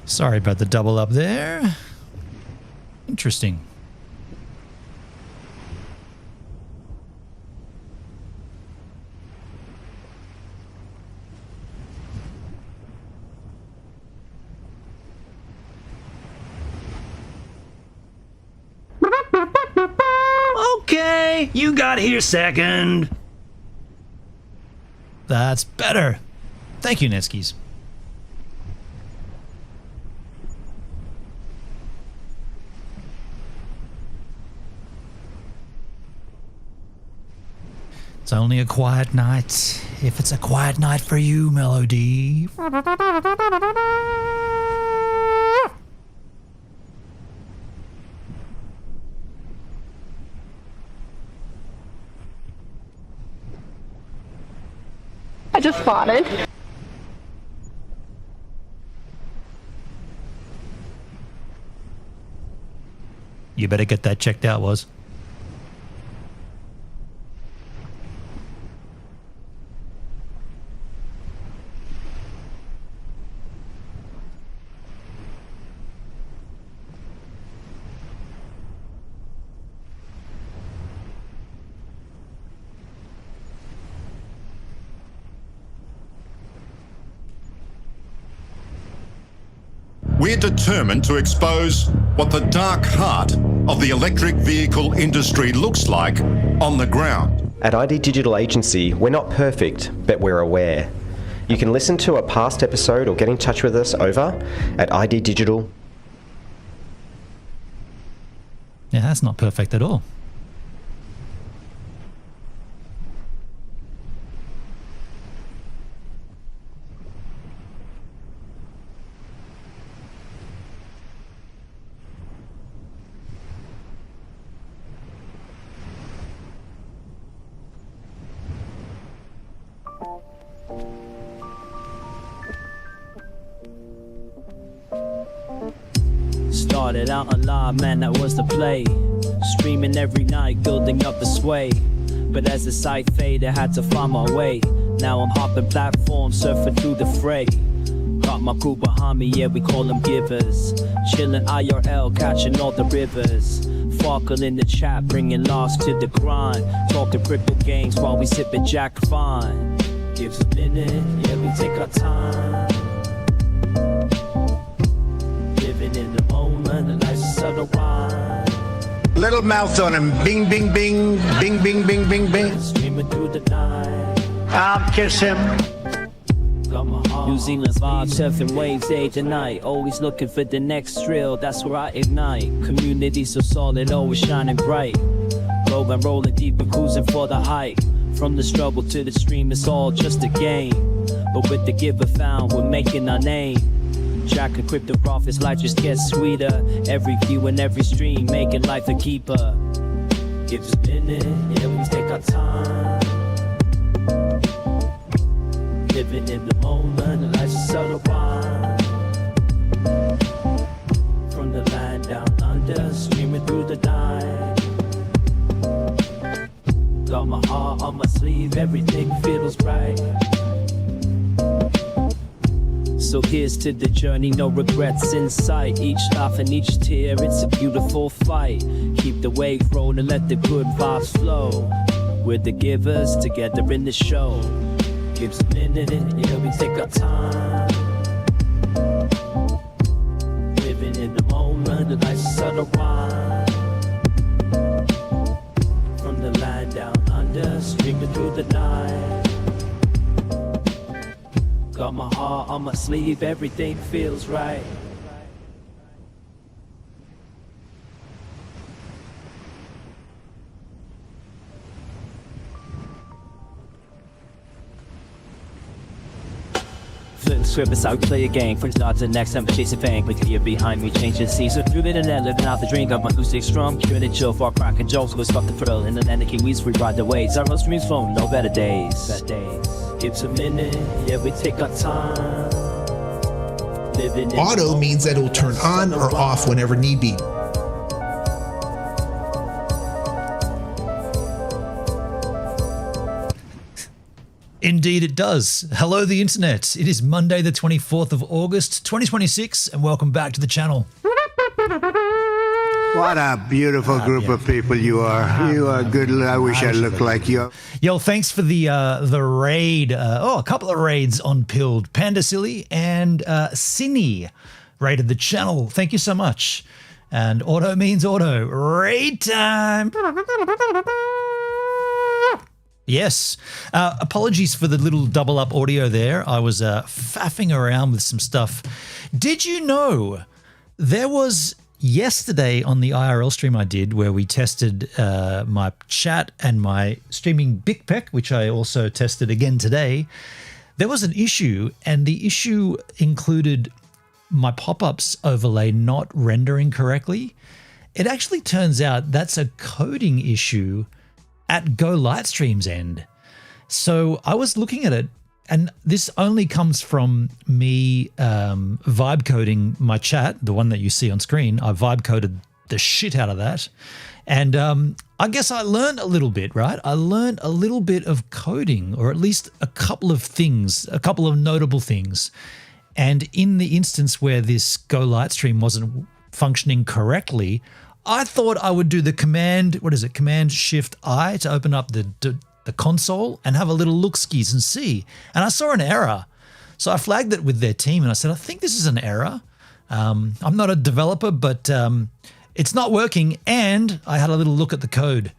Sorry about the double up there. Interesting. Okay, you got here second. That's better. Thank you, Netskis. It's only a quiet night. If it's a quiet night for you, Melody. I just spotted. You better get that checked out, Was. We're determined to expose what the dark heart of the electric vehicle industry looks like on the ground. At ID Digital Agency, we're not perfect, but we're aware. You can listen to a past episode or get in touch with us over at ID Digital. Yeah, that's not perfect at all. Started out alive, man, that was the play. Streaming every night, building up the sway. But as the sight faded, I had to find my way. Now I'm hopping platforms, surfing through the fray. Got my crew behind me, yeah, we call them givers. Chillin' IRL, catching all the rivers. Farkle in the chat, bringing loss to the grind. Talking crypto games while we sippin' Jack Fine. Gives a minute, yeah, we take our time. Living in the moment, the life's a subtle rhyme. Little mouth on him, bing, bing, bing, bing, bing, bing, bing, bing. Streaming through the night. I'll kiss him. New Zealand's vibes, surfing waves day to night. Always looking for the next thrill, that's where I ignite. Community so solid, always shining bright. Rolling, rolling deep and cruising for the height. From the struggle to the stream, it's all just a game. But with the giver found, we're making our name. Tracking crypto profits, life just gets sweeter. Every view and every stream, making life a keeper. Give us a minute, yeah, we take our time. Living in the moment, life's a subtle rhyme. From the land down under, streaming through the night. Got my heart on my sleeve, everything feels right. So here's to the journey, no regrets in sight. Each laugh and each tear, it's a beautiful fight. Keep the wave rolling, let the good vibes flow. We're the givers, together in the show. Give us a minute, yeah, we take our time. Living in the moment, the life's a subtle rhyme. From the land down under, streaming through the night. Got my heart on my sleeve, everything feels right. Flip script is how we play a game. From start to next time, chasing fame. But you're behind me, changing scenes. So through the internet, living out the dream. Got my acoustic strong, curing and chill. Far cracking jokes, go stop the thrill. In the land of Kiwis, we ride the waves. Our most streams phone, no better days. Better days. Give us a minute, yeah, we take our time. Living in Auto means that it will turn on or off whenever need be. Indeed it does. Hello, the internet. It is Monday, the 24th of August, 2026, and welcome back to the channel. What a beautiful group of people you are. You are good. I wish I looked like you. Yo, thanks for the raid. A couple of raids on Pilled. Panda Silly and Cine raided the channel. Thank you so much. And auto means auto. Raid time. Yes. Apologies for the little double up audio there. I was faffing around with some stuff. Did you know there was yesterday on the IRL stream I did where we tested my chat and my streaming BigPec, which I also tested again today, there was an issue, and the issue included my pop-ups overlay not rendering correctly. It actually turns out that's a coding issue at Go Lightstream's end. So I was looking at it, and this only comes from me vibe coding my chat, the one that you see on screen. I vibe coded the shit out of that. And I guess I learned a little bit, right? I learned a little bit of coding, or at least a couple of things, a couple of notable things. And in the instance where this Go Lightstream wasn't functioning correctly, I thought I would do the Command Shift I to open up the console and have a little look-skis and see. And I saw an error. So I flagged it with their team and I said, I think this is an error. I'm not a developer, but it's not working. And I had a little look at the code.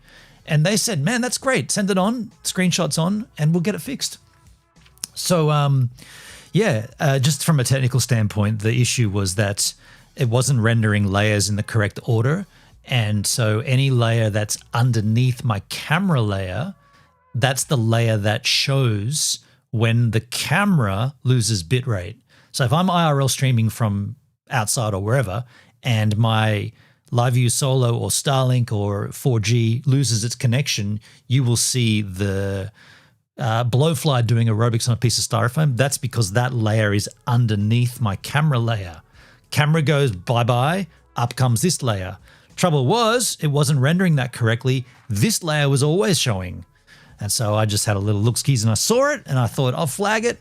And they said, man, that's great. Send it on, screenshots on, and we'll get it fixed. So, just from a technical standpoint, the issue was that it wasn't rendering layers in the correct order. And so any layer that's underneath my camera layer, that's the layer that shows when the camera loses bitrate. So if I'm IRL streaming from outside or wherever, and my LiveView Solo or Starlink or 4G loses its connection, you will see the blowfly doing aerobics on a piece of styrofoam. That's because that layer is underneath my camera layer. Camera goes bye-bye, up comes this layer. Trouble was, it wasn't rendering that correctly. This layer was always showing. And so I just had a little look-skis and I saw it and I thought, I'll flag it.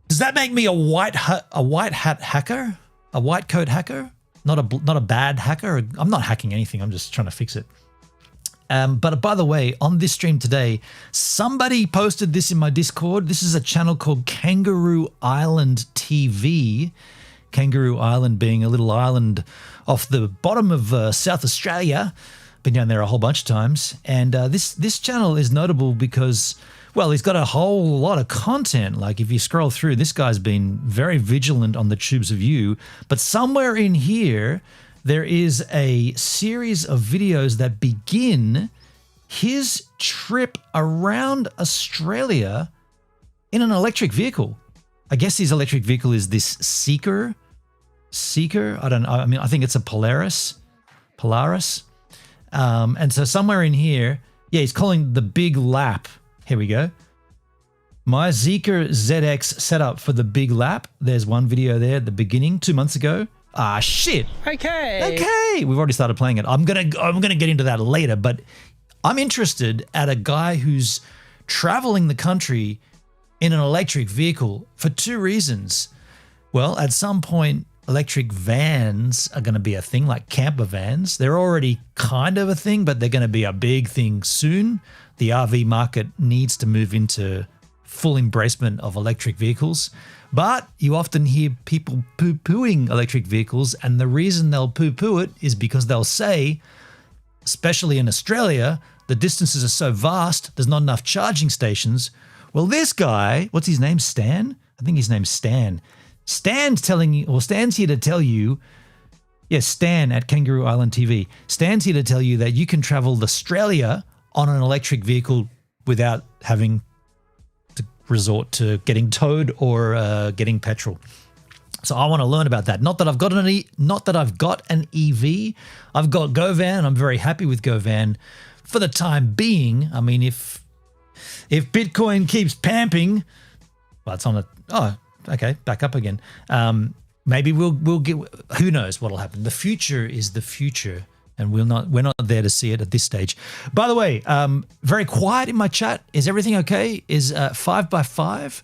Does that make me a white hat hacker? A white coat hacker? Not a bad hacker? I'm not hacking anything. I'm just trying to fix it. But by the way, on this stream today, somebody posted this in my Discord. This is a channel called Kangaroo Island TV. Kangaroo Island being a little island off the bottom of South Australia. Been down there a whole bunch of times. And this channel is notable because, well, he's got a whole lot of content. Like if you scroll through, this guy's been very vigilant on the tubes of you. But somewhere in here, there is a series of videos that begin his trip around Australia in an electric vehicle. I guess his electric vehicle is this Zeekr. I don't know. I mean, I think it's a Polaris. And so somewhere in here, he's calling the big lap. Here we go. My Zeekr ZX setup for the big lap. There's one video there at the beginning 2 months ago. Ah, shit. Okay. We've already started playing it. I'm gonna get into that later, but I'm interested at a guy who's traveling the country in an electric vehicle for two reasons. Well, at some point, electric vans are going to be a thing, like camper vans. They're already kind of a thing, but they're going to be a big thing soon. The RV market needs to move into full embracement of electric vehicles. But you often hear people poo-pooing electric vehicles, and the reason they'll poo-poo it is because they'll say, especially in Australia, the distances are so vast, there's not enough charging stations. Well, this guy, what's his name, Stan? I think his name's Stan. Stan's here to tell you, Stan at Kangaroo Island TV. Stan's here to tell you that you can travel Australia on an electric vehicle without having to resort to getting towed or getting petrol. So I want to learn about that. Not that I've got an EV. I've got GoVan. I'm very happy with GoVan for the time being. I mean, if Bitcoin keeps pamping, well, it's on a okay, back up again. Maybe we'll get. Who knows what'll happen? The future is the future. and we're not there to see it at this stage. By the way, very quiet in my chat. Is everything okay? Is 5x5?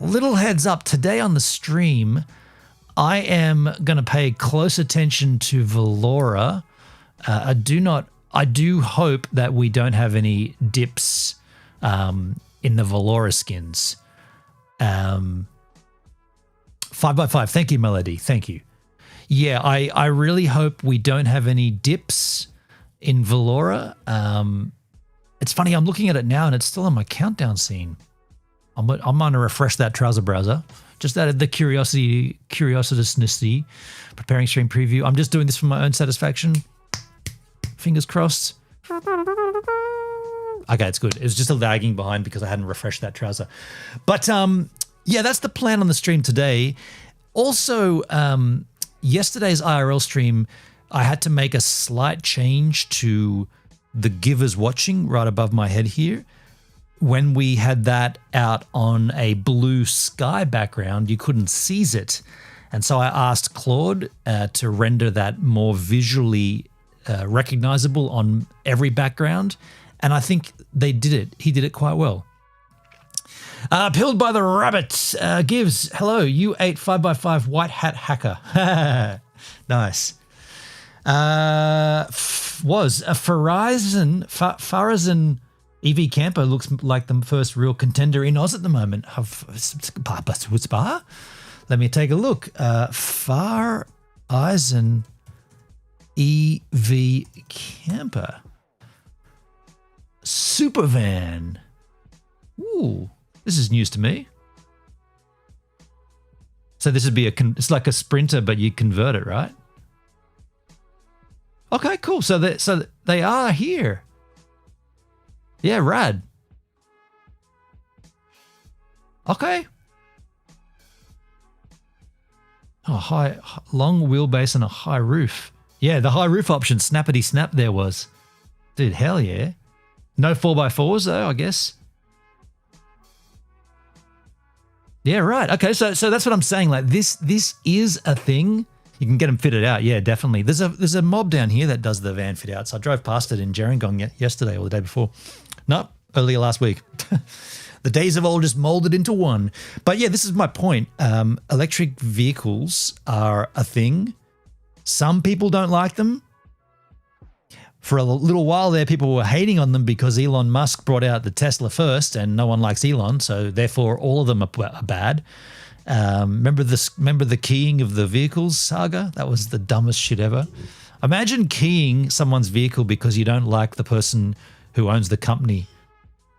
Little heads up, today on the stream, I am going to pay close attention to Valora. I do hope that we don't have any dips in the Valora skins. 5x5. Thank you, Melody. Thank you. Yeah, I really hope we don't have any dips in Valora. It's funny, I'm looking at it now and it's still on my countdown scene. I'm going to refresh that trouser browser. Just out of the curiosity, preparing stream preview. I'm just doing this for my own satisfaction. Fingers crossed. Okay, it's good. It was just a lagging behind because I hadn't refreshed that trouser. But yeah, that's the plan on the stream today. Also, yesterday's IRL stream, I had to make a slight change to the givers watching right above my head here. When we had that out on a blue sky background, you couldn't seize it. And so I asked Claude to render that more visually recognizable on every background. And I think they did it. He did it quite well. Pilled by the rabbit. Gives, hello, you ate 5x5 white hat hacker. Nice. Was a Farazan EV camper looks like the first real contender in Oz at the moment. Let me take a look. Farazan EV camper. Supervan. Ooh, this is news to me. So this would be it's like a Sprinter, but you convert it, right? Okay, cool. So they are here. Yeah, rad. Okay. Oh, long wheelbase and a high roof. Yeah, the high roof option, snappity snap there was. Dude, hell yeah. No 4x4s though, I guess. Yeah, right. Okay, so that's what I'm saying. Like this is a thing. You can get them fitted out. Yeah, definitely. There's a mob down here that does the van fit outs. I drove past it in Gerringong yesterday or the day before. No, earlier last week. The days have all just molded into one. But yeah, this is my point. Electric vehicles are a thing. Some people don't like them. For a little while there, people were hating on them because Elon Musk brought out the Tesla first and no one likes Elon. So therefore, all of them are bad. Remember the keying of the vehicles saga? That was the dumbest shit ever. Imagine keying someone's vehicle because you don't like the person who owns the company.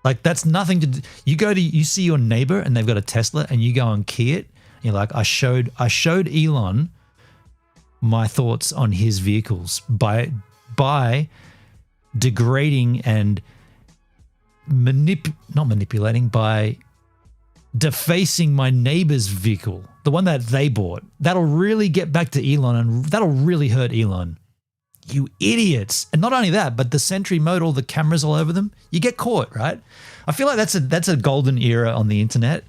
Like that's nothing to do. You see your neighbor and they've got a Tesla and you go and key it. And you're like, I showed Elon my thoughts on his vehicles by degrading and not manipulating, by defacing my neighbor's vehicle, the one that they bought. That'll really get back to Elon and that'll really hurt Elon. You idiots. And not only that, but the Sentry mode, all the cameras all over them, you get caught, right? I feel like that's a golden era on the internet.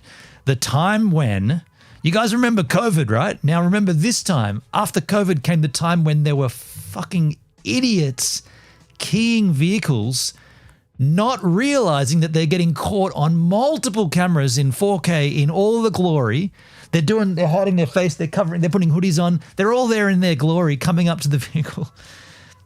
The time when, you guys remember COVID, right? Now remember this time. After COVID came the time when there were fucking idiots keying vehicles, not realizing that they're getting caught on multiple cameras in 4K in all the glory. They're hiding their face, they're putting hoodies on. They're all there in their glory coming up to the vehicle.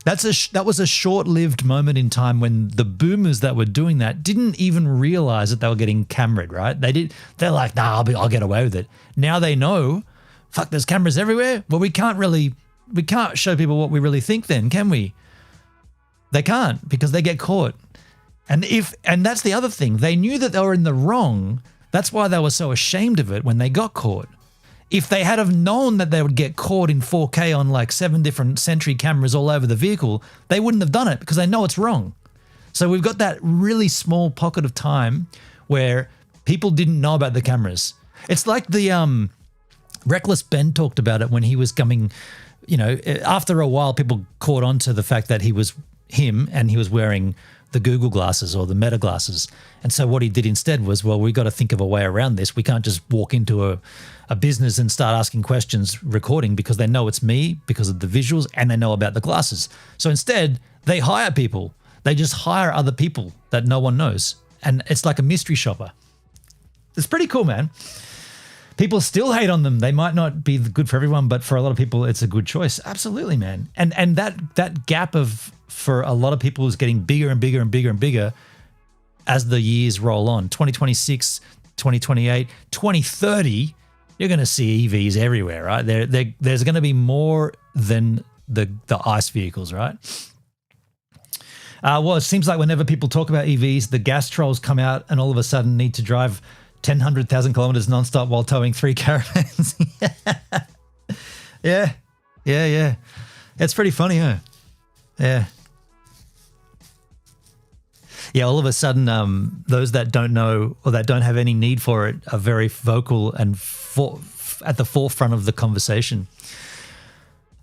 That was a short-lived moment in time when the boomers that were doing that didn't even realize that they were getting cameraed, right? They're like, nah, I'll get away with it. Now they know, fuck, there's cameras everywhere. Well, we can't show people what we really think then, can we? They can't because they get caught. And that's the other thing. They knew that they were in the wrong. That's why they were so ashamed of it when they got caught. If they had have known that they would get caught in 4K on like 7 different Sentry cameras all over the vehicle, they wouldn't have done it because they know it's wrong. So we've got that really small pocket of time where people didn't know about the cameras. It's like the Reckless Ben talked about it when he was coming, after a while people caught on to the fact that he was him and he was wearing the Google glasses or the Meta glasses. And so what he did instead was, well, we got to think of a way around this. We can't just walk into a business and start asking questions recording, because they know it's me because of the visuals and they know about the glasses. So instead, they hire people. They just hire other people that no one knows. And it's like a mystery shopper. It's pretty cool, man. People still hate on them. They might not be good for everyone, but for a lot of people, it's a good choice. Absolutely, man. And that gap for a lot of people is getting bigger and bigger and bigger and bigger as the years roll on. 2026, 2028, 2030, you're going to see EVs everywhere, right? There's going to be more than the ICE vehicles, right? Well, it seems like whenever people talk about EVs, the gas trolls come out and all of a sudden need to drive 100,000 kilometers nonstop while towing 3 caravans. Yeah. It's pretty funny, huh? Yeah. Yeah, all of a sudden, those that don't know or that don't have any need for it are very vocal and at the forefront of the conversation.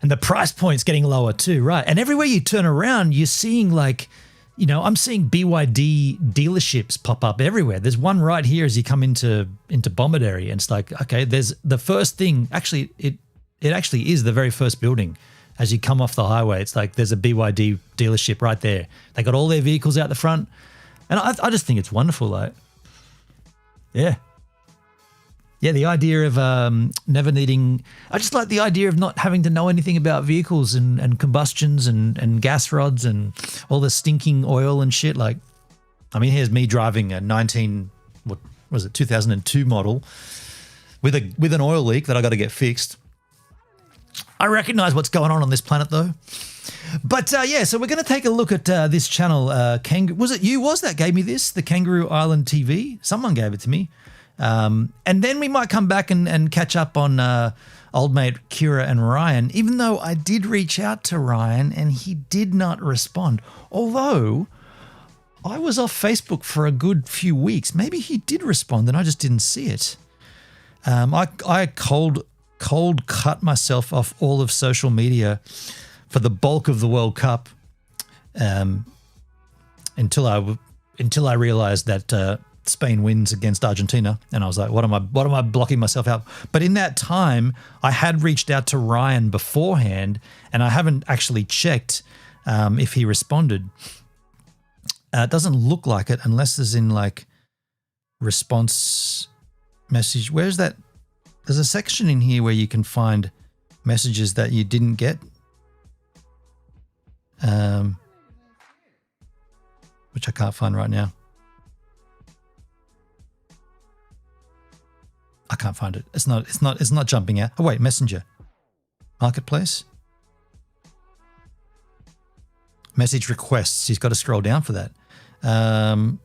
And the price point's getting lower too, right? And everywhere you turn around, you're seeing like, you know, I'm seeing BYD dealerships pop up everywhere. There's one right here as you come into Bombardary, and it's like, okay, there's the first thing. Actually, it actually is the very first building as you come off the highway. It's like there's a BYD dealership right there. They got all their vehicles out the front, and I just think it's wonderful. Like, yeah, the idea of never needing. I just like the idea of not having to know anything about vehicles and combustions and gas rods and all the stinking oil and shit. Like, I mean, here's me driving a 2002 model with an oil leak that I got to get fixed. I recognize what's going on this planet, though. But yeah, so we're going to take a look at this channel. Was it you? Was that gave me this? The Kangaroo Island TV? Someone gave it to me. And then we might come back and catch up on old mate Kira and Ryan, even though I did reach out to Ryan and he did not respond. Although I was off Facebook for a good few weeks. Maybe he did respond and I just didn't see it. I cold cut myself off all of social media for the bulk of the World Cup until I realized that Spain wins against Argentina, and I was like, what am I blocking myself out? But in that time, I had reached out to Ryan beforehand, and I haven't actually checked if he responded. It doesn't look like it unless there's in like response message. Where's that? There's a section in here where you can find messages that you didn't get. Which I can't find right now. I can't find it. It's not jumping out. Oh wait, Messenger. Marketplace. Message requests. He's got to scroll down for that. No,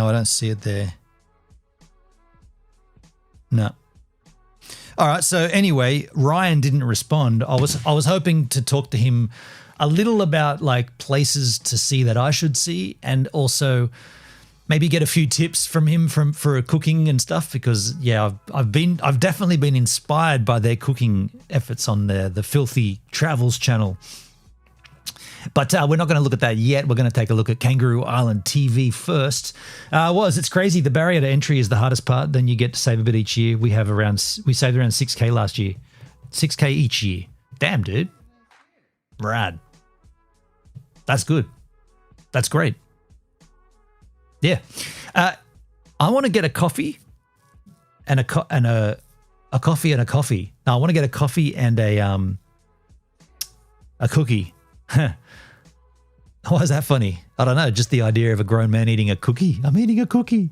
I don't see it there. No. All right. So anyway, Ryan didn't respond. I was hoping to talk to him a little about like places to see that I should see, and also maybe get a few tips from him for cooking and stuff, because yeah, I've definitely been inspired by their cooking efforts on the Filthy Travels channel. But we're not going to look at that yet. We're going to take a look at Kangaroo Island TV first. It's crazy. The barrier to entry is the hardest part. Then you get to save a bit each year. We saved around 6K last year. 6K each year. Damn, dude. Rad. That's good. That's great. Yeah. I want to get a coffee and a coffee and a coffee. No, I want to get a coffee and a cookie. Why is that funny? I don't know. Just the idea of a grown man eating a cookie. I'm eating a cookie.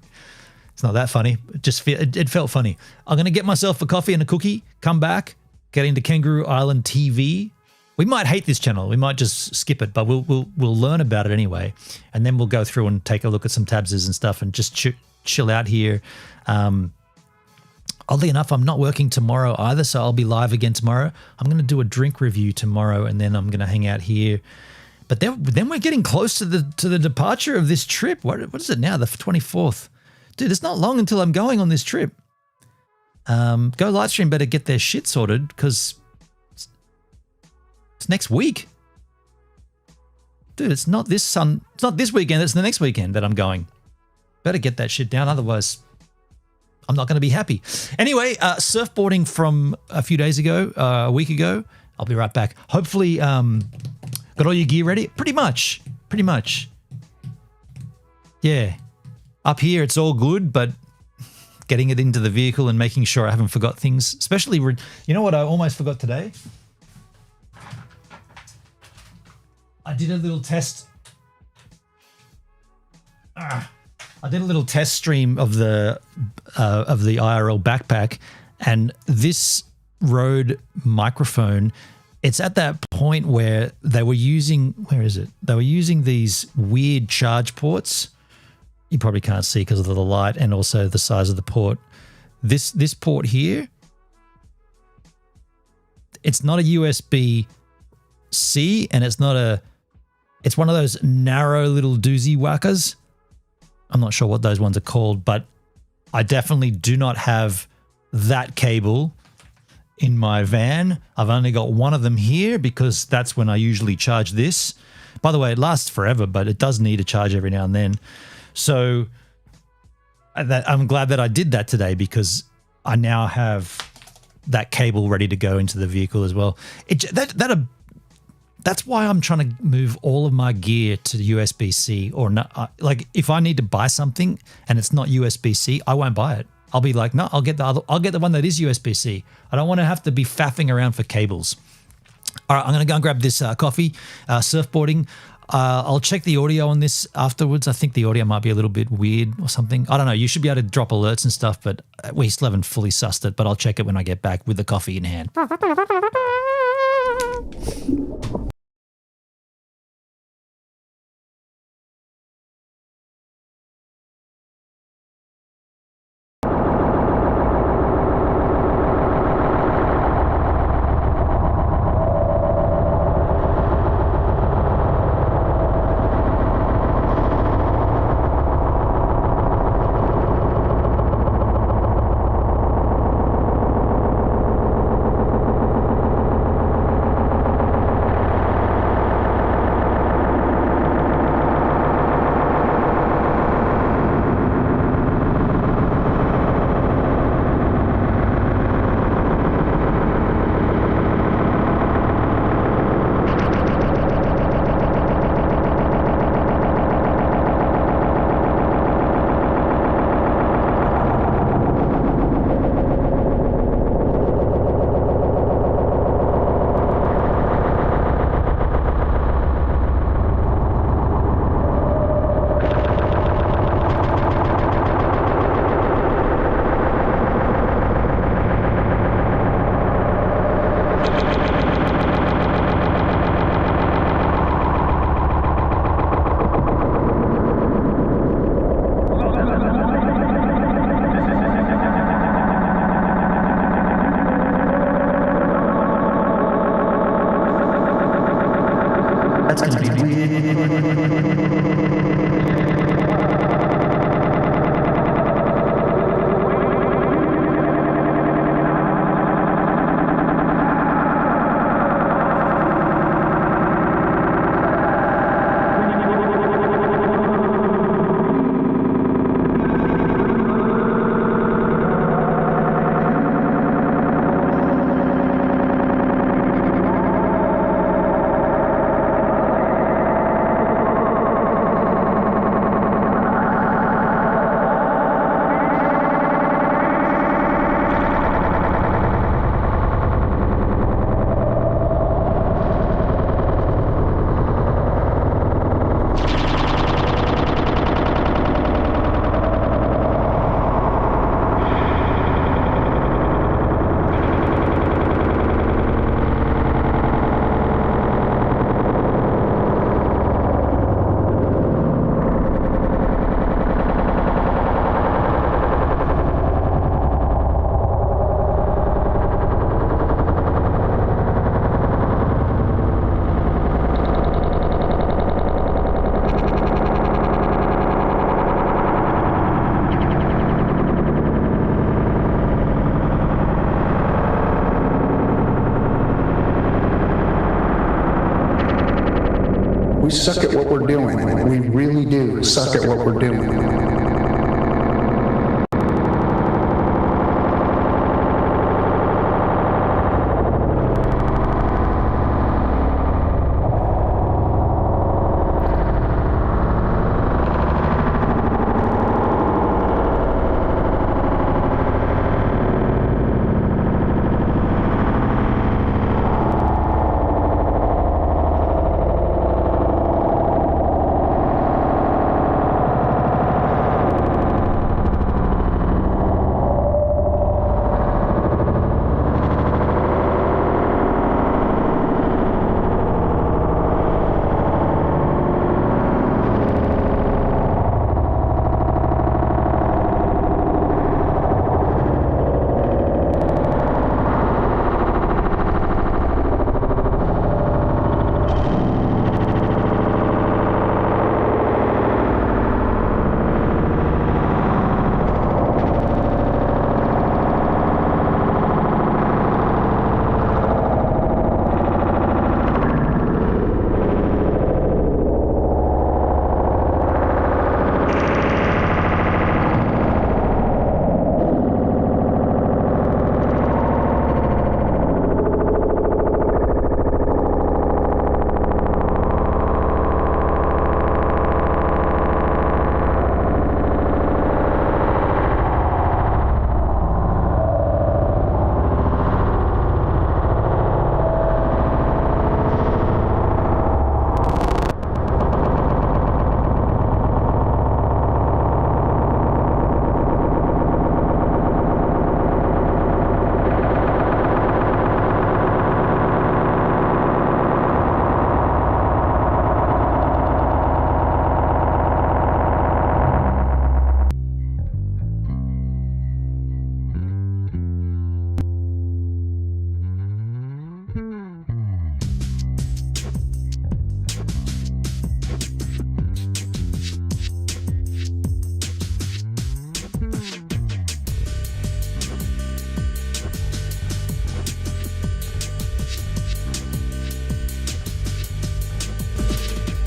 It's not that funny. It felt funny. I'm going to get myself a coffee and a cookie, come back, get into Kangaroo Island TV. We might hate this channel. We might just skip it, but we'll learn about it anyway. And then we'll go through and take a look at some tabses and stuff and just chill out here. Oddly enough, I'm not working tomorrow either, so I'll be live again tomorrow. I'm going to do a drink review tomorrow, and then I'm going to hang out here. But then we're getting close to the departure of this trip. What is it now? The 24th. Dude, it's not long until I'm going on this trip. Go Lightstream better get their shit sorted, because it's next week. dude, it's not this weekend, it's the next weekend that I'm going. Better get that shit down, otherwise I'm not going to be happy. Anyway, surfboarding from a few days ago, a week ago. I'll be right back. Hopefully, got all your gear ready? Pretty much. Yeah. Up here, it's all good, but getting it into the vehicle and making sure I haven't forgot things, especially, you know what I almost forgot today? I did a little test. I did a little test stream of the IRL backpack, and this Rode microphone, it's at that point where they were using, where is it? They were using these weird charge ports. You probably can't see because of the light and also the size of the port. This port here, it's not a USB-C, and it's one of those narrow little doozy whackers. I'm not sure what those ones are called, but I definitely do not have that cable in my van. I've only got one of them here because that's when I usually charge this. By the way, it lasts forever, but it does need a charge every now and then. So I'm glad that I did that today because I now have that cable ready to go into the vehicle as well. That's why I'm trying to move all of my gear to USB-C, or not. Like if I need to buy something and it's not USB-C, I won't buy it. I'll be like, no, I'll get the one that is USB-C. I don't want to have to be faffing around for cables. All right, I'm going to go and grab this coffee, surfboarding. I'll check the audio on this afterwards. I think the audio might be a little bit weird or something. I don't know. You should be able to drop alerts and stuff, but we still haven't fully sussed it, but I'll check it when I get back with the coffee in hand. We suck at what we're doing. We really do suck at what we're doing.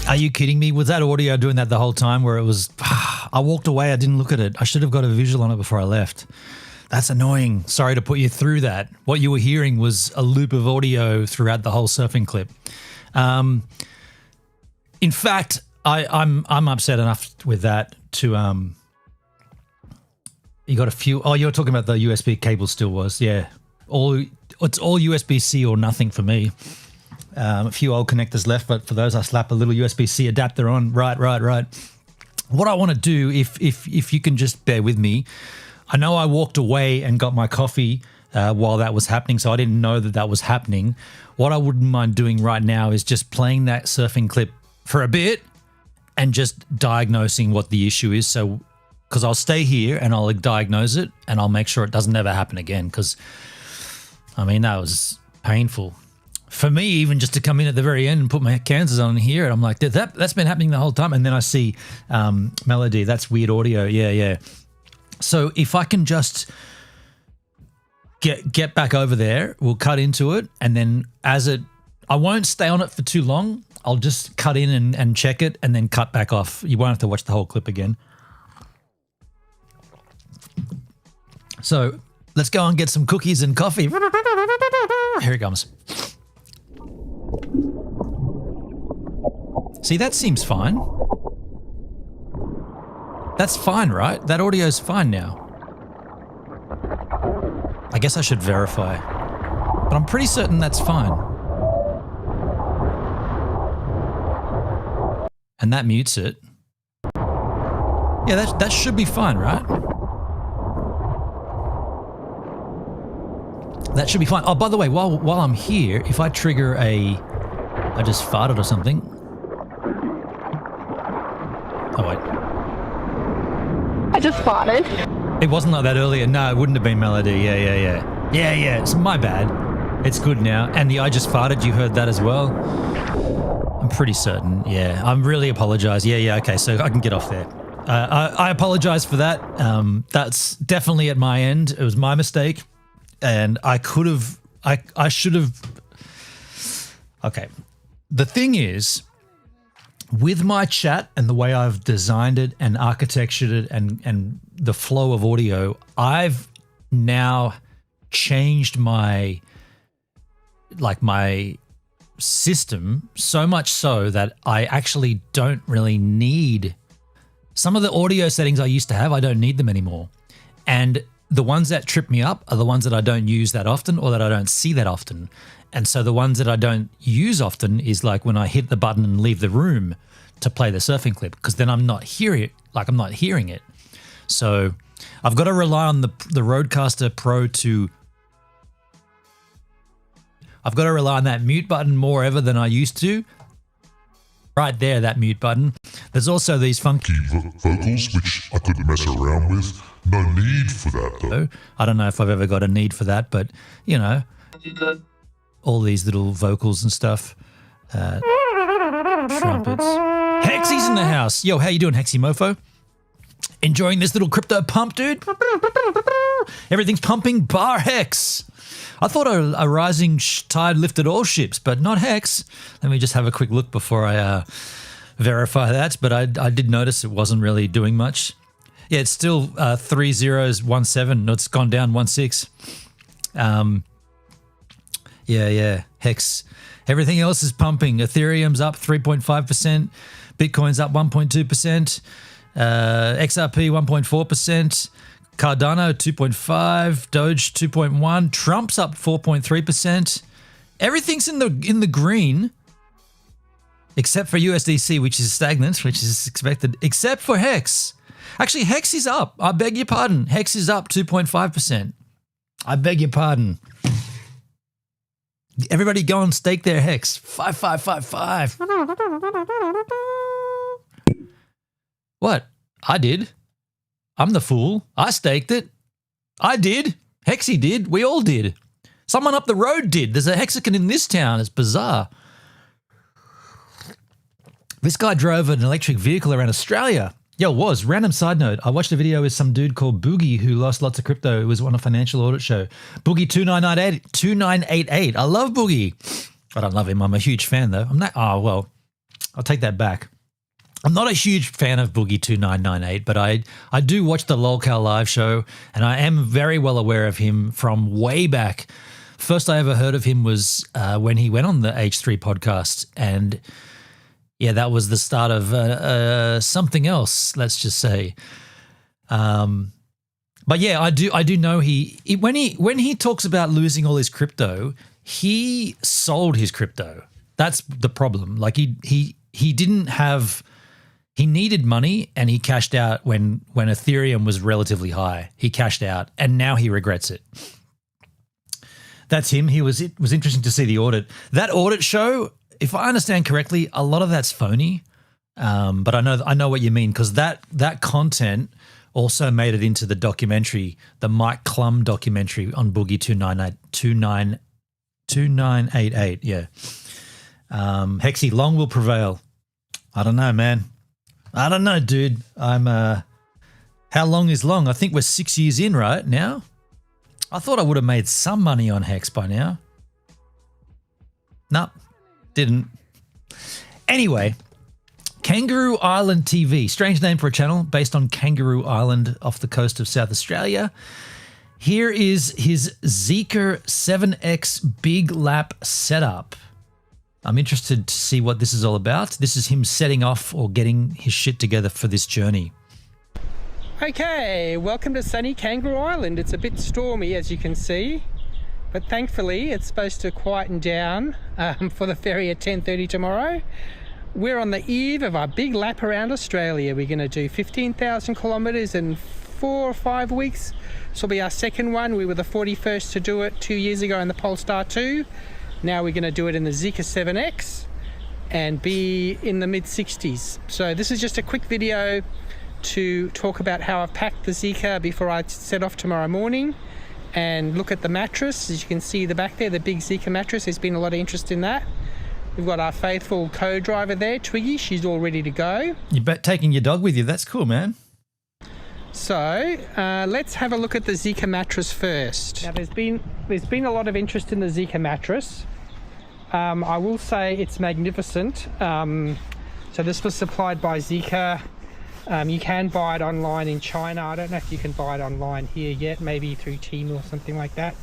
Are you kidding me? Was that audio doing that the whole time where it was, I walked away, I didn't look at it. I should have got a visual on it before I left. That's annoying. Sorry to put you through that. What you were hearing was a loop of audio throughout the whole surfing clip. In fact, I'm upset enough with that to, you got a few, oh, you're talking about the USB cable still was, yeah. It's all USB-C or nothing for me. A few old connectors left, but for those I slap a little USB-C adapter on. Right. What I want to do, if you can just bear with me, I know I walked away and got my coffee while that was happening, so I didn't know that was happening. What I wouldn't mind doing right now is just playing that surfing clip for a bit and just diagnosing what the issue is. So, because I'll stay here and I'll diagnose it and I'll make sure it doesn't ever happen again, because, I mean, that was painful. For me, even just to come in at the very end and put my Kansas on here, and I'm like, that's been happening the whole time. And then I see melody. That's weird audio. Yeah. So if I can just get back over there, we'll cut into it. And then I won't stay on it for too long. I'll just cut in and check it and then cut back off. You won't have to watch the whole clip again. So let's go and get some cookies and coffee. Here it comes. See, that seems fine. That's fine, right? That audio's fine now. I guess I should verify. But I'm pretty certain that's fine. And that mutes it. Yeah, that should be fine, right? That should be fine. Oh, by the way, while I'm here, if I trigger I just farted or something. Oh, wait. I just farted. It wasn't like that earlier. No, it wouldn't have been melody. Yeah. It's my bad. It's good now. And the I just farted, you heard that as well? I'm pretty certain. Yeah, I'm really apologize. Yeah. Okay, so I can get off there. I apologize for that. That's definitely at my end. It was my mistake. And I should have. Okay. The thing is, with my chat and the way I've designed it and architectured it and the flow of audio, I've now changed my system so much so that I actually don't really need some of the audio settings I used to have. I don't need them anymore. And the ones that trip me up are the ones that I don't use that often or that I don't see that often. And so the ones that I don't use often is like when I hit the button and leave the room to play the surfing clip, because then I'm not hearing it. I'm not hearing it. So I've got to rely on the Rodecaster Pro to. I've got to rely on that mute button more ever than I used to. Right there, that mute button. There's also these funky vocals, which I couldn't mess around with. No need for that, though. I don't know if I've ever got a need for that, but, you know, all these little vocals and stuff. Trumpets. Hexy's in the house. Yo, how you doing, Hexy Mofo? Enjoying this little crypto pump, dude? Everything's pumping, bar Hex. I thought a rising tide lifted all ships, but not Hex. Let me just have a quick look before I verify that. But I did notice it wasn't really doing much. Yeah, it's still 3017. No, it's gone down 16. Yeah. Hex. Everything else is pumping. Ethereum's up 3.5%. Bitcoin's up 1.2%. XRP 1.4%. Cardano 2.5%, Doge 2.1%, Trump's up 4.3%. Everything's in the green, except for USDC, which is stagnant, which is expected, except for Hex. Actually, Hex is up. I beg your pardon. Hex is up 2.5%. I beg your pardon. Everybody go and stake their Hex. 5555. What? I did. I'm the fool. I staked it. I did. Hexy did. We all did. Someone up the road did. There's a Hexagon in this town. It's bizarre. This guy drove an electric vehicle around Australia. Yo, random side note. I watched a video with some dude called Boogie who lost lots of crypto. It was on a financial audit show. Boogie 2988. I love Boogie. I don't love him. I'm a huge fan though. I'll take that back. I'm not a huge fan of Boogie 2998, but I do watch the LOLCal live show, and I am very well aware of him from way back. First I ever heard of him was when he went on the H3 podcast, and yeah, that was the start of something else, let's just say. But yeah, I do know when he talks about losing all his crypto, he sold his crypto. That's the problem. Like he didn't have. He needed money and he cashed out when Ethereum was relatively high. He cashed out and now he regrets it. That's him. It was interesting to see the audit. That audit show, if I understand correctly, a lot of that's phony. But I know what you mean, because that content also made it into the documentary, the Mike Klum documentary on Boogie 2988. Yeah. Hexy, long will prevail. I don't know, man. I don't know, dude. How long is long? I think we're 6 years in right now. I thought I would have made some money on Hex by now. Nope, didn't. Anyway, Kangaroo Island TV. Strange name for a channel based on Kangaroo Island off the coast of South Australia. Here is his Zeekr 7X Big Lap setup. I'm interested to see what this is all about. This is him setting off or getting his shit together for this journey. Okay, welcome to sunny Kangaroo Island. It's a bit stormy, as you can see, but thankfully it's supposed to quieten down for the ferry at 10:30 tomorrow. We're on the eve of our big lap around Australia. We're going to do 15,000 kilometres in 4 or 5 weeks. This will be our second one. We were the 41st to do it 2 years ago in the Polestar 2. Now we're going to do it in the Zeekr 7X and be in the mid-60s. So this is just a quick video to talk about how I've packed the Zeekr before I set off tomorrow morning, and look at the mattress. As you can see the back there, the big Zeekr mattress. There's been a lot of interest in that. We've got our faithful co-driver there, Twiggy. She's all ready to go. You're taking your dog with you. That's cool, man. So let's have a look at the Zeekr mattress first. Now there's been a lot of interest in the Zeekr mattress. I will say it's magnificent. So this was supplied by Zeekr. You can buy it online in China. I don't know if you can buy it online here yet, maybe through Temu or something like that.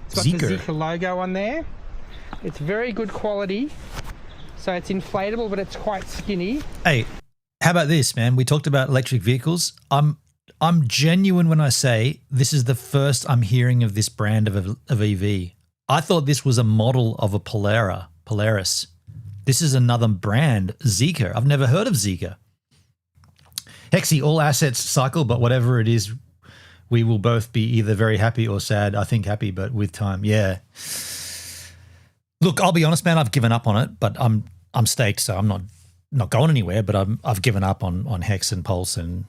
It's got the Zeekr logo on there. It's very good quality. So it's inflatable, but it's quite skinny. Hey, how about this, man? We talked about electric vehicles. I'm genuine when I say this is the first I'm hearing of this brand of EV. I thought this was a model of a Polaris. This is another brand, Zeekr. I've never heard of Zeekr. Hexy, all assets cycle, but whatever it is, we will both be either very happy or sad. I think happy, but with time. Yeah. Look, I'll be honest, man. I've given up on it, but I'm staked, so I'm not going anywhere. But I've given up on Hex and Pulse, and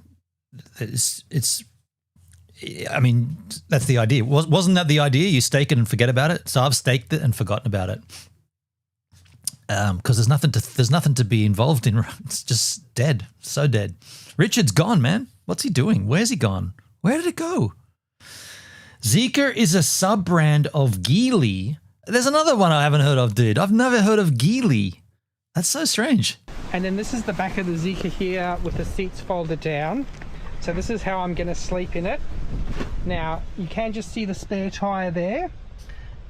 it's. I mean, that's the idea. Wasn't that the idea? You stake it and forget about it. So I've staked it and forgotten about it. Because there's nothing to be involved in. It's just dead, so dead. Richard's gone, man. What's he doing? Where's he gone? Where did it go? Zeekr is a sub-brand of Geely. There's another one I haven't heard of, dude. I've never heard of Geely. That's so strange. And then this is the back of the Zeekr here with the seats folded down. So this is how I'm going to sleep in it. Now, you can just see the spare tyre there.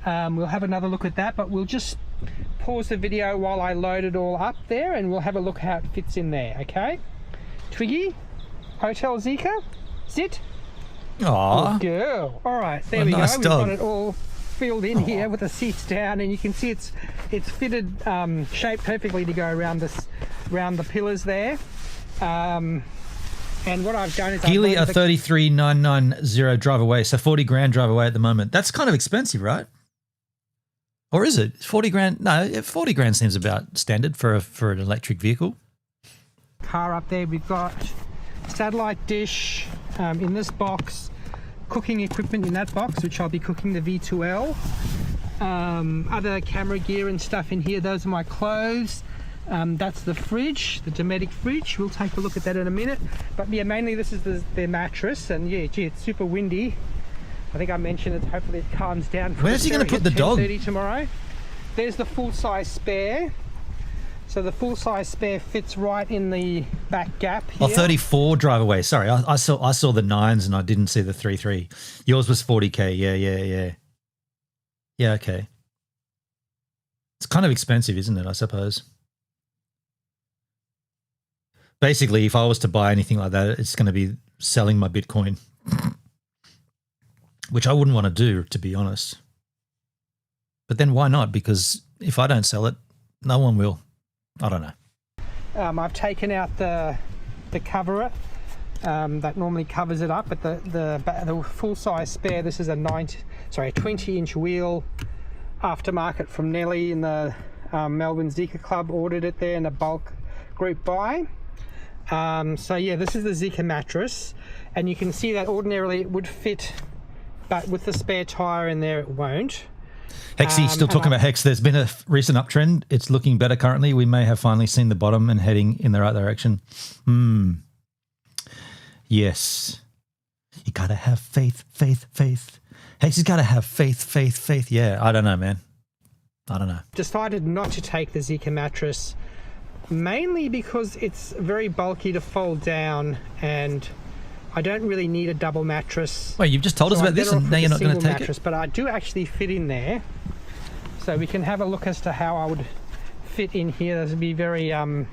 We'll have another look at that, but we'll just pause the video while I load it all up there, and we'll have a look how it fits in there, okay? Twiggy, Hotel Zeekr, sit. Aww. Good girl. All right, there we go. We've got it all filled in here with the seats down, and you can see it's fitted, shaped perfectly to go around the pillars there. And what I've done is Geely are 33,990 drive away, so 40 grand drive away at the moment. That's kind of expensive, right? Or is it 40 grand? No, 40 grand seems about standard for an electric vehicle. Car up there, we've got satellite dish in this box, cooking equipment in that box, which I'll be cooking the V2L. Other camera gear and stuff in here. Those are my clothes. That's the fridge, the Dometic fridge. We'll take a look at that in a minute. But yeah, mainly this is their mattress, and yeah, gee, it's super windy. I think I mentioned it. Hopefully it calms down. Where's he going to put the dog? 10:30 tomorrow. There's the full-size spare. So the full-size spare fits right in the back gap here. Oh, 34 drive away. Sorry, I saw the 9s and I didn't see the 33. Yours was 40k. Yeah. Yeah, okay. It's kind of expensive, isn't it, I suppose? Basically, if I was to buy anything like that, it's going to be selling my Bitcoin, which I wouldn't want to do, to be honest. But then why not? Because if I don't sell it, no one will. I don't know. I've taken out the cover that normally covers it up, but the full-size spare, this is a 20-inch wheel, aftermarket from Nelly in the Melbourne Zeekr Club. Ordered it there in a bulk group buy. So yeah, this is the Zeekr mattress, and you can see that ordinarily it would fit, but with the spare tyre in there it won't. Hexy, still talking about Hex. There's been a recent uptrend. It's looking better currently. We may have finally seen the bottom and heading in the right direction. Yes. You got to have faith. Hexy's got to have faith. Yeah, I don't know, man. I don't know. Decided not to take the Zeekr mattress, mainly because it's very bulky to fold down, and I don't really need a double mattress. Wait, you've just told us about this and now you're not going to take it? But I do actually fit in there. So we can have a look as to how I would fit in here. This would be very, here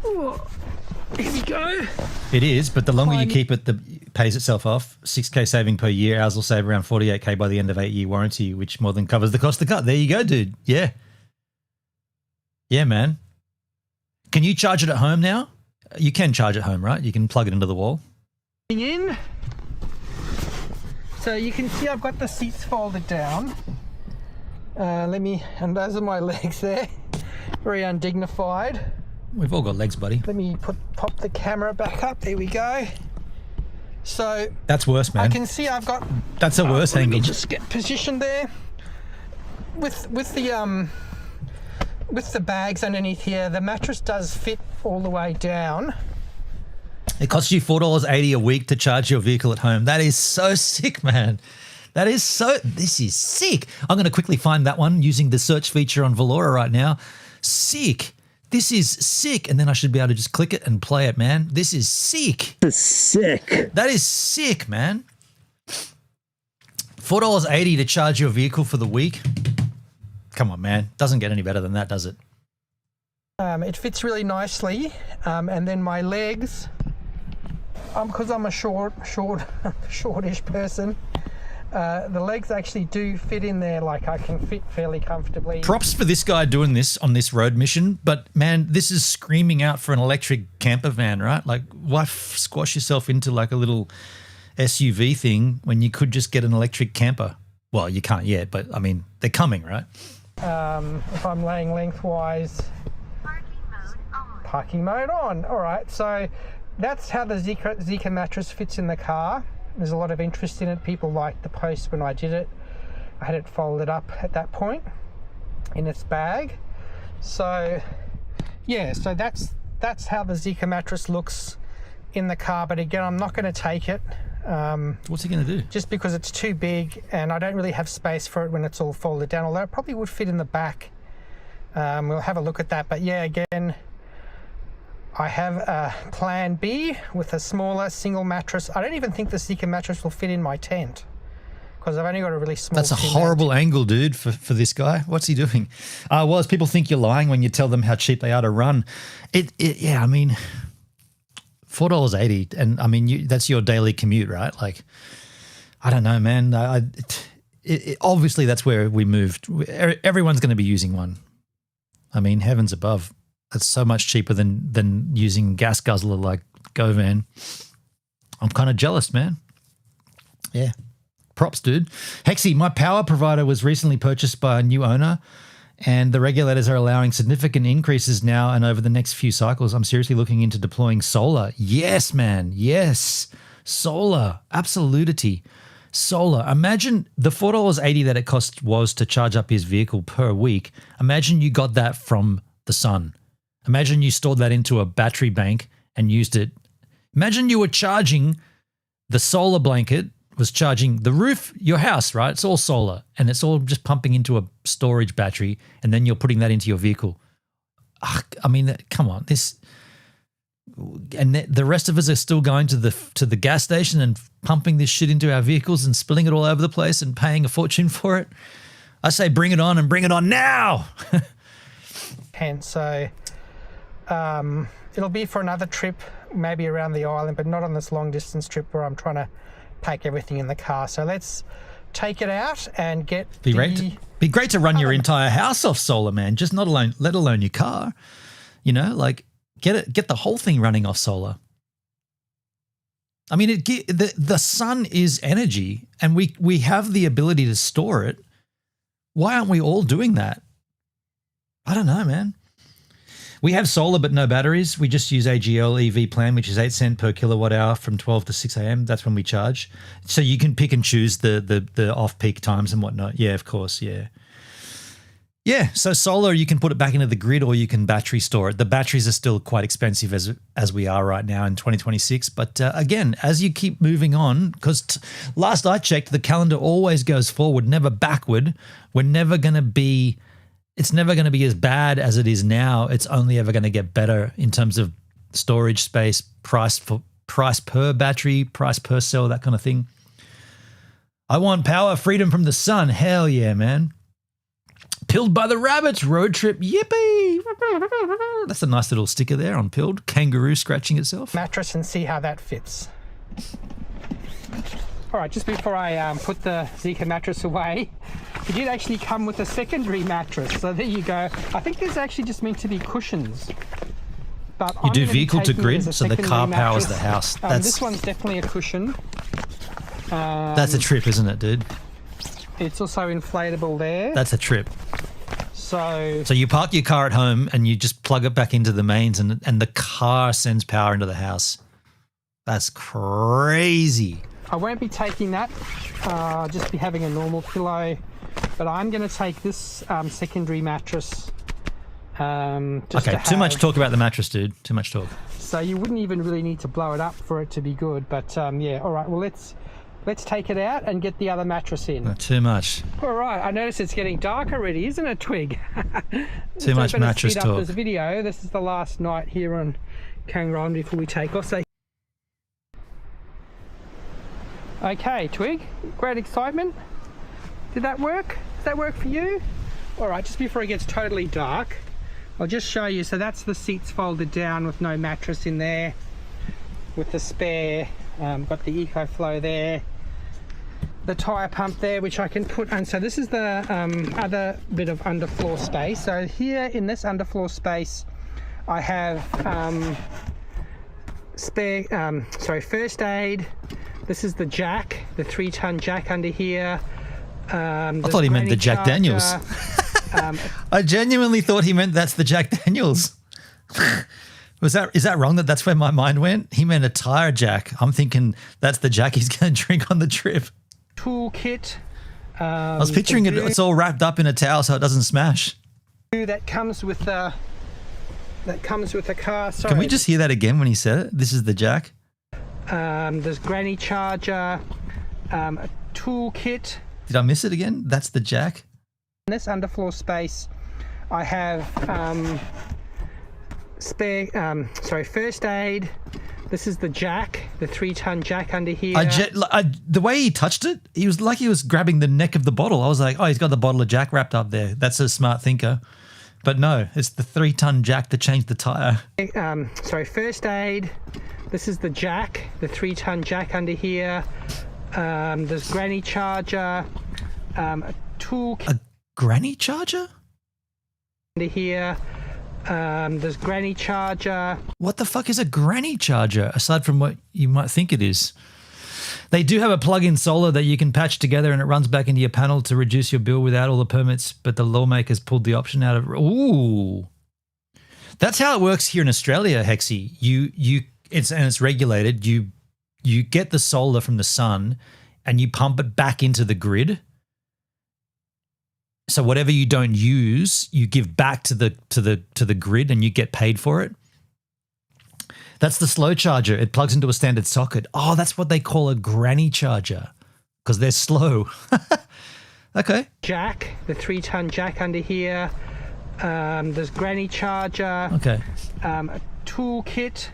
we go. It is, but the longer you keep it, it pays itself off. 6K saving per year. Ours will save around 48K by the end of 8-year warranty, which more than covers the cost of the cut. There you go, dude. Yeah. Yeah, man. Can you charge it at home now? You can charge at home, right? You can plug it into the wall. In. So you can see I've got the seats folded down. And those are my legs there. Very undignified. We've all got legs, buddy. Let me pop the camera back up. There we go. So that's worse, man. I can see I've got. That's a worse angle. Let me just get positioned there. With the bags underneath here, the mattress does fit all the way down. It costs you $4.80 a week to charge your vehicle at home. That is so sick, man. This is sick. I'm going to quickly find that one using the search feature on Valora right now. Sick. This is sick. And then I should be able to just click it and play it, man. This is sick. This is sick. That is sick, man. $4.80 to charge your vehicle for the week. Come on, man. Doesn't get any better than that, does it? It fits really nicely. And then my legs, because I'm a shortish person, the legs actually do fit in there. Like I can fit fairly comfortably. Props for this guy doing this on this road mission. But man, this is screaming out for an electric camper van, right? Like why squash yourself into like a little SUV thing when you could just get an electric camper? Well, you can't yet, but I mean, they're coming, right? If I'm laying lengthwise, parking mode on. All right, so that's how the Zeekr mattress fits in the car. There's a lot of interest in it. People liked the post when I did it. I had it folded up at that point in its bag. So yeah, so that's how the Zeekr mattress looks in the car. But again, I'm not going to take it. What's he going to do? Just because it's too big and I don't really have space for it when it's all folded down, although it probably would fit in the back. We'll have a look at that. But yeah, again, I have a plan B with a smaller single mattress. I don't even think the Zeekr mattress will fit in my tent because I've only got a really small That's a horrible angle, dude, for this guy. What's he doing? Well, as people think you're lying when you tell them how cheap they are to run. Yeah, I mean, $4.80, and I mean, that's your daily commute, right? Like, I don't know, man. Obviously, that's where we moved. Everyone's going to be using one. I mean, heavens above. That's so much cheaper than using gas guzzler like GoVan. I'm kind of jealous, man. Yeah. Props, dude. Hexy, my power provider was recently purchased by a new owner, and the regulators are allowing significant increases now and over the next few cycles. I'm seriously looking into deploying solar. Yes, man. Yes. Solar. Absolutity. Solar. Imagine the $4.80 that it was to charge up his vehicle per week. Imagine you got that from the sun. Imagine you stored that into a battery bank and used it. Imagine you were charging the solar blanket, was charging the roof, your house, right? It's all solar and it's all just pumping into a storage battery and then you're putting that into your vehicle. I mean, come on. And the rest of us are still going to the gas station and pumping this shit into our vehicles and spilling it all over the place and paying a fortune for it. I say bring it on and bring it on now. And so it'll be for another trip, maybe around the island, but not on this long distance trip where I'm trying to pack everything in the car. So let's take it out and get be great to run your entire house off solar, man. Just let alone your car. You know, like get the whole thing running off solar. I mean, the sun is energy, and we have the ability to store it. Why aren't we all doing that? I don't know, man. We have solar but no batteries. We just use AGL EV plan, which is 8 cents per kilowatt hour from 12 to 6 a.m. That's when we charge. So you can pick and choose the off-peak times and whatnot. Yeah, of course, yeah. Yeah, so solar, you can put it back into the grid or you can battery store it. The batteries are still quite expensive as we are right now in 2026. But again, as you keep moving on, because last I checked, the calendar always goes forward, never backward. It's never going to be as bad as it is now. It's only ever going to get better in terms of storage space, price per battery, price per cell, that kind of thing. I want power, freedom from the sun. Hell yeah, man. Pilled by the rabbits, road trip, yippee. That's a nice little sticker there on Pilled. Kangaroo scratching itself. Mattress and see how that fits. All right, just before I put the Zeekr mattress away, it did actually come with a secondary mattress. So there you go. I think there's actually just meant to be cushions. But you do vehicle to grid, so the car powers the house. This one's definitely a cushion. That's a trip, isn't it, dude? It's also inflatable there. That's a trip. So you park your car at home and you just plug it back into the mains and the car sends power into the house. That's crazy. I won't be taking that, just be having a normal pillow, but I'm going to take this secondary mattress. Okay, too much talk about the mattress, dude. Too much talk. So you wouldn't even really need to blow it up for it to be good, but yeah, all right, well, let's let's take it out and get the other mattress in. Not too much. All right, I notice it's getting dark already, isn't it, Twig? Too much mattress speed talk. up this video. This is the last night here on Kangaroo Island before we take off. So, okay, Twig, great excitement. Did that work? Does that work for you? All right, just before it gets totally dark, I'll just show you. So that's the seats folded down with no mattress in there, with the spare, got the EcoFlow there, the tyre pump there, which I can put, and so this is the other bit of underfloor space. So here in this underfloor space, I have first aid. This is the jack, the 3-ton jack under here. I thought he meant the Jack Daniels. I genuinely thought he meant that's the Jack Daniels. Is that wrong that's where my mind went? He meant a tire jack. I'm thinking that's the jack he's going to drink on the trip. Toolkit. I was picturing it's all wrapped up in a towel so it doesn't smash. That comes with the car. Sorry. Can we just hear that again when he said it? This is the jack. There's granny charger, a toolkit. Did I miss it again? That's the jack. In this underfloor space, I have first aid. This is the jack, the 3-ton jack under here. The way he touched it, he was like he was grabbing the neck of the bottle. I was like, oh, he's got the bottle of jack wrapped up there. That's a smart thinker. But no, it's the 3-ton jack that changed the tire. First aid. This is the jack, the 3-ton jack under here. There's granny charger, a toolkit. A granny charger? Under here. There's granny charger. What the fuck is a granny charger, aside from what you might think it is? They do have a plug-in solar that you can patch together and it runs back into your panel to reduce your bill without all the permits, but the lawmakers pulled the option out of it. Ooh. That's how it works here in Australia, Hexy. It's regulated. You get the solar from the sun and you pump it back into the grid. So whatever you don't use, you give back to the grid and you get paid for it. That's the slow charger. It plugs into a standard socket. Oh, that's what they call a granny charger because they're slow. Okay. Jack, the 3-ton jack under here. There's granny charger. Okay. A toolkit.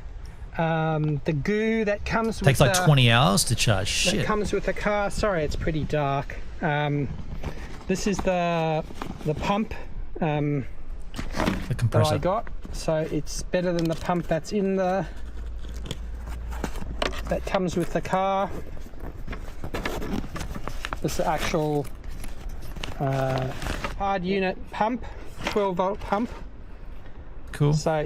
The goo that comes with takes like 20 hours to charge. Shit. That comes with the car. Sorry, it's pretty dark. This is the pump the compressor that I got. So it's better than the pump that comes with the car. This is the actual hard unit pump, 12-volt pump. Cool. So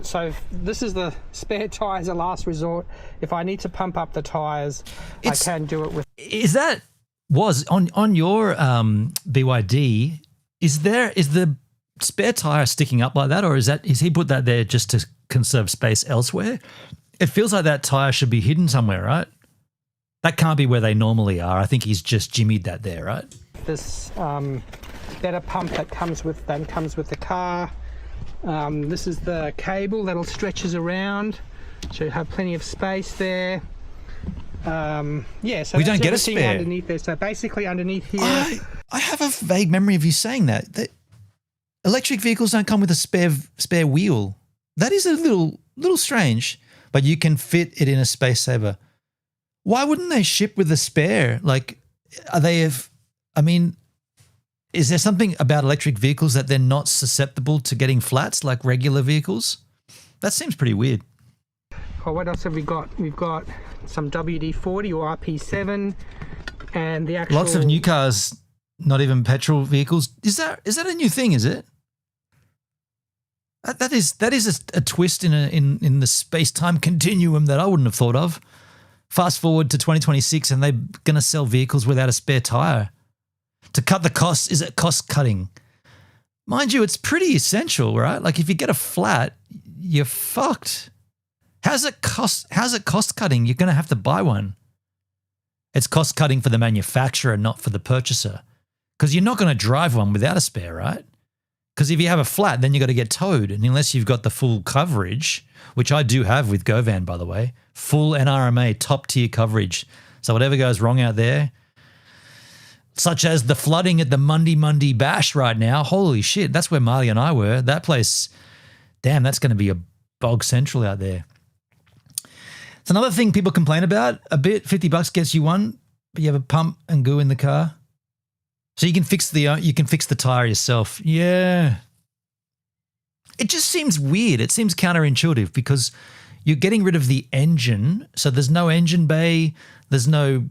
so this is the spare tires, a last resort. If I need to pump up the tires, I can do it with. Was on your BYD? Is the spare tire sticking up like that, or is he put that there just to conserve space elsewhere? It feels like that tire should be hidden somewhere, right? That can't be where they normally are. I think he's just jimmied that there, right? This better pump that comes with the car. This is the cable that'll stretches around, so you have plenty of space there. So we don't get a spare underneath there. So basically underneath here, I have a vague memory of you saying that electric vehicles don't come with a spare wheel. That is a little strange, but you can fit it in a space saver. Why wouldn't they ship with a spare? Like, is there something about electric vehicles that they're not susceptible to getting flats like regular vehicles? That seems pretty weird. Oh, what else have we got? We've got some WD-40 or RP7 and the actual... Lots of new cars, not even petrol vehicles. Is that a new thing, is it? That is a twist in the space-time continuum that I wouldn't have thought of. Fast forward to 2026 and they're going to sell vehicles without a spare tire. To cut the costs, is it cost cutting? Mind you, it's pretty essential, right? Like if you get a flat, you're fucked. How's it cost cutting? You're going to have to buy one. It's cost cutting for the manufacturer, not for the purchaser. Because you're not going to drive one without a spare, right? Because if you have a flat, then you got to get towed. And unless you've got the full coverage, which I do have with GoVan, by the way, full NRMA top tier coverage. So whatever goes wrong out there, such as the flooding at the Mundi Bash right now, holy shit, that's where Marley and I were. That place, damn, that's going to be a bog central out there. It's another thing people complain about a bit. $50 gets you one, but you have a pump and goo in the car. So you can fix the tire yourself. Yeah. It just seems weird. It seems counterintuitive because you're getting rid of the engine. So there's no engine bay. There's no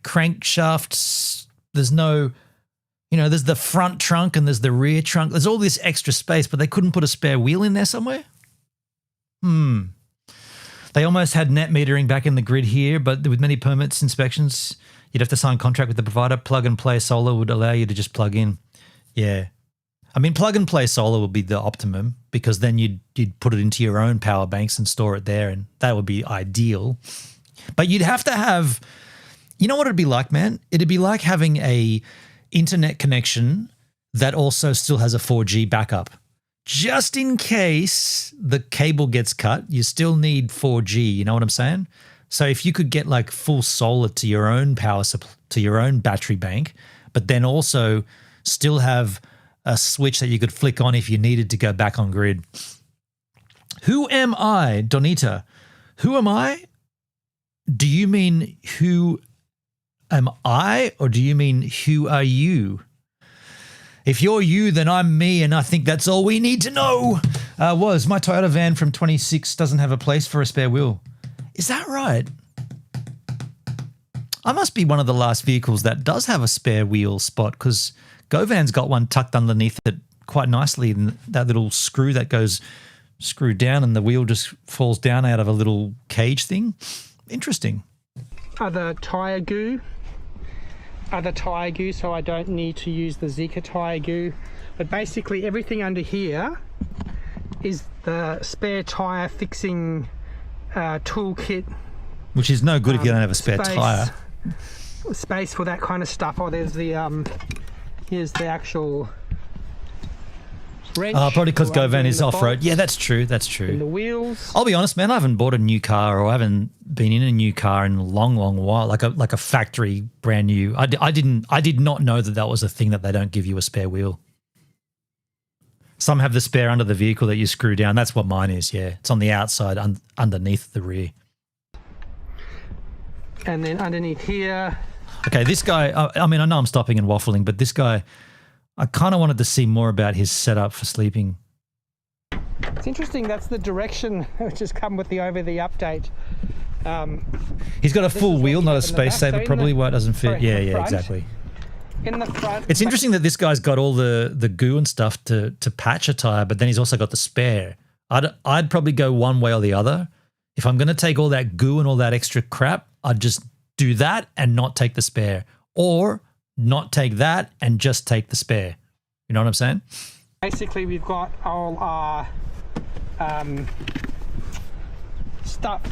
crankshafts. There's no, there's the front trunk and there's the rear trunk. There's all this extra space, but they couldn't put a spare wheel in there somewhere? They almost had net metering back in the grid here, but with many permits, inspections, you'd have to sign a contract with the provider. Plug and play solar would allow you to just plug in. Yeah. I mean, plug and play solar would be the optimum because then you'd put it into your own power banks and store it there, and that would be ideal. But you'd have to have, you know what it'd be like, man? It'd be like having a internet connection that also still has a 4G backup. Just in case the cable gets cut, you still need 4G, you know what I'm saying? So if you could get like full solar to your own power supply, to your own battery bank, but then also still have a switch that you could flick on if you needed to go back on grid. Who am I, Donita? Who am I? Do you mean who am I, or do you mean who are you? If you're you, then I'm me, and I think that's all we need to know. My Toyota van from 26 doesn't have a place for a spare wheel. Is that right? I must be one of the last vehicles that does have a spare wheel spot because GoVan's got one tucked underneath it quite nicely, and that little screw that goes screwed down and the wheel just falls down out of a little cage thing. Interesting. Other tyre goo, so I don't need to use the Zeekr tyre goo. But basically everything under here is the spare tyre fixing toolkit. Which is no good if you don't have a spare tyre. Space for that kind of stuff. Oh, there's the, here's the actual wrench. Probably because GoVan is off-road. Yeah, that's true. That's true. And the wheels. I'll be honest, man. I haven't bought a new car, or I haven't been in a new car in a long, long while. Like a factory brand new. I did not know that was a thing that they don't give you a spare wheel. Some have the spare under the vehicle that you screw down. That's what mine is. Yeah, it's on the outside, underneath the rear. And then underneath here. Okay, this guy. I mean, I know I'm stopping and waffling, but this guy, I kind of wanted to see more about his setup for sleeping. It's interesting. That's the direction which has come with the over the update. He's got a full wheel, not a space saver. Probably why it doesn't fit. Sorry, yeah, front. exactly. In the front. It's interesting that this guy's got all the goo and stuff to patch a tire, but then he's also got the spare. I'd probably go one way or the other. If I'm going to take all that goo and all that extra crap, I'd just do that and not take the spare, or not take that and just take the spare. You know what I'm saying? Basically, we've got all our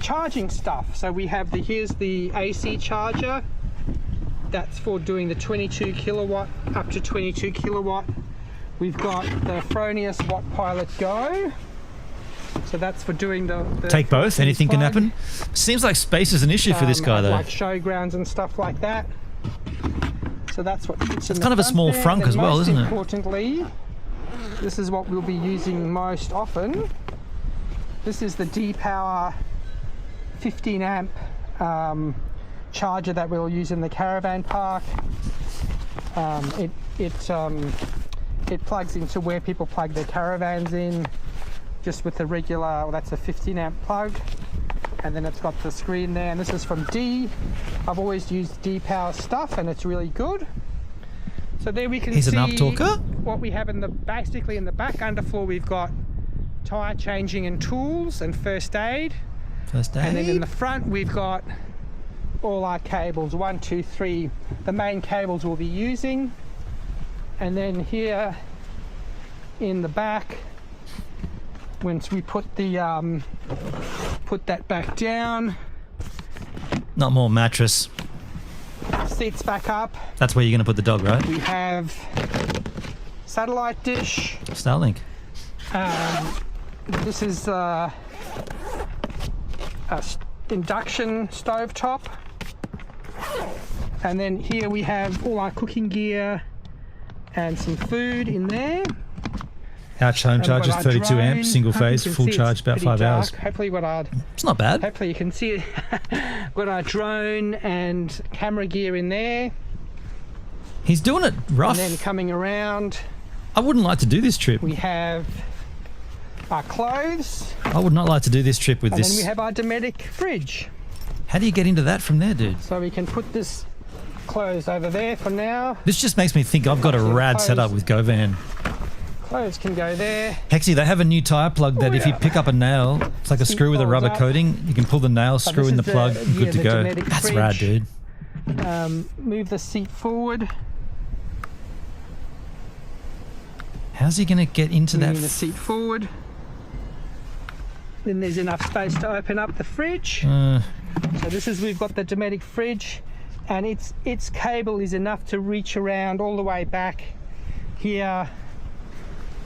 charging stuff. So we have here's the AC charger. That's for doing the 22 kilowatt up to 22 kilowatt. We've got the Fronius Watt Pilot Go. So that's for doing the take both. Anything can happen. Seems like space is an issue for this guy, though. Like showgrounds and stuff like that. So that's what fits in it's kind of a small frunk as well, isn't it? Importantly, this is what we'll be using most often. This is the D-Power 15 amp charger that we'll use in the caravan park. It plugs into where people plug their caravans in, just with the regular, well, that's a 15 amp plug, and then it's got the screen there, and this is from D. I've always used D-Power stuff, and it's really good. So there we can see what we have basically in the back underfloor. We've got tire changing and tools and first aid. And then in the front we've got all our cables, 1, 2, 3, the main cables we'll be using. And then here in the back, once we put the put that back down, not more mattress, seats back up, that's where you're going to put the dog, right? We have satellite dish, Starlink. This is a induction stove top. And then here we have all our cooking gear and some food in there. Our home charge is 32 drone. amps, single Hope you phase, can full see charge, it's about pretty 5 dark. hours. Hopefully It's not bad. hopefully you can see it. Got our drone and camera gear in there. He's doing it rough. And then coming around, I wouldn't like to do this trip. we have our clothes. I would not like to do this trip with And this. then we have our Dometic fridge. How do you get into that from there, dude? So we can put this clothes over there for now. This just makes me think I've got a rad setup with GoVan. Clothes can go there. Hexy, they have a new tyre plug that if you pick up a nail, it's like a screw with a rubber coating. You can pull the nail, screw in the plug, good to go. That's rad, dude. Move the seat forward. How's he going to get into that? Moving the seat forward. Then there's enough space to open up the fridge. So this is, we've got the Dometic fridge, and its cable is enough to reach around all the way back here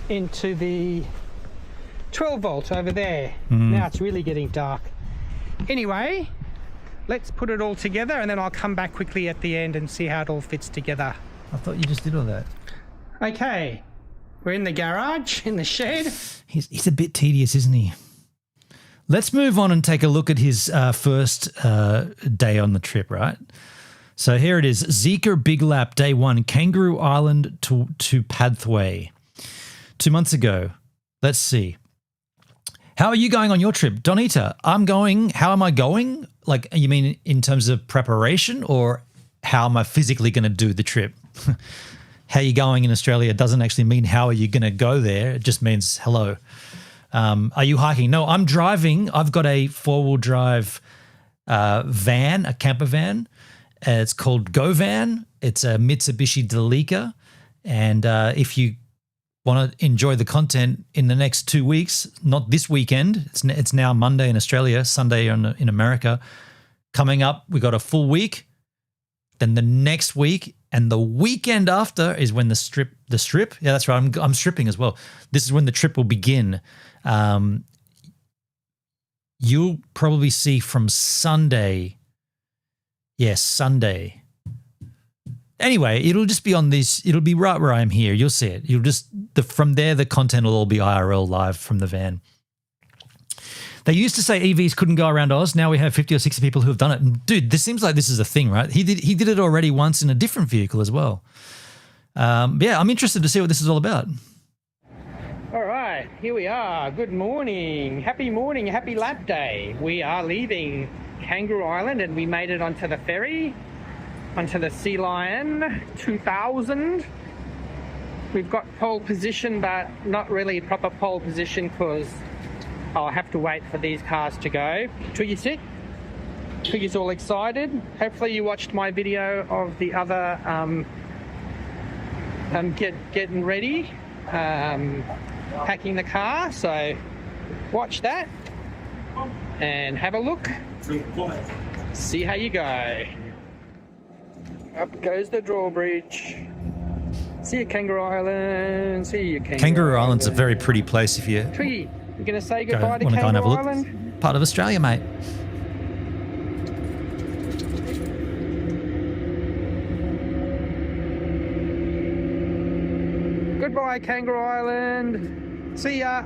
into the 12 volt over there. Now it's really getting dark. Anyway, let's put it all together and then I'll come back quickly at the end and see how it all fits together. I thought you just did all that. Okay, we're in the garage, in the shed. He's a bit tedious, isn't he? Let's move on and take a look at his first day on the trip, right? So here it is, Zeekr Big Lap, Day 1, Kangaroo Island to Pathway. 2 months ago. Let's see. How are you going on your trip? Donita, I'm going. How am I going? Like, you mean in terms of preparation, or how am I physically going to do the trip? How you going in Australia doesn't actually mean how are you going to go there. It just means hello. Are you hiking? No, I'm driving. I've got a four-wheel drive van, a camper van. It's called GoVan. It's a Mitsubishi Delica. And if you want to enjoy the content in the next 2 weeks, not this weekend. It's now Monday in Australia, Sunday in America. Coming up, we got a full week. Then the next week and the weekend after is when the strip. Yeah, that's right. I'm stripping as well. This is when the trip will begin. You'll probably see from Sunday. Yes, Sunday. Anyway, it'll just be on this. It'll be right where I'm here. You'll see it. From there, the content will all be IRL live from the van. They used to say EVs couldn't go around Oz. Now we have 50 or 60 people who have done it. And dude, this seems like this is a thing, right? He did it already once in a different vehicle as well. Yeah, I'm interested to see what this is all about. All right, here we are. Good morning, happy lap day. We are leaving Kangaroo Island and we made it onto the ferry, onto the Sea Lion 2000. We've got pole position, but not really proper pole position because I'll have to wait for these cars to go. Twiggy sit. Twiggy's all excited. Hopefully you watched my video of the other getting ready, packing the car, so watch that and have a look. See how you go. Up goes the drawbridge. See you, Kangaroo Island. See you, Kangaroo Island's a very pretty place if you... Twiggy, you're going to say goodbye to Kangaroo Kangaroo have a look. Island? Part of Australia, mate. Goodbye, Kangaroo Island. See ya.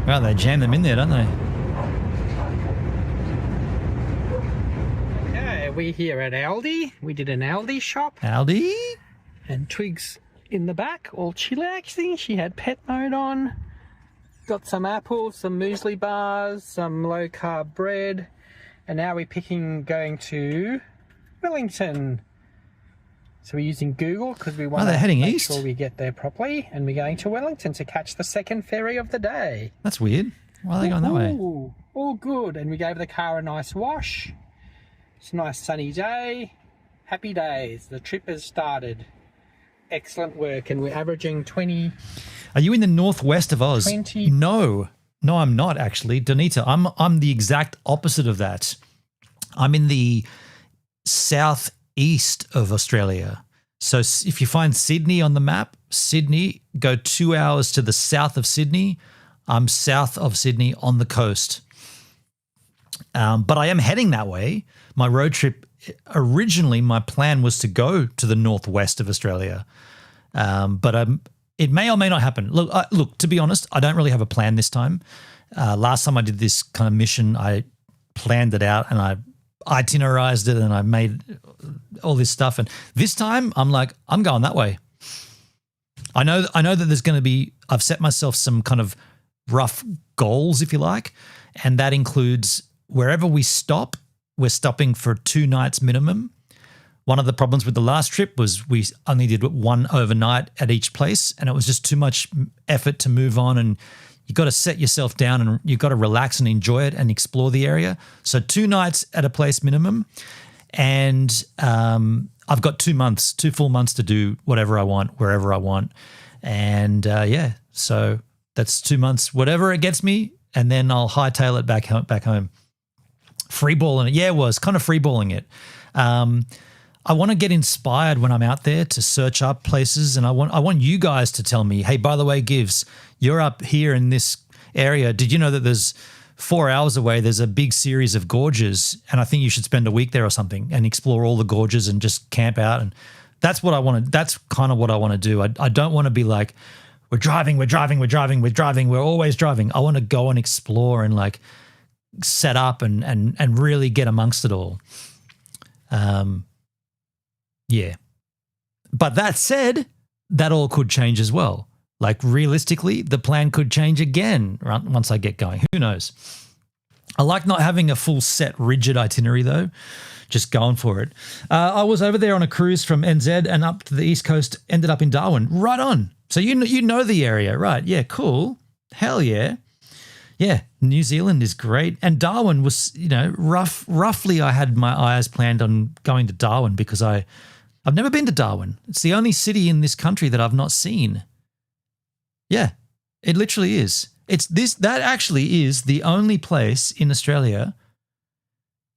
Well, they jam them in there, don't they? Okay, we're here at Aldi. We did an Aldi shop. Aldi? And Twig's in the back, all chillaxing. She had pet mode on. Got some apples, some muesli bars, some low-carb bread. And now we're going to Wellington. So we're using Google because we want they're to heading make east. sure we get there properly. And we're going to Wellington to catch the second ferry of the day. That's weird. Why are they going that way? Ooh, all good. And we gave the car a nice wash. It's a nice sunny day. Happy days. The trip has started. Excellent work. And we're averaging 20. Are you in the northwest of Oz? 20. No, I'm not actually, Donita. I'm the exact opposite of that. I'm in the southeast of Australia. So if you find Sydney on the map, Sydney, go 2 hours to the south of Sydney. I'm south of Sydney on the coast. But I am heading that way. My road trip, originally my plan was to go to the northwest of Australia. But it may or may not happen. Look, to be honest, I don't really have a plan this time. Last time I did this kind of mission, I planned it out and I itinerarized it and I made all this stuff. And this time I'm like, I'm going that way. I know that there's going to be, I've set myself some kind of rough goals, if you like. And that includes wherever we stop, we're stopping for 2 nights minimum. One of the problems with the last trip was we only did one overnight at each place and it was just too much effort to move on, and you got to set yourself down and you got to relax and enjoy it and explore the area. So 2 nights at a place minimum, and I've got 2 months, 2 full months to do whatever I want, wherever I want. And so that's 2 months, whatever it gets me, and then I'll hightail it back home. Freeballing it. Yeah, it was kind of freeballing it. I want to get inspired when I'm out there to search up places, and I want you guys to tell me, hey, by the way, Gives, you're up here in this area. Did you know that there's 4 hours away, there's a big series of gorges, and I think you should spend a week there or something and explore all the gorges and just camp out. And that's what I want to. That's kind of what I want to do. I don't want to be like, we're driving, we're always driving. I want to go and explore and like set up and really get amongst it all. Yeah. But that said, that all could change as well. Like realistically, the plan could change again once I get going. Who knows? I like not having a full set rigid itinerary though, just going for it. I was over there on a cruise from NZ and up to the East Coast, ended up in Darwin. Right on. So you know the area, right? Yeah, cool. Hell yeah. Yeah, New Zealand is great. And Darwin was, roughly I had my eyes planned on going to Darwin because I've never been to Darwin. It's the only city in this country that I've not seen. Yeah, it literally is. That actually is the only place in Australia.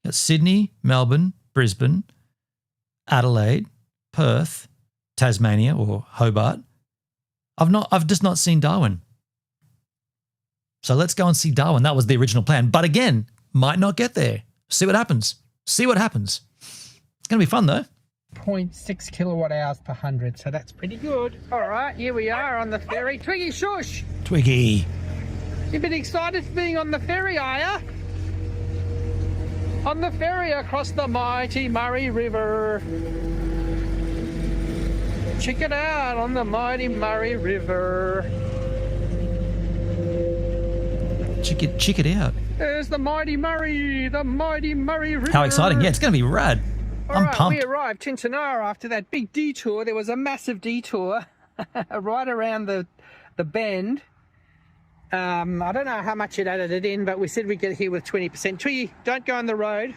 Sydney, Melbourne, Brisbane, Adelaide, Perth, Tasmania or Hobart. I've just not seen Darwin. So let's go and see Darwin. That was the original plan. But again, might not get there. See what happens. It's going to be fun though. 0.6 kilowatt hours per 100, so that's pretty good. All right, here we are on the ferry. Twiggy, shush! Twiggy. You been excited for being on the ferry, are ya? On the ferry across the mighty Murray River. Check it out on the mighty Murray River. Check it out. There's the mighty Murray River. How exciting. Yeah, it's going to be rad. I'm pumped. We arrived Tintinara after that big detour. There was a massive detour right around the bend. I don't know how much it added it in, but we said we'd get here with 20%. Twiggy, don't go on the road.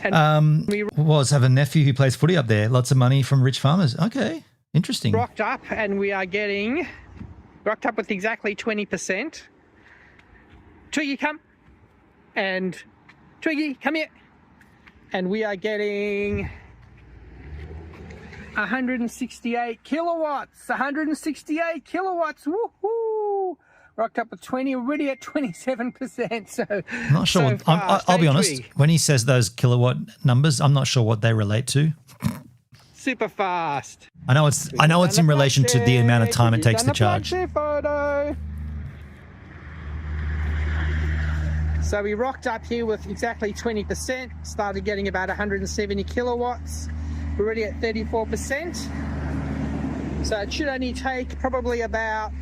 And we have a nephew who plays footy up there. Lots of money from rich farmers. Okay, interesting. Rocked up, and we are getting rocked up with exactly 20%. Twiggy, come. And Twiggy, come here. And we are getting 168 kilowatts. 168 kilowatts. Woohoo! Rocked up with 20, already at 27%. So I'm not sure. So I'll be honest. When he says those kilowatt numbers, I'm not sure what they relate to. Super fast. I know it's in relation to the amount of time it takes to charge. Photo. So we rocked up here with exactly 20%, started getting about 170 kilowatts. We're already at 34%. So it should only take probably about,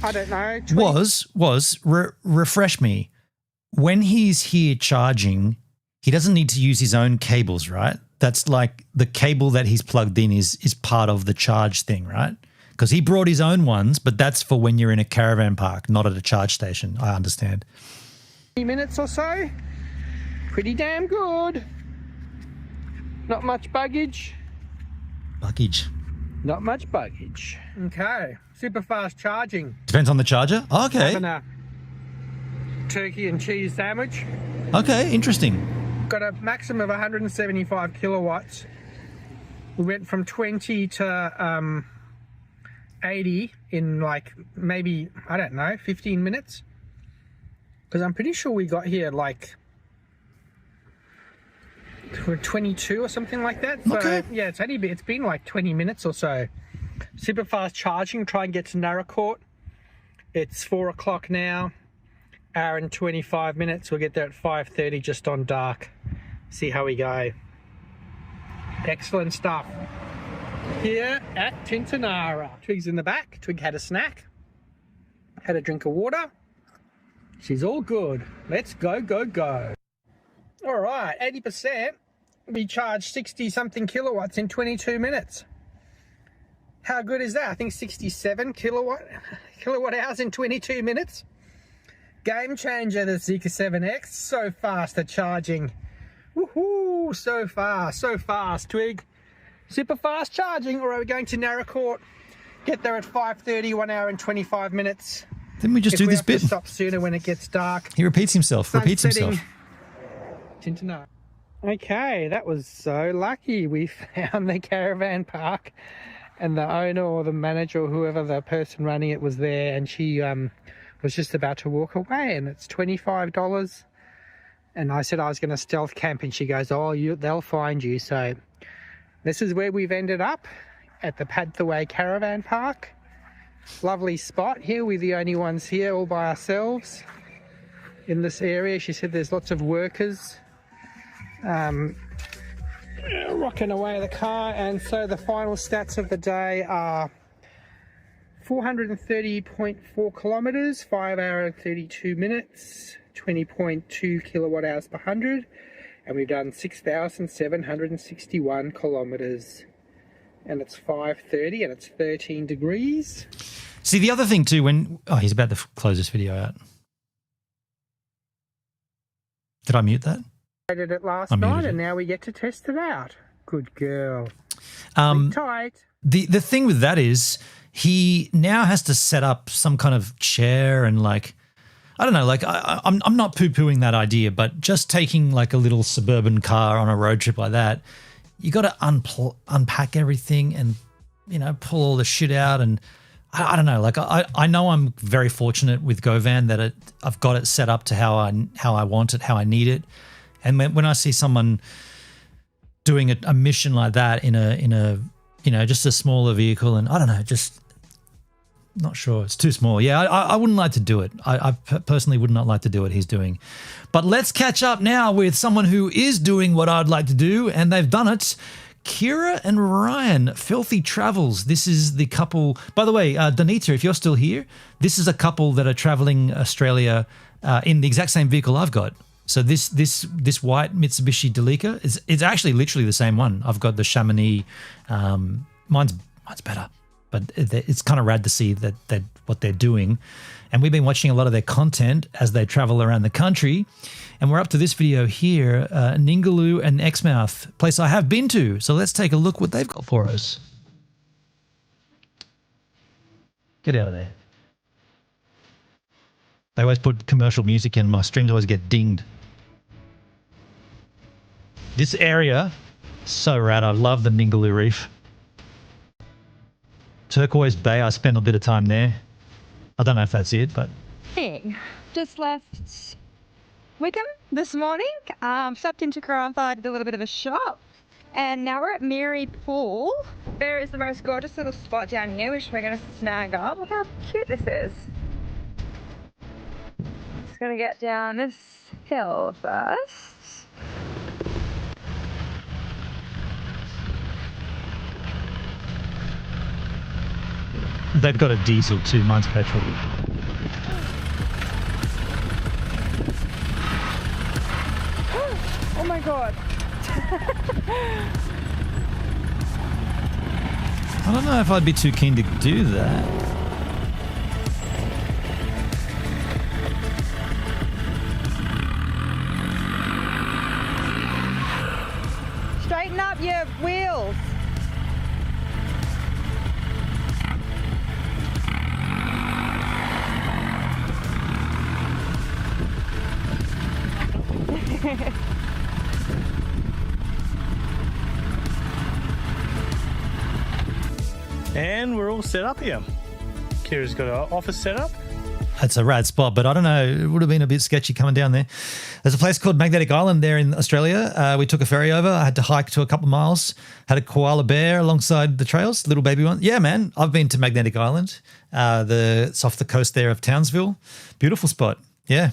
I don't know, 20. Refresh me. When he's here charging, he doesn't need to use his own cables, right? that's like the cable that he's plugged in is part of the charge thing, right? Because he brought his own ones, but that's for when you're in a caravan park, not at a charge station. I understand. 20 minutes or so. Pretty damn good. Not much baggage. Luggage. Not much baggage. Okay. Super fast charging. Depends on the charger. Oh, okay. Having a turkey and cheese sandwich. Okay, interesting. Got a maximum of 175 kilowatts. We went from 20 to 80 in like maybe, I don't know, 15 minutes. Because I'm pretty sure we got here like 22 or something like that. So okay. Yeah, it's been like 20 minutes or so. Super fast charging, try and get to Narracourt. It's 4 o'clock now. Hour and 25 minutes. We'll get there at 5:30 just on dark. See how we go. Excellent stuff. Here at Tintinara. Twig's in the back. Twig had a snack. Had a drink of water. She's all good. Let's go, go, go. All right, 80%. We charged 60 something kilowatts in 22 minutes. How good is that? I think 67 kilowatt hours in 22 minutes. Game changer, the Zeekr 7X. So fast at charging. Woohoo! So fast, Twig. Super fast charging. All right, we're going to Narracourt. Get there at 5:30, 1 hour and 25 minutes. Didn't we just do this bit? To stop sooner when it gets dark. He repeats himself. Tintinara. Okay, that was so lucky. We found the caravan park and the owner or the manager or whoever, the person running it, was there, and she was just about to walk away, and it's $25. And I said I was going to stealth camp, and she goes, oh, they'll find you. So this is where we've ended up, at the Padthaway Caravan Park. Lovely spot here. We're the only ones here all by ourselves in this area. She said there's lots of workers rocking away the car. And so the final stats of the day are 430.4 kilometers, 5 hours and 32 minutes, 20.2 kilowatt hours per 100, and we've done 6,761 kilometers. And it's 5:30 and it's 13 degrees. See, the other thing too, he's about to close this video out. Did I mute that? I did it last night, and now we get to test it out. Good girl. Tight. The thing with that is he now has to set up some kind of chair and like, I don't know, like I'm not poo-pooing that idea, but just taking like a little suburban car on a road trip like that, you got to unpack everything and, you know, pull all the shit out. And I don't know, like I know I'm very fortunate with GoVan that I've got it set up to how I want it, how I need it. And when I see someone doing a mission like that in a you know, just a smaller vehicle, and I don't know, just not sure, it's too small. Yeah, I wouldn't like to do it. I personally would not like to do what he's doing. But let's catch up now with someone who is doing what I'd like to do, and they've done it. Kira and Ryan, Filthy Travels. This is the couple. By the way, Donita, if you're still here, this is a couple that are traveling Australia in the exact same vehicle I've got. So this white Mitsubishi Delica is actually literally the same one. I've got the Chamonix. Mine's better, but it's kind of rad to see that what they're doing. And we've been watching a lot of their content as they travel around the country. And we're up to this video here, Ningaloo and Exmouth, place I have been to. So let's take a look what they've got for us. Get out of there. They always put commercial music in. My streams always get dinged. This area, so rad. I love the Ningaloo Reef. Turquoise Bay, I spent a bit of time there. I don't know if that's it, but... Just left Wickham this morning. Stopped into Karantha, did a little bit of a shop. And now we're at Mary Pool. There is the most gorgeous little spot down here, which we're going to snag up. Look how cute this is. Just going to get down this hill first. They've got a diesel too, mine's petrol. Oh my god. I don't know if I'd be too keen to do that. Straighten up your wheels. And we're all set up here. Kira's got our office set up. That's a rad spot, but I don't know. It would have been a bit sketchy coming down there. There's a place called Magnetic Island there in Australia. We took a ferry over. I had to hike to a couple miles. Had a koala bear alongside the trails, little baby one. Yeah, man. I've been to Magnetic Island. It's off the coast there of Townsville. Beautiful spot. Yeah.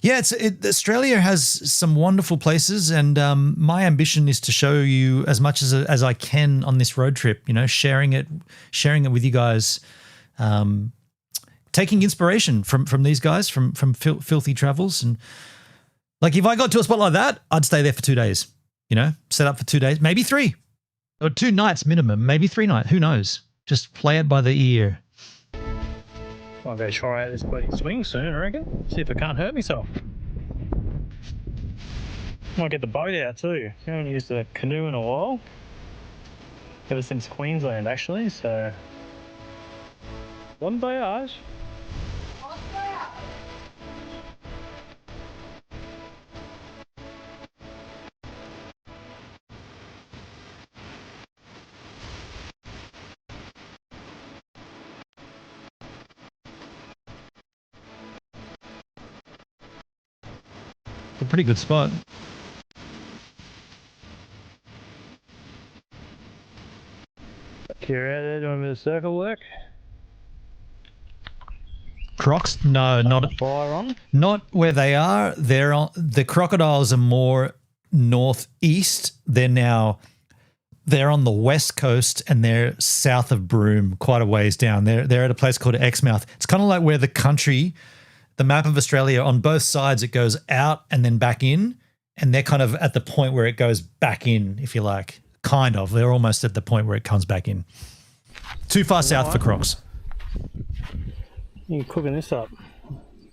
Yeah, Australia has some wonderful places, and my ambition is to show you as much as I can on this road trip. You know, sharing it with you guys, taking inspiration from these guys from Filthy Travels, and like if I got to a spot like that, I'd stay there for 2 days. You know, set up for 2 days, maybe 3, or 2 nights minimum, maybe 3 nights. Who knows? Just play it by the ear. I'll go try out this bloody swing soon, I reckon. See if I can't hurt myself. Might get the boat out too. I haven't used a canoe in a while. Ever since Queensland, actually, so... Bon voyage. A pretty good spot. You're out there doing a bit of circle work. Crocs? No, not fire on. Not where they are. They're on the crocodiles are more northeast. They're on the west coast and they're south of Broome, quite a ways down. They're at a place called Exmouth. It's kind of like where the map of Australia, on both sides, it goes out and then back in, and they're kind of at the point where it goes back in, if you like. Kind of. They're almost at the point where it comes back in. Too far south for Crocs. You're cooking this up.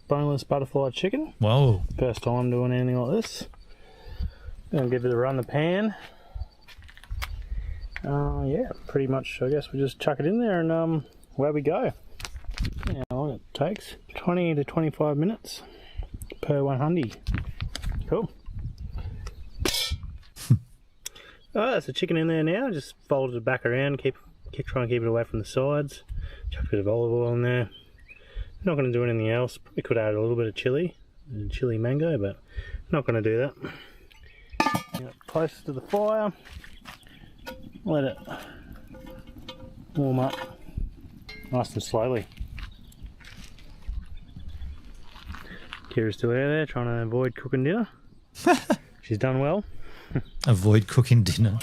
Boneless butterfly chicken. Whoa. First time doing anything like this. Gonna give it a run the pan. Yeah, pretty much, I guess we just chuck it in there and away we go. Yeah, how long it takes? 20 to 25 minutes per 100. Cool. Oh, that's the chicken in there now. Just folded it back around. Try and keep it away from the sides. Chuck a bit of olive oil in there. Not going to do anything else. We could add a little bit of chili mango, but not going to do that. Get it close to the fire. Let it warm up nice and slowly. Kira's still out there trying to avoid cooking dinner. She's done well. Avoid cooking dinner.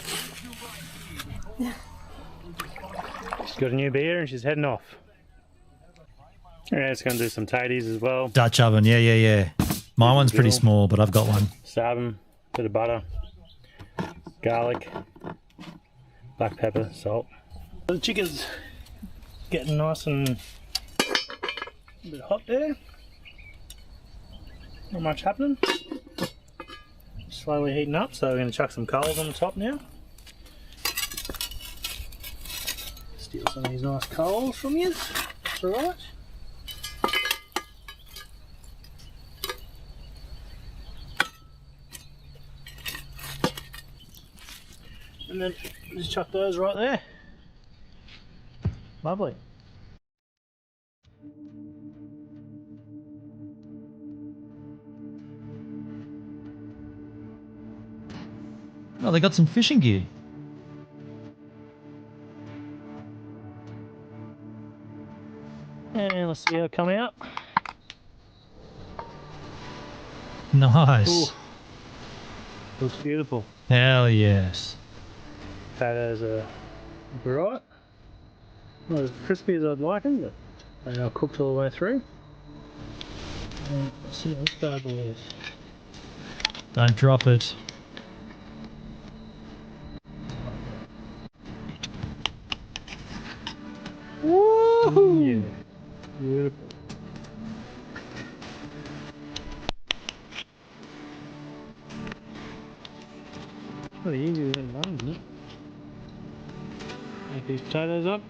She's got a new beer and she's heading off. Yeah, it's going to do some taties as well. Dutch oven, yeah. My one's pretty small, but I've got one. Sardine, bit of butter, garlic, black pepper, salt. The chicken's getting nice and a bit hot there. Not much happening. Slowly heating up, so we're going to chuck some coals on the top now. Steal some of these nice coals from you. That's alright. And then just chuck those right there. Lovely. Oh, they got some fishing gear. And let's see how it come out. Nice. Ooh. Looks beautiful. Hell yes. Fat as a right. Not as crispy as I'd like them, but they are cooked all the way through. And let's see what this bad boy is. Don't drop it. Yeah. Beautiful. Pretty easy to run, isn't it? Make these potatoes up.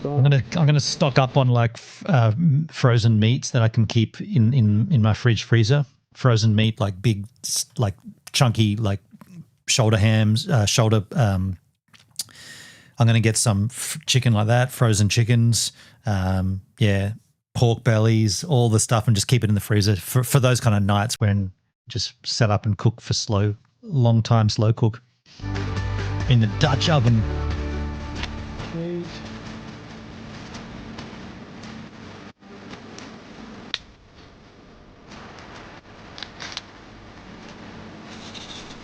I'm gonna stock up on like frozen meats that I can keep in my fridge freezer. Frozen meat, like big, like chunky, like shoulder hams, I'm gonna get some chicken like that, frozen chickens, yeah, pork bellies, all the stuff, and just keep it in the freezer for those kind of nights when just set up and cook for long time slow cook in the Dutch oven. Sweet.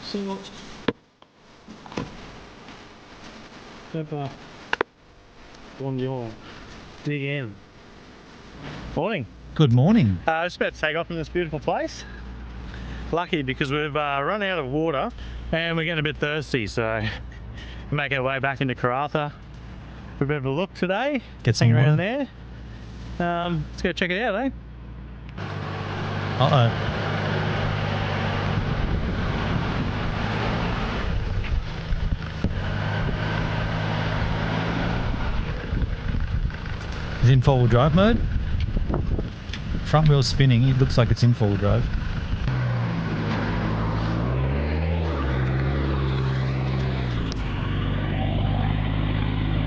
Salt, pepper, bonjour. Dig in. Morning. Good morning. Just about to take off from this beautiful place. Lucky because we've run out of water and we're getting a bit thirsty, so we make our way back into Karratha for a bit of a look today. Get some around there. Let's go check it out, eh? Uh-oh. Is it in four-wheel drive mode? Front wheel spinning, it looks like it's in four-wheel drive.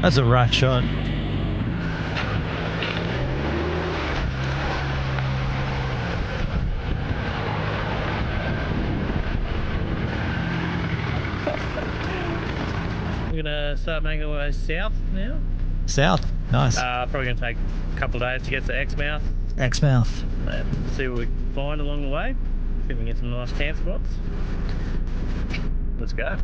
That's a right shot. We're gonna start making our way south now. South, nice. Probably gonna take a couple of days to get to Exmouth. Exmouth. See what we can find along the way. See if we can get some nice camp spots. Let's go.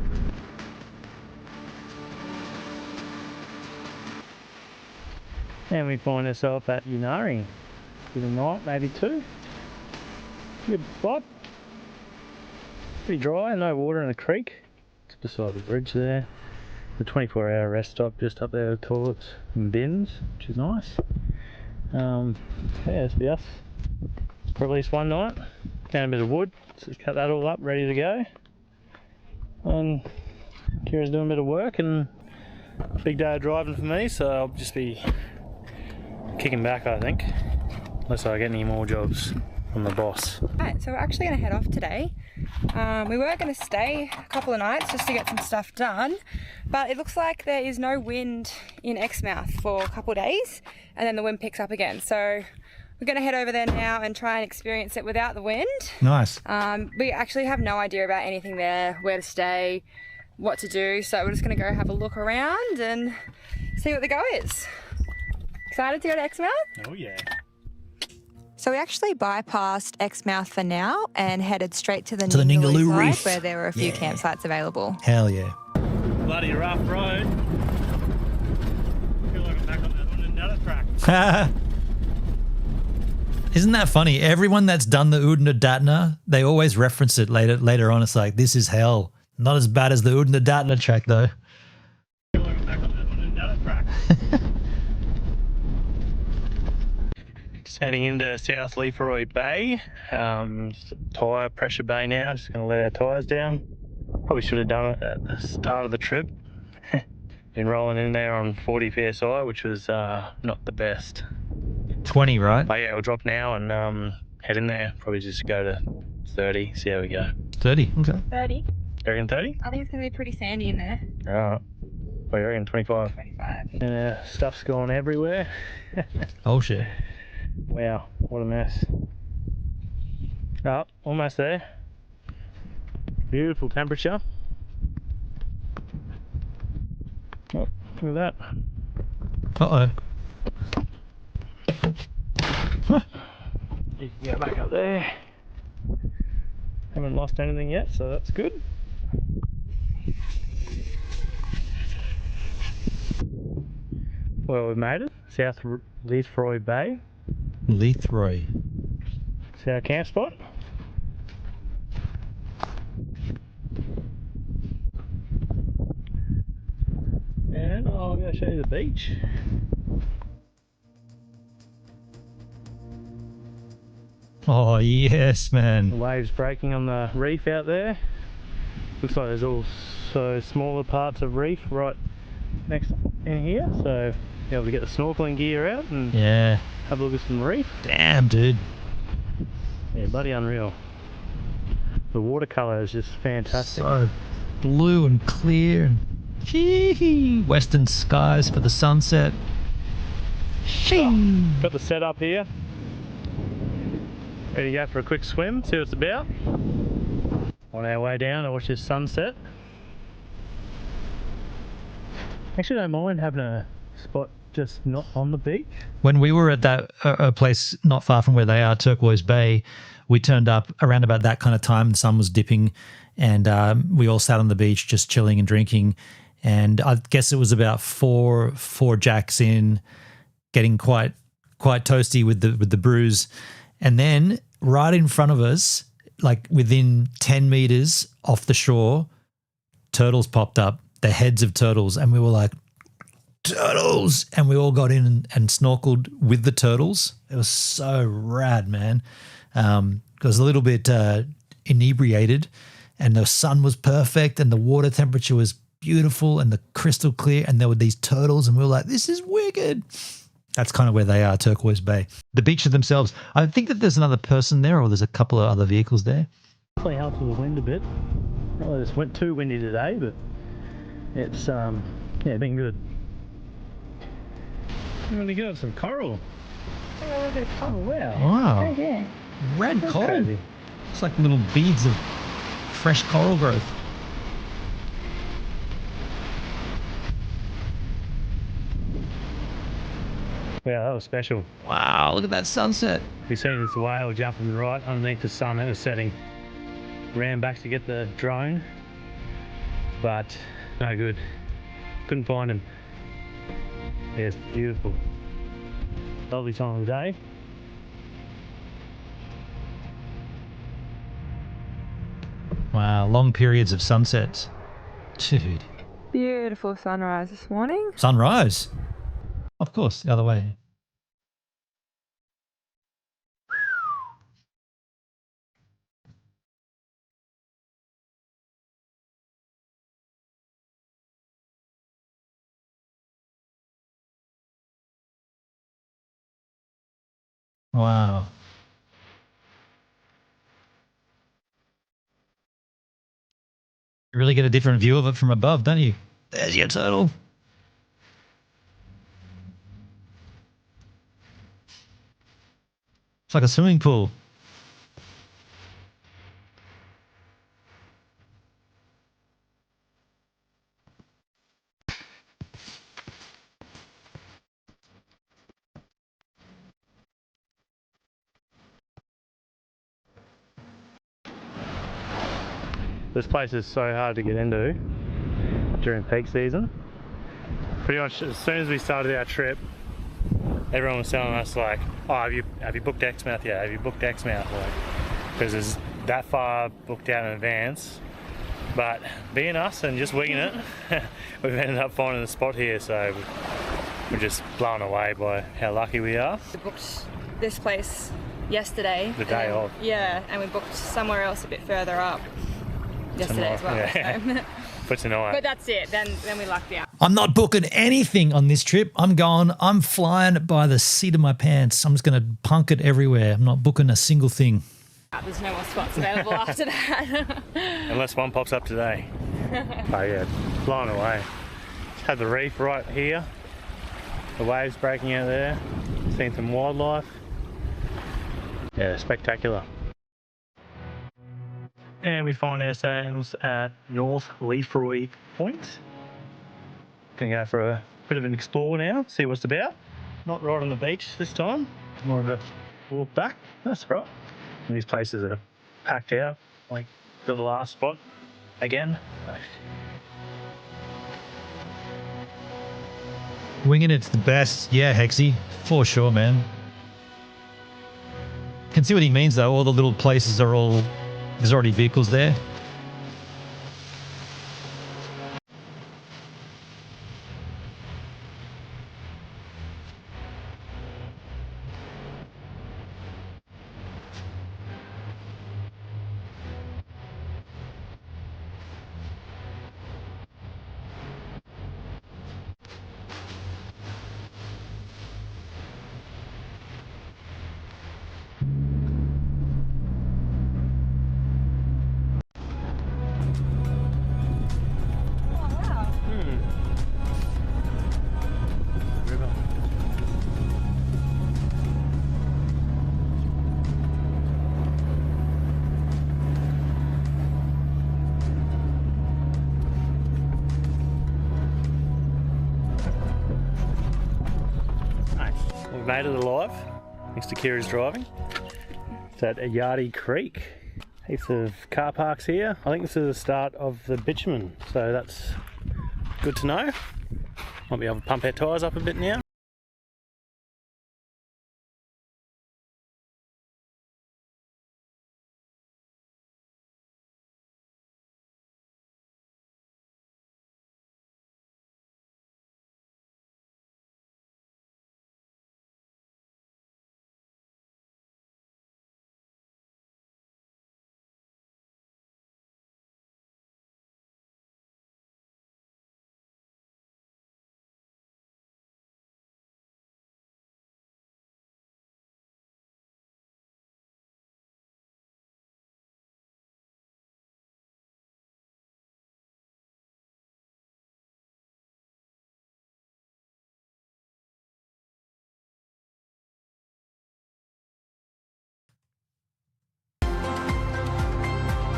And we find ourselves at Unari. Good night, maybe two. Good spot. Pretty dry, no water in the creek. It's beside the bridge there. The 24-hour rest stop just up there with toilets and bins, which is nice. Yeah, this will be us for at least one night. Found a bit of wood, so let's cut that all up, ready to go. And Kira's doing a bit of work, and big day of driving for me, so I'll just be kicking back, I think, unless I get any more jobs from the boss. Right, so we're actually going to head off today. We were going to stay a couple of nights just to get some stuff done, but it looks like there is no wind in Exmouth for a couple of days, and then the wind picks up again. So we're going to head over there now and try and experience it without the wind. Nice. We actually have no idea about anything there, where to stay, what to do, so we're just going to go have a look around and see what the go is. Excited to go to Exmouth? Oh yeah. So we actually bypassed Exmouth for now and headed straight to the Ningaloo side Reef, where there were a few campsites available. Hell yeah. Bloody rough road. I feel like I'm back on another track. Isn't that funny? Everyone that's done the Oodna Datna, they always reference it later on. It's like, this is hell. Not as bad as the Oodna Datna track though. I feel like I'm back on another track. Heading into South Leafroy Bay, tyre pressure bay now, just going to let our tyres down. Probably should have done it at the start of the trip. Been rolling in there on 40 PSI, which was not the best. 20, right? But yeah, we'll drop now and head in there. Probably just go to 30, see how we go. 30, okay. 30. You reckon 30? I think it's going to be pretty sandy in there. Alright. What do you reckon, 25? 25. And stuff's gone everywhere. Oh shit. Wow, what a mess. Oh, almost there. Beautiful temperature. Oh, look at that. Uh-oh. You can go back up there. Haven't lost anything yet, so that's good. Well, we've made it. South Leithroy Bay. Leithroy. It's our camp spot. And I'll go I'll show you the beach. Oh, yes, man. The waves breaking on the reef out there. Looks like there's also smaller parts of reef right next in here, so be able to get the snorkeling gear out and have a look at some reef. Damn, dude. Yeah, bloody unreal. The watercolour is just fantastic. So blue and clear. And western skies for the sunset. Got the setup here. Ready to go for a quick swim, see what it's about. On our way down to watch this sunset. Actually don't mind having a spot just not on the beach. When we were at that a place not far from where they are, Turquoise Bay, we turned up around about that kind of time. The sun was dipping, and we all sat on the beach just chilling and drinking. And I guess it was about four jacks in, getting quite toasty with the brews. And then right in front of us, like within 10 meters off the shore, turtles popped up, the heads of turtles. And we were like, turtles! And we all got in and snorkeled with the turtles. It was so rad, man. I was a little bit inebriated, and the sun was perfect, and the water temperature was beautiful and the crystal clear, and there were these turtles, and we were like, this is wicked. That's kind of where they are, Turquoise Bay. The beaches themselves, I think that there's another person there, or there's a couple of other vehicles there. Definitely helps with the wind a bit. Well, it's went too windy today, but it's been good. Really good, some coral. Oh, look at coral, wow. Wow. Yeah. Red That's coral. crazy. It's like little beads of fresh coral growth. Wow, that was special. Wow, look at that sunset. We seen this whale jumping right underneath the sun. It was setting. Ran back to get the drone, but no good. Couldn't find him. Yeah, it's beautiful. Lovely time of the day. Wow, long periods of sunsets. Dude. Beautiful sunrise this morning. Sunrise. Of course, the other way. Wow. You really get a different view of it from above, don't you? There's your turtle. It's like a swimming pool. This place is so hard to get into during peak season. Pretty much as soon as we started our trip, everyone was telling us like, oh, have you booked Exmouth yet? Have you booked Exmouth? Like, because it's that far booked out in advance. But being us and just winging it, we've ended up finding a spot here, so we're just blown away by how lucky we are. We booked this place yesterday. The day of. Yeah, and we booked somewhere else a bit further up yesterday as well. Yeah. So. For tonight. But that's it, then we lucked out. I'm not booking anything on this trip. I'm flying by the seat of my pants. I'm just going to punk it everywhere. I'm not booking a single thing. There's no more spots available after that. Unless one pops up today. Oh yeah, blown away. Had the reef right here. The waves breaking out there. Seen some wildlife. Yeah, spectacular. And we find ourselves at North Leafroy Point. Gonna go for a bit of an explore now, see what's about. Not right on the beach this time, more of a walk back. That's right. And these places are packed out, like to the last spot again. Winging it's the best. Yeah, Hexy. For sure, man. Can see what he means though. All the little places are all... There's already vehicles there. we've made it alive, thanks to Kira's driving. It's at Yardie Creek. Heaps of car parks here. I think this is the start of the bitumen, so that's good to know. Might be able to pump our tyres up a bit now.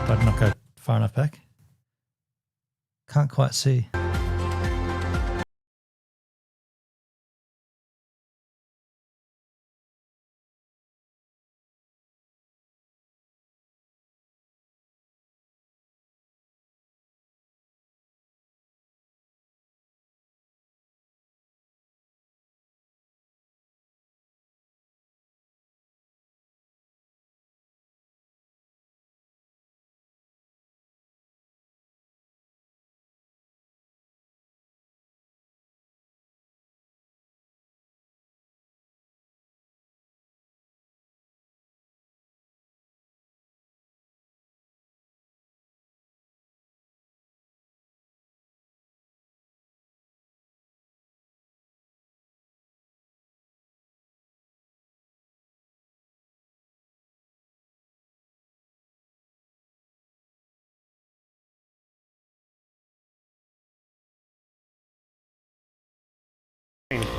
But not go far enough back. Can't quite see.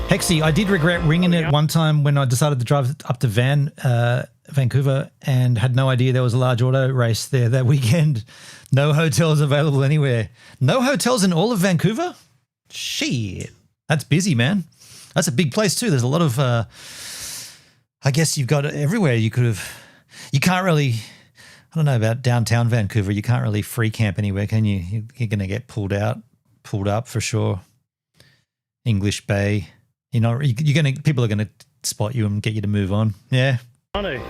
Hexy, I did regret ringing it one time when I decided to drive up to Vancouver and had no idea there was a large auto race there that weekend. No hotels available anywhere. No hotels in all of Vancouver? Shit. That's busy, man. That's a big place too. There's a lot of, I guess you've got it everywhere. You can't really, I don't know about downtown Vancouver. You can't really free camp anywhere, can you? You're going to get pulled up for sure. English Bay. You know, people are gonna spot you and get you to move on. Yeah. Manu.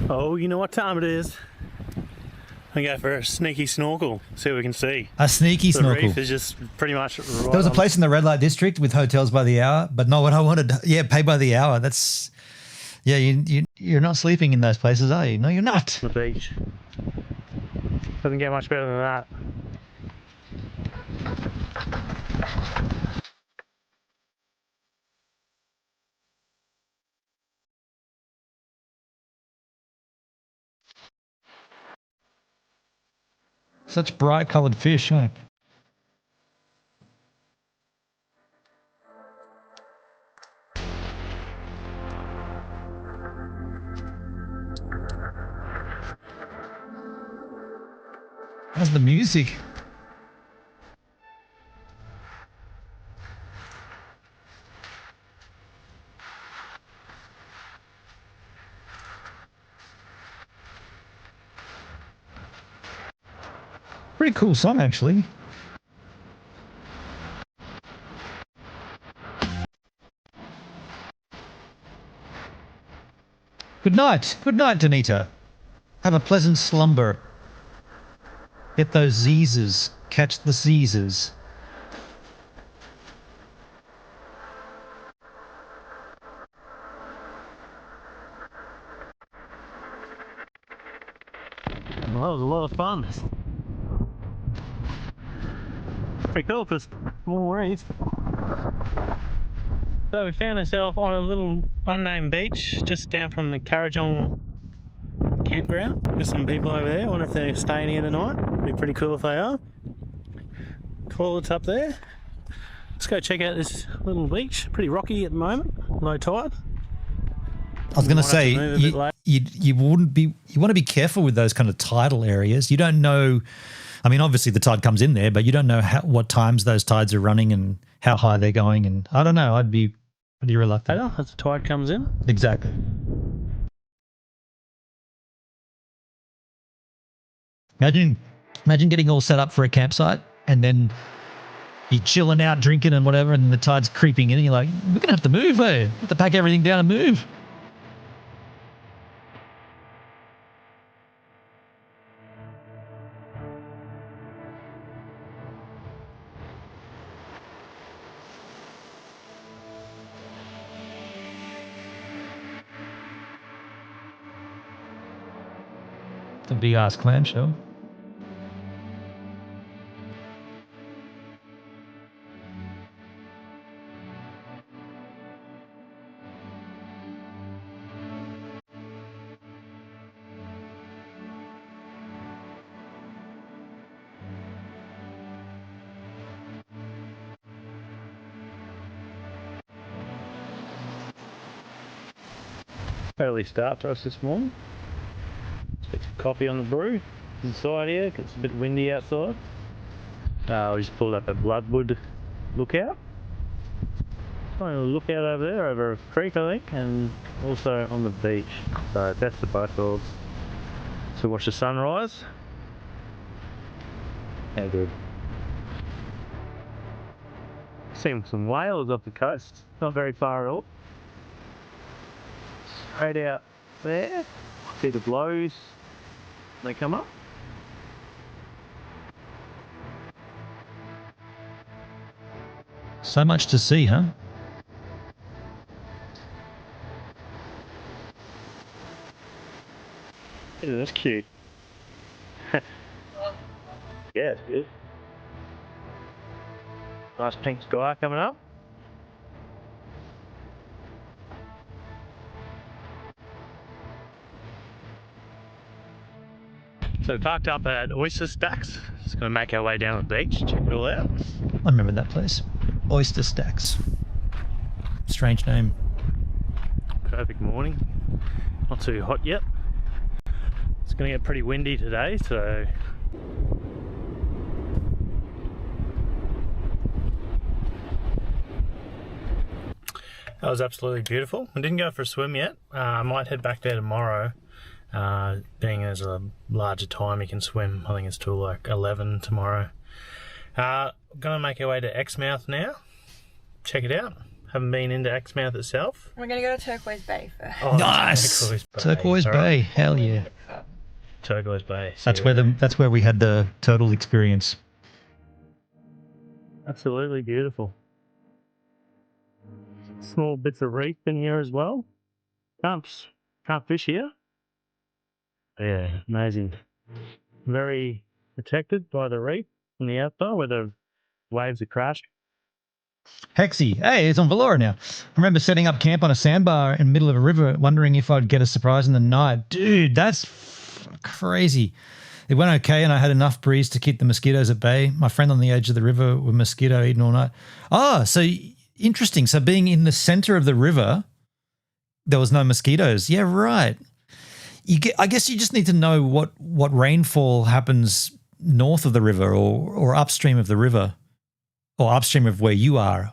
Oh, you know what time it is. I go for a sneaky snorkel, see what we can see. A sneaky snorkel. The reef is just pretty much right. There was a place in the red light district with hotels by the hour, but not what I wanted. Yeah, pay by the hour. That's, yeah, you're not sleeping in those places, are you? No, you're not. The beach. Doesn't get much better than that. Such bright coloured fish, huh? How's the music? Pretty cool song, actually. Good night, Danita. Have a pleasant slumber. Get those Zeezers. Catch the Zeezers. Well, that was a lot of fun. Pretty cool, because More worries. So we found ourselves on a little unnamed beach just down from the Carajong campground. There's some people over there. I wonder if they're staying here tonight. It'd be pretty cool if they are. Toilets up there. Let's go check out this little beach. Pretty rocky at the moment. Low tide. I was going to say, you want to be careful with those kind of tidal areas. You don't know, I mean, obviously the tide comes in there, but you don't know what times those tides are running and how high they're going. And I don't know, I'd be pretty reluctant. As the tide comes in. Exactly. Imagine getting all set up for a campsite and then you're chilling out, drinking and whatever, and the tide's creeping in and you're like, we're going to have to move, eh? We have to pack everything down and move. The big ass clamshell. Early start for us this morning. Get some coffee on the brew inside here, because it's a bit windy outside. We just pulled up at Bloodwood Lookout. Got a lookout over there, over a creek I think, and also on the beach. So that's the both worlds. So watch the sunrise. How good. Seeing some whales off the coast, not very far at all. Straight out there, see the blows, they come up. So much to see, huh? Isn't this cute? Yeah, it's good. Nice pink sky coming up. So parked up at Oyster Stacks. Just going to make our way down the beach, check it all out. I remember that place. Oyster Stacks. Strange name. Perfect morning. Not too hot yet. It's going to get pretty windy today, so that was absolutely beautiful. I didn't go for a swim yet. I might head back there tomorrow. Being there's a larger time you can swim, I think it's till like 11 tomorrow. Gonna make our way to Exmouth now. Check it out. Haven't been into Exmouth itself. We're going to go to Turquoise Bay first. Oh, nice! Turquoise Bay, hell yeah. Turquoise Bay. That's where we had the turtle experience. Absolutely beautiful. Small bits of reef in here as well. Can't fish here. Yeah, amazing. Very protected by the reef on the outside where the waves are crashing. Hexy, hey, it's on Valora now. I remember setting up camp on a sandbar in the middle of a river, wondering if I'd get a surprise in the night. Dude, that's crazy. It went okay, and I had enough breeze to keep the mosquitoes at bay. My friend on the edge of the river with mosquito eating all night. Oh, so interesting. So being in the center of the river, there was no mosquitoes. Yeah, right. I guess you just need to know what rainfall happens north of the river or upstream of the river or upstream of where you are.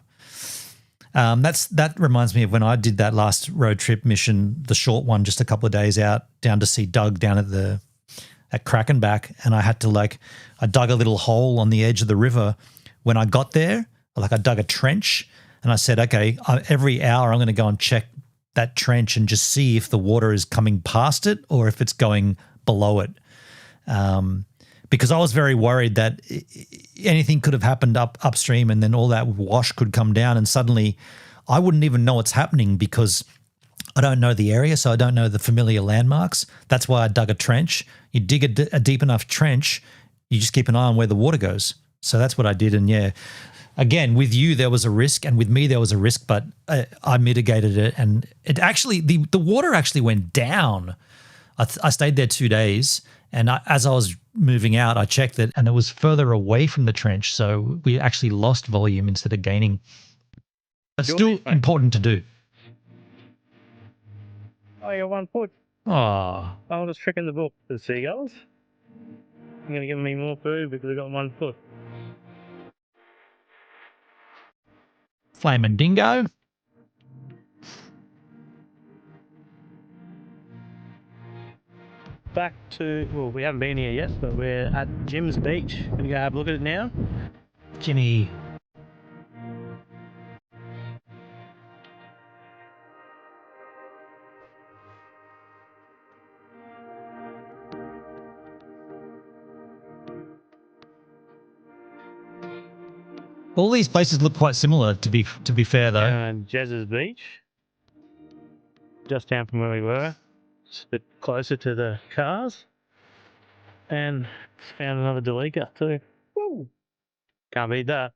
That reminds me of when I did that last road trip mission, the short one, just a couple of days out down to see Doug down at Krakenback, and I dug a little hole on the edge of the river. When I got there, I dug a trench, and I said, okay, every hour I'm going to go and check that trench and just see if the water is coming past it or if it's going below it. Because I was very worried that anything could have happened upstream and then all that wash could come down and suddenly I wouldn't even know what's happening because I don't know the area, so I don't know the familiar landmarks. That's why I dug a trench. You dig a deep enough trench, you just keep an eye on where the water goes. So that's what I did, and yeah, again, with you there was a risk, and with me there was a risk, but I mitigated it, and it actually the water actually went down. I stayed there 2 days, and as I was moving out, I checked it, and it was further away from the trench, so we actually lost volume instead of gaining. But still important to do. Oh, you got 1 foot. Oh, I was just tricking the book for the seagulls. I'm going to give me more food because I got 1 foot. Flamin' dingo. Back to, well, we haven't been here yet, but we're at Jim's Beach. Gonna go have a look at it now. Jimmy. All these places look quite similar, to be fair, though. And Jez's Beach, just down from where we were, just a bit closer to the cars, and found another Delica too. Woo. Can't beat that.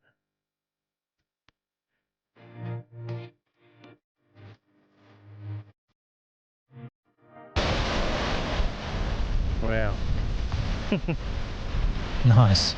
Wow. Nice.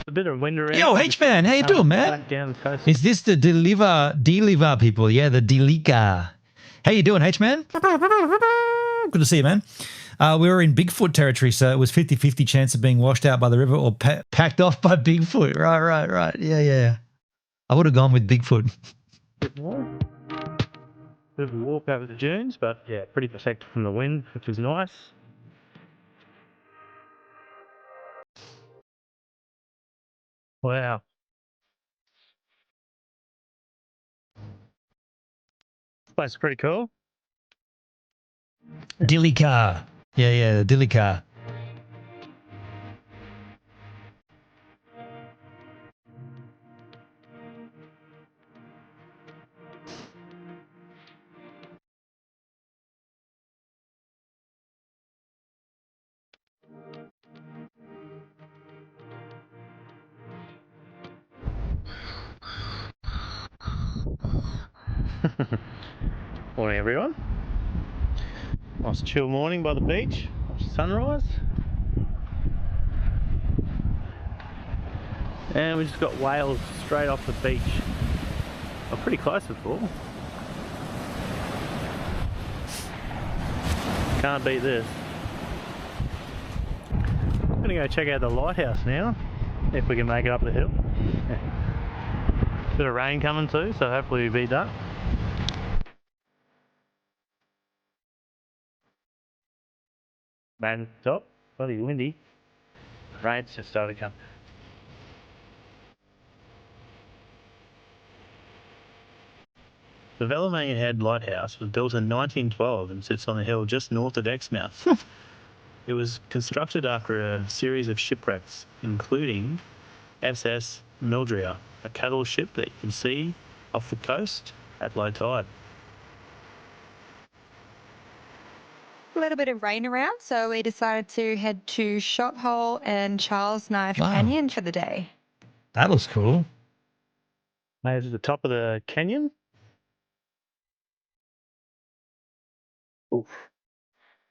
A bit of wind around. Yo, H-Man, how you doing, man? Back down the coast. Is this the deliver people? Yeah, the Delica. How you doing, H-Man? Good to see you, man. We were in Bigfoot territory, so it was 50-50 chance of being washed out by the river or packed off by Bigfoot. Right. Yeah. I would have gone with Bigfoot. Bit more. Bit of a walk over the dunes, but yeah, pretty protected from the wind, which was nice. Wow. This place is pretty cool. Delica. Yeah, the Delica. Morning, everyone. Nice chill morning by the beach. Watch the sunrise. And we just got whales straight off the beach. We're pretty close before. Can't beat this. I'm gonna go check out the lighthouse now, if we can make it up the hill. Bit of rain coming too, so hopefully we beat that. Man, top, bloody windy. Rain's just started coming. The Vellamania Head Lighthouse was built in 1912 and sits on a hill just north of Exmouth. It was constructed after a series of shipwrecks, including SS Mildria, a cattle ship that you can see off the coast at low tide. A little bit of rain around, so we decided to head to Shot Hole and Charles Knife Canyon for the day. That looks cool. Made it to the top of the canyon. Oof.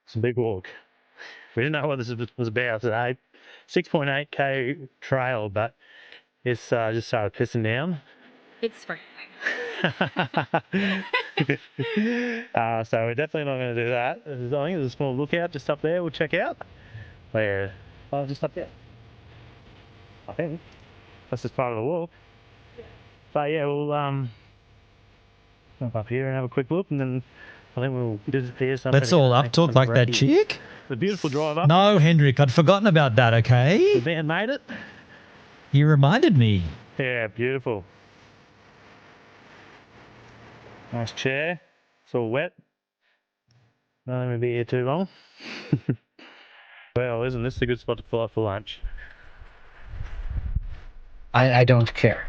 It's a big walk. We didn't know what this was about today. 6.8k trail, but it's just started pissing down. It's spring. So we're definitely not going to do that. I think there's a small lookout just up there. We'll check out. Where? Oh, just up there. I think that's just part of the walk. Yeah. But yeah, we'll jump up here and have a quick look, and then I think we'll disappear somewhere. Let's all up talk like that chick. The beautiful drive up. No, Hendrik, I'd forgotten about that. Okay. The van made it. You reminded me. Yeah, beautiful. Nice chair. It's all wet. Not going to be here too long. Well, isn't this a good spot to pull up for lunch? I don't care.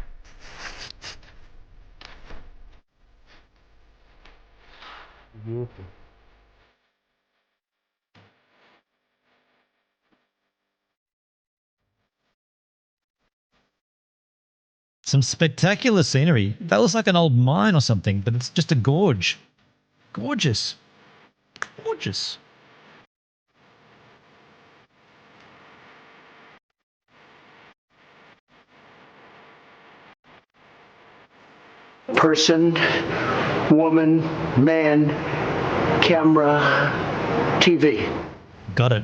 Some spectacular scenery. That looks like an old mine or something, but it's just a gorge. Gorgeous. Gorgeous. Person, woman, man, camera, TV. Got it.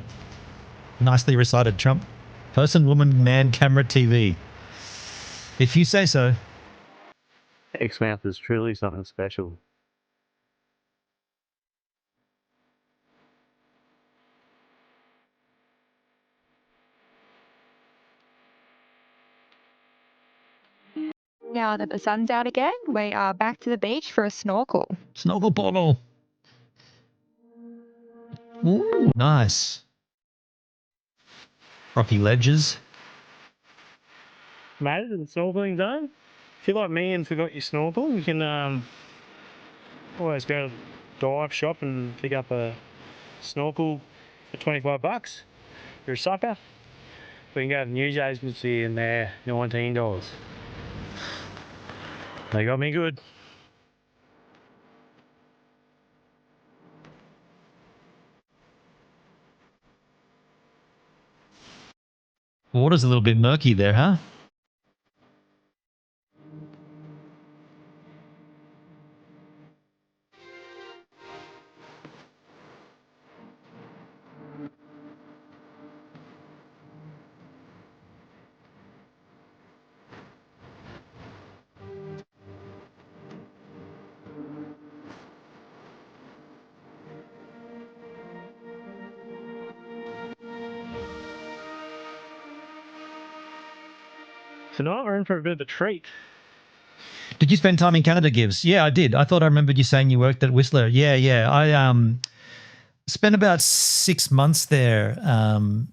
Nicely recited, Trump. Person, woman, man, camera, TV. If you say so. Exmouth is truly something special. Now that the sun's out again, we are back to the beach for a snorkel. Snorkel boggle. Ooh, nice. Rocky ledges. Mate, the snorkeling zone. If you're like me and forgot your snorkel, you can always go to the dive shop and pick up a snorkel for $25. If you're a sucker, we can go to the news agency and they're $19. They got me good. Water's a little bit murky there, huh? Tonight we're in for a bit of a treat. Did you spend time in Canada, Gives? Yeah, I did. I thought I remembered you saying you worked at Whistler. Yeah. I spent about 6 months there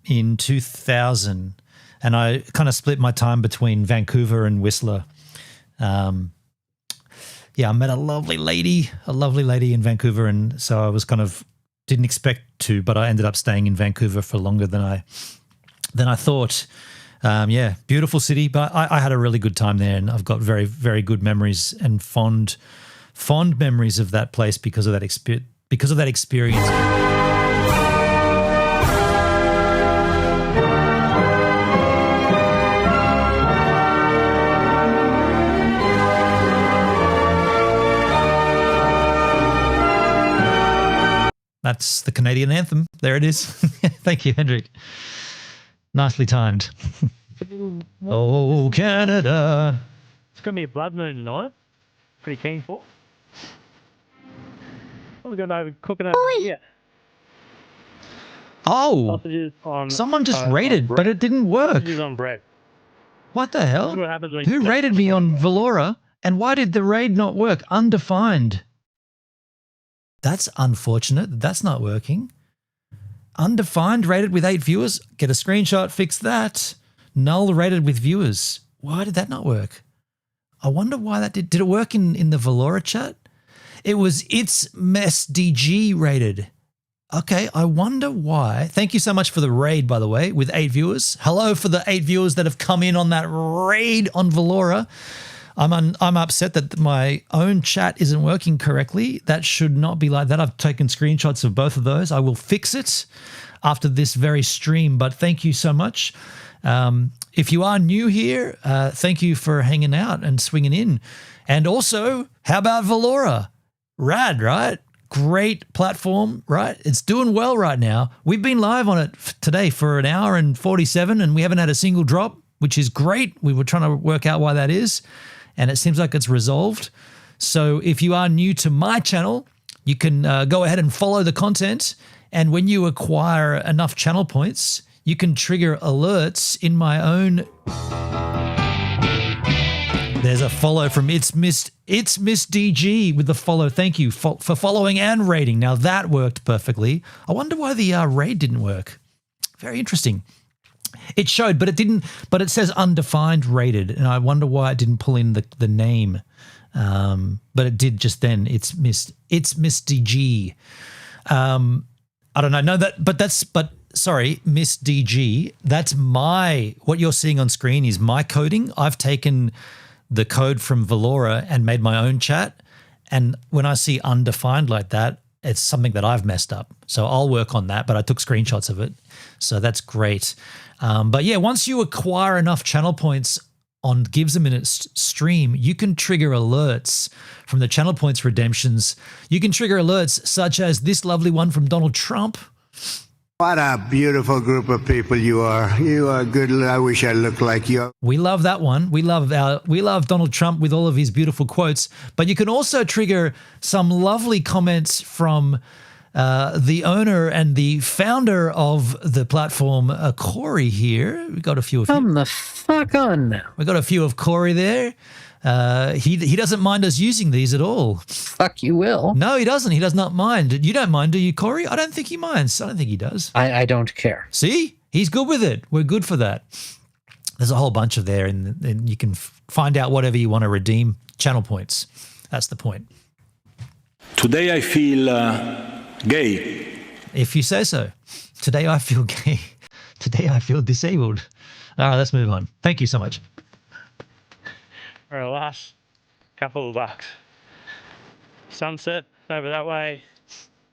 in 2000, and I kind of split my time between Vancouver and Whistler. I met a lovely lady in Vancouver, and so I was kind of didn't expect to, but I ended up staying in Vancouver for longer than I thought. Beautiful city, but I had a really good time there, and I've got very, very good memories and fond memories of that place because of that experience. That's the Canadian anthem. There it is. Thank you, Hendrik. Nicely timed. Oh, Canada. It's going to be a blood moon tonight. Pretty keen for. What are we going to cooking over here? Oh, Sausages on, someone just raided, but it didn't work. Sausages on bread. What the hell? What happens when Who raided me on Valora, and why did the raid not work? Undefined. That's unfortunate. That's not working. Undefined rated with 8 viewers. Get a screenshot, fix that. Null rated with viewers. Why did that not work? I wonder why that did. Did it work in the Valora chat? It was It's Mess DG rated. Okay, I wonder why. Thank you so much for the raid, by the way, with 8 viewers. Hello for the 8 viewers that have come in on that raid on Valora. I'm upset that my own chat isn't working correctly. That should not be like that. I've taken screenshots of both of those. I will fix it after this very stream, but thank you so much. If you are new here, thank you for hanging out and swinging in. And also, how about Valora? Rad, right? Great platform, right? It's doing well right now. We've been live on it today for 1 hour and 47, and we haven't had a single drop, which is great. We were trying to work out why that is, and it seems like it's resolved. So if you are new to my channel, you can go ahead and follow the content, and when you acquire enough channel points, you can trigger alerts in my own... There's a follow from It's Miss DG with the follow. Thank you for following and rating. Now that worked perfectly. I wonder why the raid didn't work. Very interesting. It showed, but it didn't. But it says undefined rated, and I wonder why it didn't pull in the name. But it did just then. It's Miss DG. I don't know. No, but sorry, Miss DG. That's what you're seeing on screen is my coding. I've taken the code from Valora and made my own chat. And when I see undefined like that, it's something that I've messed up. So I'll work on that, but I took screenshots of it. So that's great. But yeah, once you acquire enough channel points on GivesAMinute stream, you can trigger alerts from the channel points redemptions. You can trigger alerts such as this lovely one from Donald Trump. What a beautiful group of people you are. You are good. I wish I looked like you. We love that one. We love Donald Trump with all of his beautiful quotes. But you can also trigger some lovely comments from the owner and the founder of the platform, Corey here. We got a few of Come the fuck on now. We got a few of Corey there. He doesn't mind us using these at all. Fuck you will. No, he doesn't. He does not mind. You don't mind, do you, Corey? I don't think he minds. I don't think he does. I don't care. See? He's good with it. We're good for that. There's a whole bunch of there, and you can find out whatever you want to redeem. Channel points. That's the point. Today I feel gay. If you say so. Today I feel gay. Today I feel disabled. All right, let's move on. Thank you so much. All right, last couple of bucks. Sunset over that way,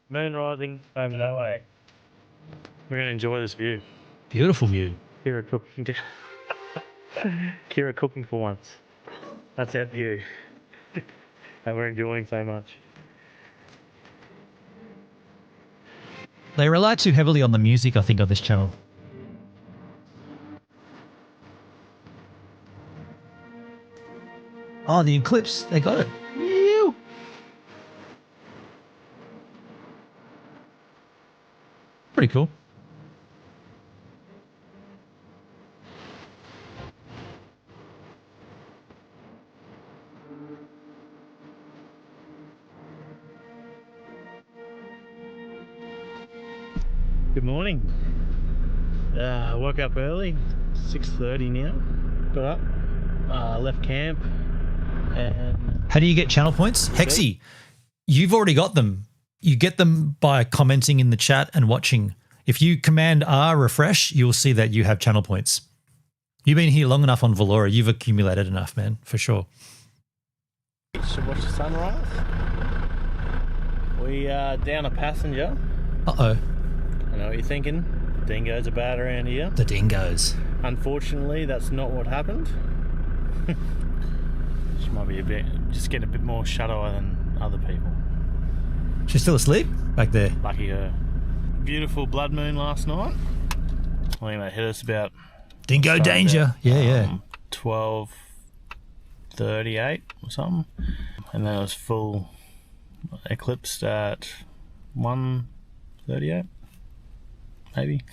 moon rising over that way. We're going to enjoy this view. Beautiful view. Kira cooking for once. That's our view. And we're enjoying so much. They rely too heavily on the music, I think, on this channel. Oh, the Eclipse. They got it. Ew. Pretty cool. Good morning. Woke up early, 6:30 now. Got up, left camp. And how do you get channel points? Hexy, you've already got them. You get them by commenting in the chat and watching. If you command R refresh, you'll see that you have channel points. You've been here long enough on Valora. You've accumulated enough, man, for sure. Should watch the sunrise. We are down a passenger. Uh-oh. I know what you're thinking. Dingoes are bad around here. The dingoes. Unfortunately, that's not what happened. She might be just getting a bit more shadowy than other people. She's still asleep back there. Lucky her. Beautiful blood moon last night. I think that hit us about dingo danger. Yeah. 12:38 or something, and then it was full eclipsed at 1:38. Maybe.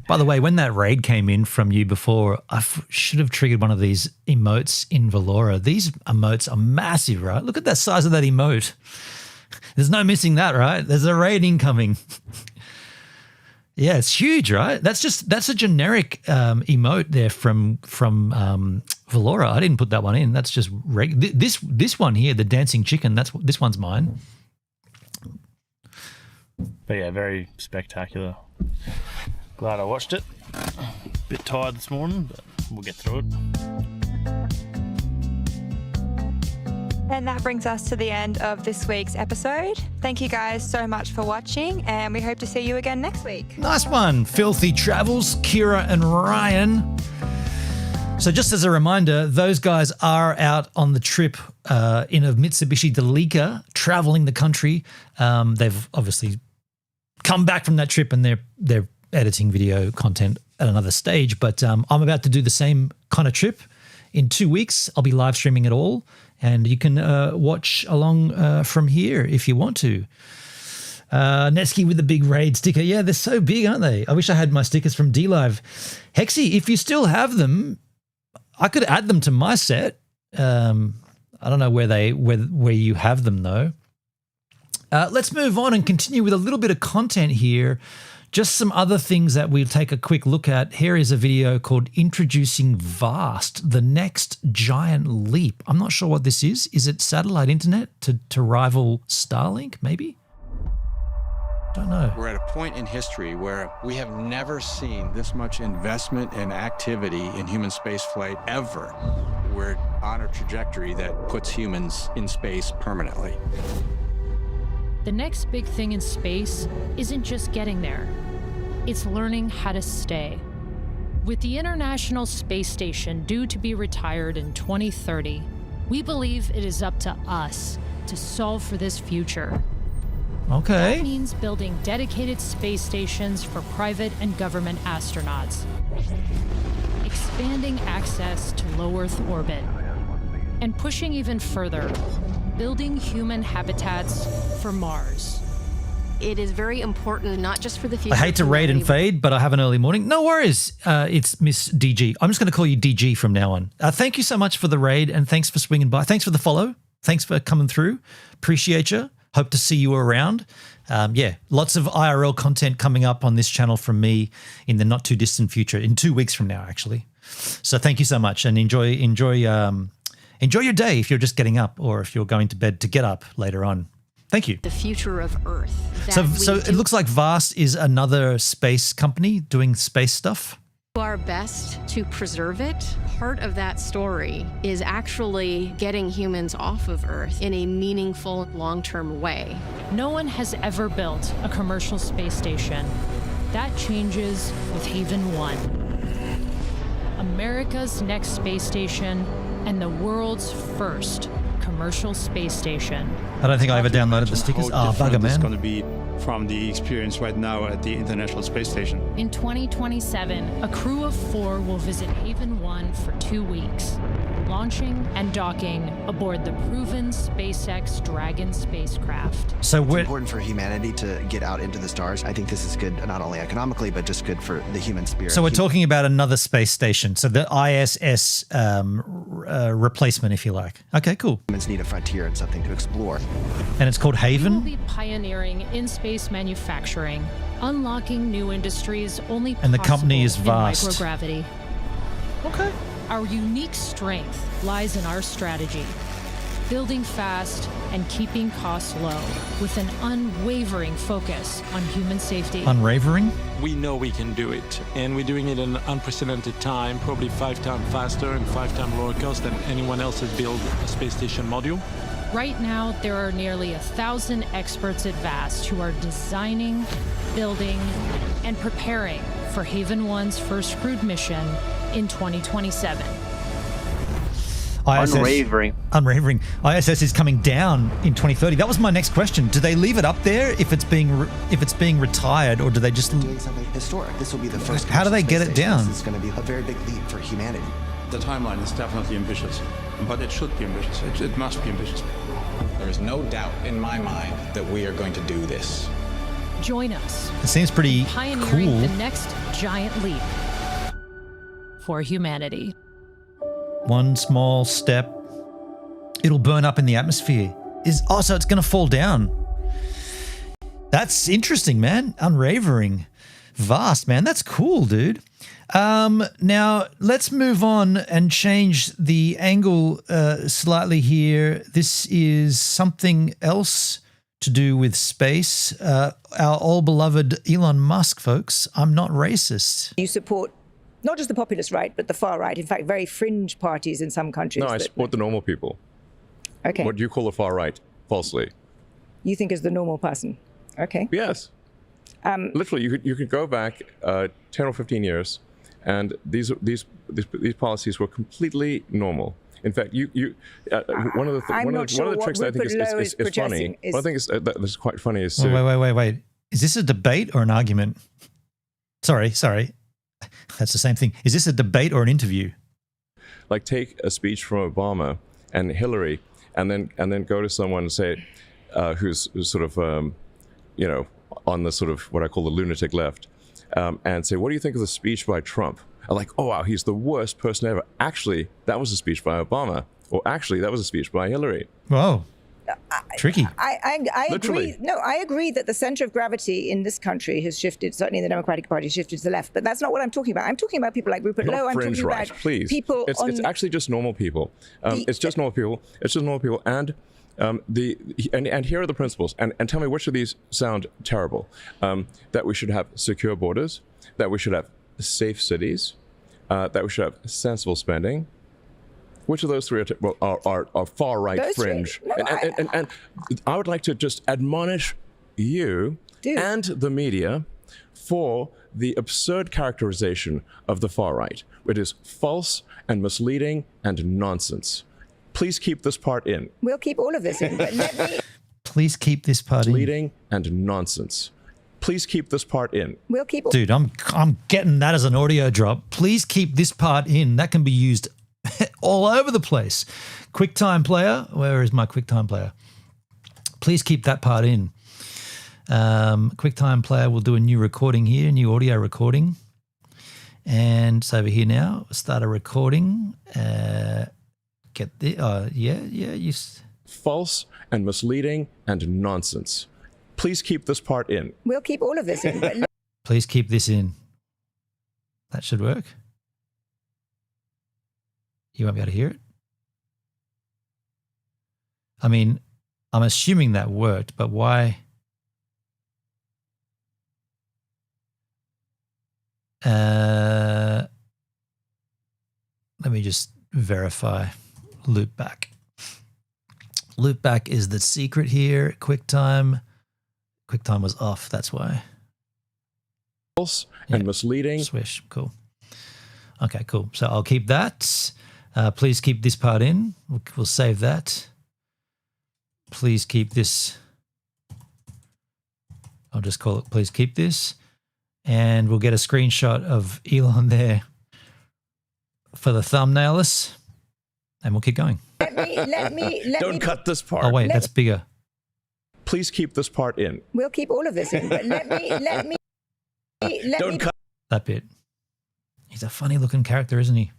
By the way, when that raid came in from you before, I should have triggered one of these emotes in Valora. These emotes are massive, right? Look at that size of that emote. There's no missing that, right? There's a raid incoming. Yeah, it's huge, right? That's a generic emote there from Valora. I didn't put that one in. That's just this one here, the dancing chicken. This one's mine. But yeah, very spectacular. Glad I watched it. Bit tired this morning, but we'll get through it. And that brings us to the end of this week's episode. Thank you guys so much for watching, and we hope to see you again next week. Nice one. Filthy Travels, Kira and Ryan. So just as a reminder, those guys are out on the trip in a Mitsubishi Delica, traveling the country. They've obviously come back from that trip and they're editing video content at another stage. But I'm about to do the same kind of trip in 2 weeks. I'll be live streaming it all, and you can watch along from here if you want to. Nesky with the big raid sticker. Yeah, they're so big, aren't they? I wish I had my stickers from DLive. Hexy, if you still have them, I could add them to my set. I don't know where you have them though. Let's move on and continue with a little bit of content here. Just some other things that we'll take a quick look at. Here is a video called Introducing VAST, the next giant leap. I'm not sure what this is. Is it satellite internet to rival Starlink, maybe? Don't know. We're at a point in history where we have never seen this much investment and activity in human spaceflight ever. We're on a trajectory that puts humans in space permanently. The next big thing in space isn't just getting there. It's learning how to stay. With the International Space Station due to be retired in 2030, we believe it is up to us to solve for this future. Okay. That means building dedicated space stations for private and government astronauts, expanding access to low Earth orbit, and pushing even further, building human habitats for Mars. It is very important, not just for the future. I hate to raid and fade, but I have an early morning. No worries. It's Miss DG. I'm just going to call you DG from now on. Thank you so much for the raid, and thanks for swinging by. Thanks for the follow. Thanks for coming through. Appreciate you. Hope to see you around. Yeah, lots of IRL content coming up on this channel from me in the not too distant future, in 2 weeks from now, actually. So thank you so much, and enjoy your day if you're just getting up, or if you're going to bed to get up later on. Thank you. The future of Earth. So it looks like VAST is another space company doing space stuff. Do our best to preserve it. Part of that story is actually getting humans off of Earth in a meaningful, long-term way. No one has ever built a commercial space station. That changes with Haven 1. America's next space station and the world's first commercial space station. I don't think I ever downloaded the stickers. Bugger, man. It's going to be from the experience right now at the International Space Station. In 2027, a crew of 4 will visit Haven 1 for 2 weeks, launching and docking aboard the proven SpaceX Dragon spacecraft. So it's important for humanity to get out into the stars. I think this is good, not only economically, but just good for the human spirit. So we're talking about another space station. So the ISS replacement, if you like. Okay, cool. Humans need a frontier and something to explore. And it's called Haven? We will be pioneering in space manufacturing, unlocking new industries only possible and the company is in VAST. microgravity. Okay. Our unique strength lies in our strategy, building fast and keeping costs low with an unwavering focus on human safety. Unwavering? We know we can do it, and we're doing it in an unprecedented time, probably 5 times faster and 5 times lower cost than anyone else has built a space station module. Right now, there are nearly 1,000 experts at VAST who are designing, building, and preparing for Haven 1's first crewed mission in 2027. Unwavering. ISS is coming down in 2030. That was my next question. Do they leave it up there if it's being retired, or do they just doing something historic? This will be the first. How do they get it down? This is going to be a very big leap for humanity. The timeline is definitely ambitious, but it should be ambitious. It must be ambitious. There is no doubt in my mind that we are going to do this. Join us. It seems pretty pioneering cool. the next giant leap for humanity. One small step, it'll burn up in the atmosphere. So it's going to fall down. That's interesting, man. Unwavering. VAST, man. That's cool, dude. Now, let's move on and change the angle slightly here. This is something else to do with space. Our all-beloved Elon Musk, folks. I'm not racist. You support not just the populist right, but the far right, in fact, very fringe parties in some countries. No, I support the normal people. Okay. What do you call the far right, falsely? You think as the normal person? Okay. Yes. Literally, you could go back 10 or 15 years, and these policies were completely normal. In fact, one of the tricks that I think is funny. One thing that's quite funny is wait. Is this a debate or an argument? Sorry. That's the same thing. Is this a debate or an interview? Like, take a speech from Obama and Hillary, and then go to someone and say, who's sort of on the sort of what I call the lunatic left, and say, what do you think of the speech by Trump? I'm like, oh wow, he's the worst person ever. Actually, that was a speech by Obama. Or actually, that was a speech by Hillary. Whoa. Tricky. I Literally. agree. No, I agree that the center of gravity in this country has shifted. Certainly, the Democratic Party shifted to the left. But that's not what I'm talking about. I'm talking about people like Rupert Not Lowe. I'm fringe talking right, about please. people. It's actually just normal people. It's just normal people. It's just normal people. And and here are the principles. And tell me which of these sound terrible. That we should have secure borders. That we should have safe cities. That we should have sensible spending. Which of those three are far right Those fringe? three? No, And I would like to just admonish you and the media for the absurd characterization of the far right. It is false and misleading and nonsense. Please keep this part in. We'll keep all of this in. But let me. Please keep this part in. Misleading and nonsense. Please keep this part in. We'll keep. Dude, I'm getting that as an audio drop. Please keep this part in. That can be used all over the place. QuickTime player. Where is my QuickTime player? Please keep that part in. QuickTime player will do a new recording here, new audio recording. And it's over here now. Start a recording. Get the, you. False and misleading and nonsense. Please keep this part in. We'll keep all of this in. But Please keep this in. That should work. You won't be able to hear it. I mean, I'm assuming that worked, but why? Let me just verify. Loop back. Loop back is the secret here. QuickTime. QuickTime was off. That's why. False and misleading. Swish. Cool. Okay, cool. So I'll keep that. Please keep this part in. We'll save that. Please keep this. I'll just call it please keep this. And we'll get a screenshot of Elon there for the thumbnailers. And we'll keep going. let me. Don't cut this part. Oh, wait, that's bigger. Please keep this part in. We'll keep all of this in. But let me. Don't cut that bit. He's a funny looking character, isn't he?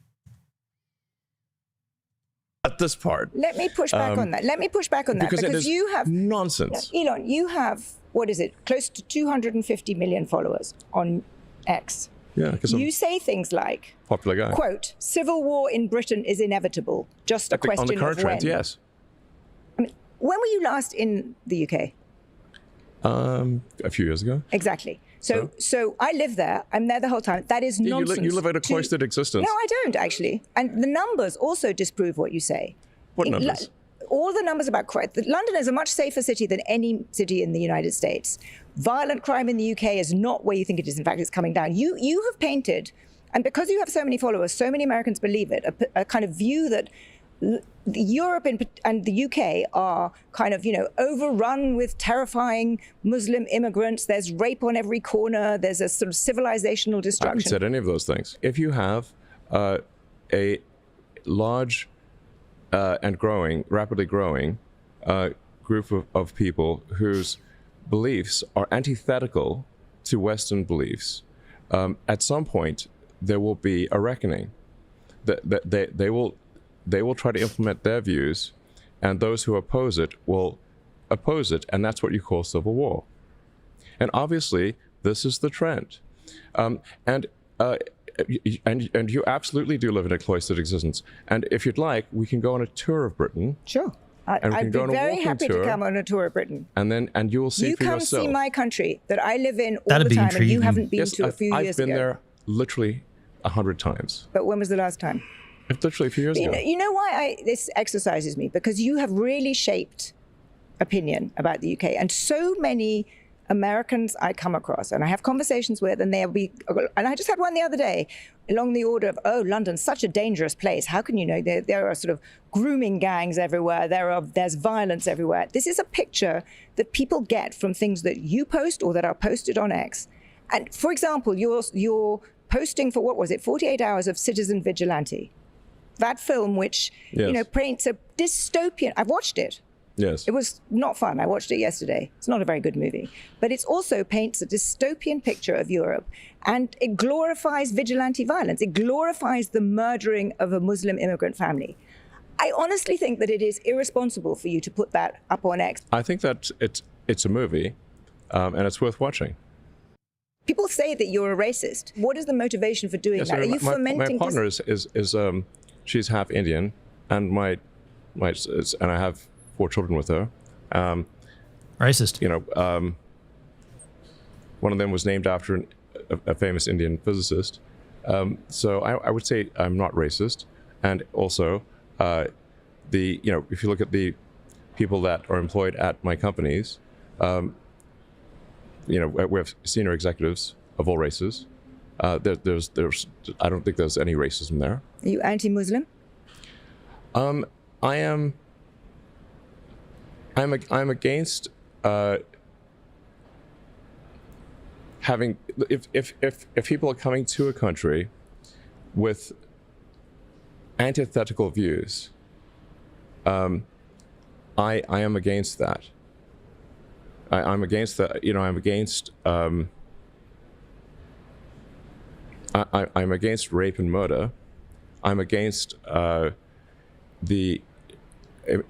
Cut this part. Let me push back on that. Let me push back on that because you have nonsense. Elon, you have what is it? Close to 250 million followers on X. Yeah, because you say things like, popular guy. Quote, civil war in Britain is inevitable. Just a question of when. On the current trend, yes. I mean, when were you last in the UK? A few years ago. Exactly. So I live there. I'm there the whole time. That is nonsense. You live a cloistered existence. No, I don't actually. And the numbers also disprove what you say. What numbers? All the numbers about crime. London is a much safer city than any city in the United States. Violent crime in the UK is not where you think it is. In fact, it's coming down. You have painted, and because you have so many followers, so many Americans believe it, a kind of view that Europe and the UK are kind of, overrun with terrifying Muslim immigrants. There's rape on every corner. There's a sort of civilizational destruction. I haven't said any of those things. If you have a large and rapidly growing group of people whose beliefs are antithetical to Western beliefs, at some point there will be a reckoning. They will try to implement their views, and those who oppose it will oppose it, and that's what you call civil war. And obviously, this is the trend. And you absolutely do live in a cloistered existence. And if you'd like, we can go on a tour of Britain. Sure. I'd be very happy to come on a tour of Britain. And you will see for yourself. You come see my country that I live in all the time, and you haven't been to a few years ago. I've been there literally 100 times. But when was the last time? Literally a few years ago. You know why this exercises me? Because you have really shaped opinion about the UK. And so many Americans I come across, and I have conversations with, and and I just had one the other day, along the order of, oh, London's such a dangerous place. How can you know? There are sort of grooming gangs everywhere. There's violence everywhere. This is a picture that people get from things that you post or that are posted on X. And for example, you're posting for, what was it, 48 hours of Citizen Vigilante. That film, which, paints a dystopian, I've watched it. Yes. It was not fun. I watched it yesterday. It's not a very good movie. But it also paints a dystopian picture of Europe. And it glorifies vigilante violence. It glorifies the murdering of a Muslim immigrant family. I honestly think that it is irresponsible for you to put that up on X. I think that it's a movie, and it's worth watching. People say that you're a racist. What is the motivation for doing Yes, that? Are you fomenting? My partner is she's half Indian, and and I have 4 children with her. Racist. You know, one of them was named after a famous Indian physicist. So I would say I'm not racist, and also if you look at the people that are employed at my companies, we have senior executives of all races. There's I don't think there's any racism there. Are you anti-Muslim? I'm against having if people are coming to a country with antithetical views. I am against that. I'm against that. I'm against. I'm against rape and murder. I'm against the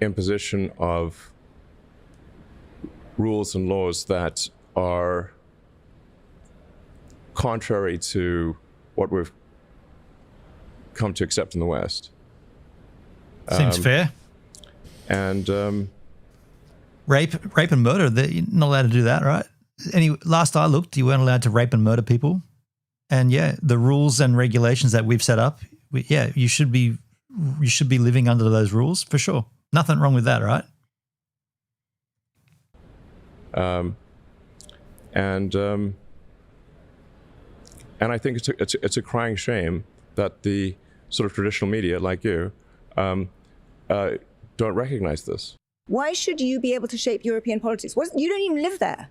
imposition of rules and laws that are contrary to what we've come to accept in the West. Seems fair. And rape and murder, you're not allowed to do that, right? Last I looked, you weren't allowed to rape and murder people. And yeah, the rules and regulations that we've set up, you should be living under those rules for sure. Nothing wrong with that, right? And I think it's a crying shame that the sort of traditional media like you don't recognize this. Why should you be able to shape European politics? You don't even live there.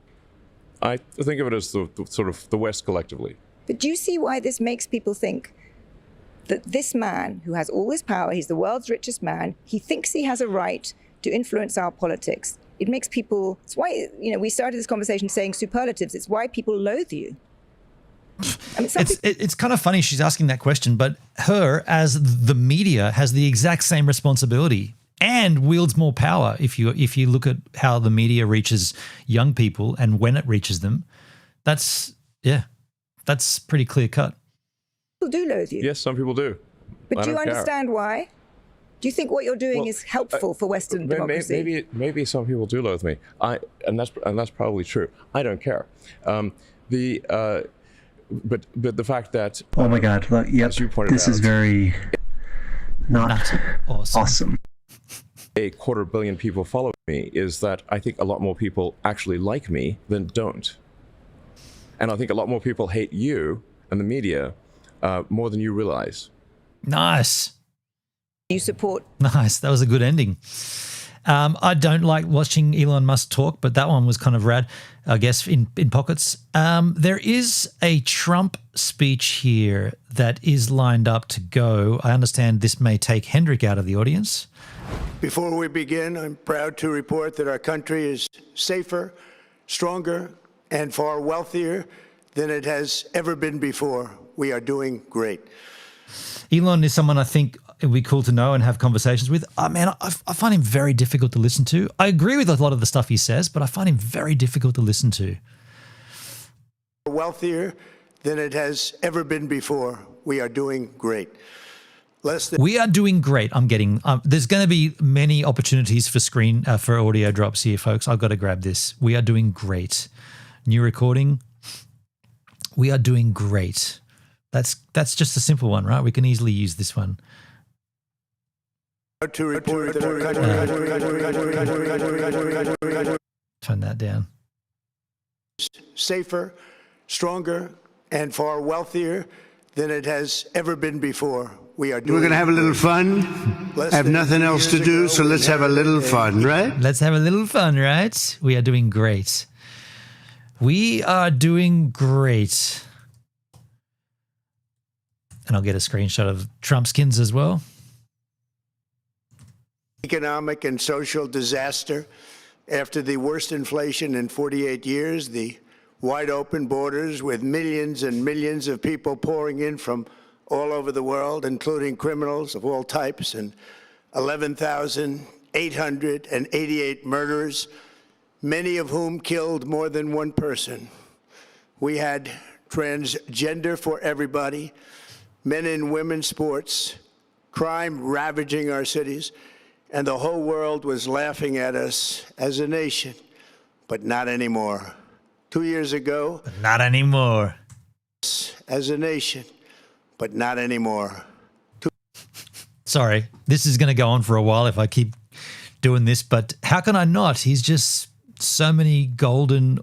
I think of it as the sort of the West collectively. But do you see why this makes people think that this man who has all this power, he's the world's richest man, he thinks he has a right to influence our politics? It makes people, it's why, we started this conversation saying superlatives. It's why people loathe you. I mean, it's kind of funny she's asking that question, but her, as the media, has the exact same responsibility and wields more power. If you look at how the media reaches young people and when it reaches them, that's pretty clear cut. People do loathe you. Yes, some people do. But do you understand why? Do you think what you're doing is helpful for Western democracy? Maybe some people do loathe me. And that's probably true. I don't care. But the fact that oh my God, look, yep, as you pointed this out, is very not awesome. A 250 million people follow me is that I think a lot more people actually like me than don't, and I think a lot more people hate you and the media more than you realize. Nice. You support. Nice. That was a good ending. I don't like watching Elon Musk talk, but that one was kind of rad, I guess, in pockets. There is a Trump speech here that is lined up to go. I understand this may take Hendrik out of the audience. Before we begin, I'm proud to report that our country is safer, stronger, and far wealthier than it has ever been before. We are doing great. Elon is someone I think it would be cool to know and have conversations with. Man, I find him very difficult to listen to. I agree with a lot of the stuff he says, but I find him very difficult to listen to. Wealthier than it has ever been before. We are doing great. We are doing great. I'm getting. There's going to be many opportunities for audio drops here, folks. I've got to grab this. We are doing great. New recording. We are doing great. That's just a simple one, right? We can easily use this one. To report that our country. Turn that down. Safer, stronger, and far wealthier than it has ever been before. We're going to have a little fun. I have nothing else to do, so let's have a little fun, right? Let's have a little fun, right? We are doing great. We are doing great. And I'll get a screenshot of Trumpskins as well. Economic and social disaster after the worst inflation in 48 years, the wide open borders with millions and millions of people pouring in from all over the world, including criminals of all types, and 11,888 murderers, many of whom killed more than one person. We had transgender for everybody, men and women sports, crime ravaging our cities, and the whole world was laughing at us as a nation, but not anymore. 2 years ago, But not anymore. as a nation, but not anymore. Sorry, this is going to go on for a while if I keep doing this, but how can I not? He's just so many golden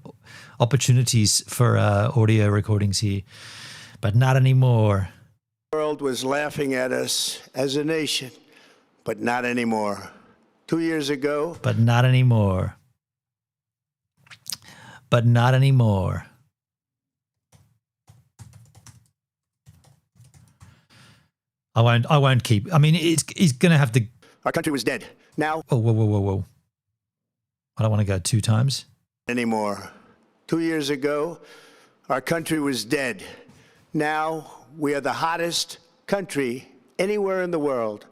opportunities for audio recordings here, but not anymore. The world was laughing at us as a nation, but not anymore. 2 years ago, But not anymore. But not anymore. I won't keep. I mean, he's going to have to. our country was dead. Now, Whoa. I don't want to go 2 times. anymore. 2 years ago, our country was dead. Now, we are the hottest country anywhere in the world.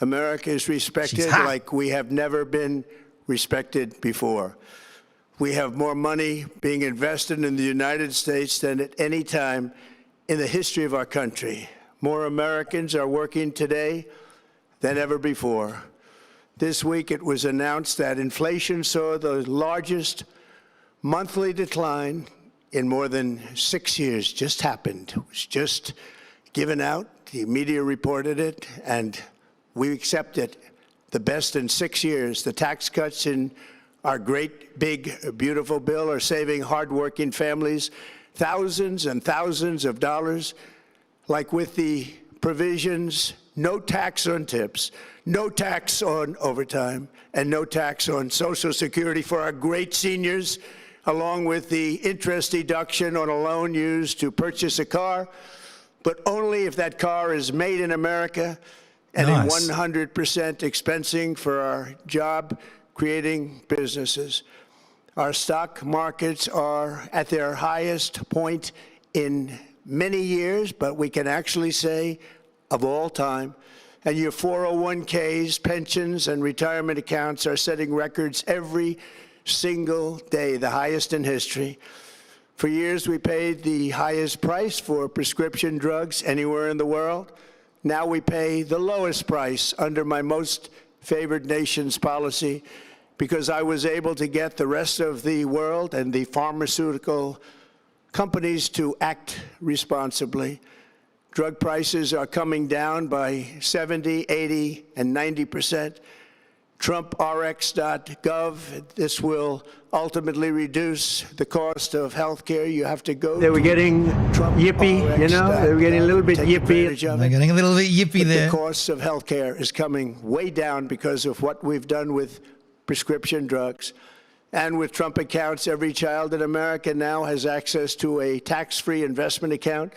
America is respected like we have never been respected before. We have more money being invested in the United States than at any time in the history of our country. More Americans are working today than ever before. This week it was announced that inflation saw the largest monthly decline in more than 6 years. Just happened. It was just given out. The media reported it, and we accept it. The best in 6 years. The tax cuts in our great, big, beautiful bill are saving hardworking families thousands and thousands of dollars, like with the provisions, no tax on tips, no tax on overtime, and no tax on Social Security for our great seniors, along with the interest deduction on a loan used to purchase a car, but only if that car is made in America, and Nice. in 100% expensing for our job-creating businesses. Our stock markets are at their highest point in many years, but we can actually say of all time. And your 401ks, pensions, and retirement accounts are setting records every single day, the highest in history. For years, we paid the highest price for prescription drugs anywhere in the world. Now we pay the lowest price under my most favored nation's policy, because I was able to get the rest of the world and the pharmaceutical companies to act responsibly. Drug prices are coming down by 70, 80, and 90%. TrumpRx.gov, this will ultimately reduce the cost of health care. You have to go. They were getting yippy, you know, they were getting a little bit yippy. They're getting a little bit yippy But there. the cost of health care is coming way down because of what we've done with prescription drugs. And with Trump accounts, every child in America now has access to a tax-free investment account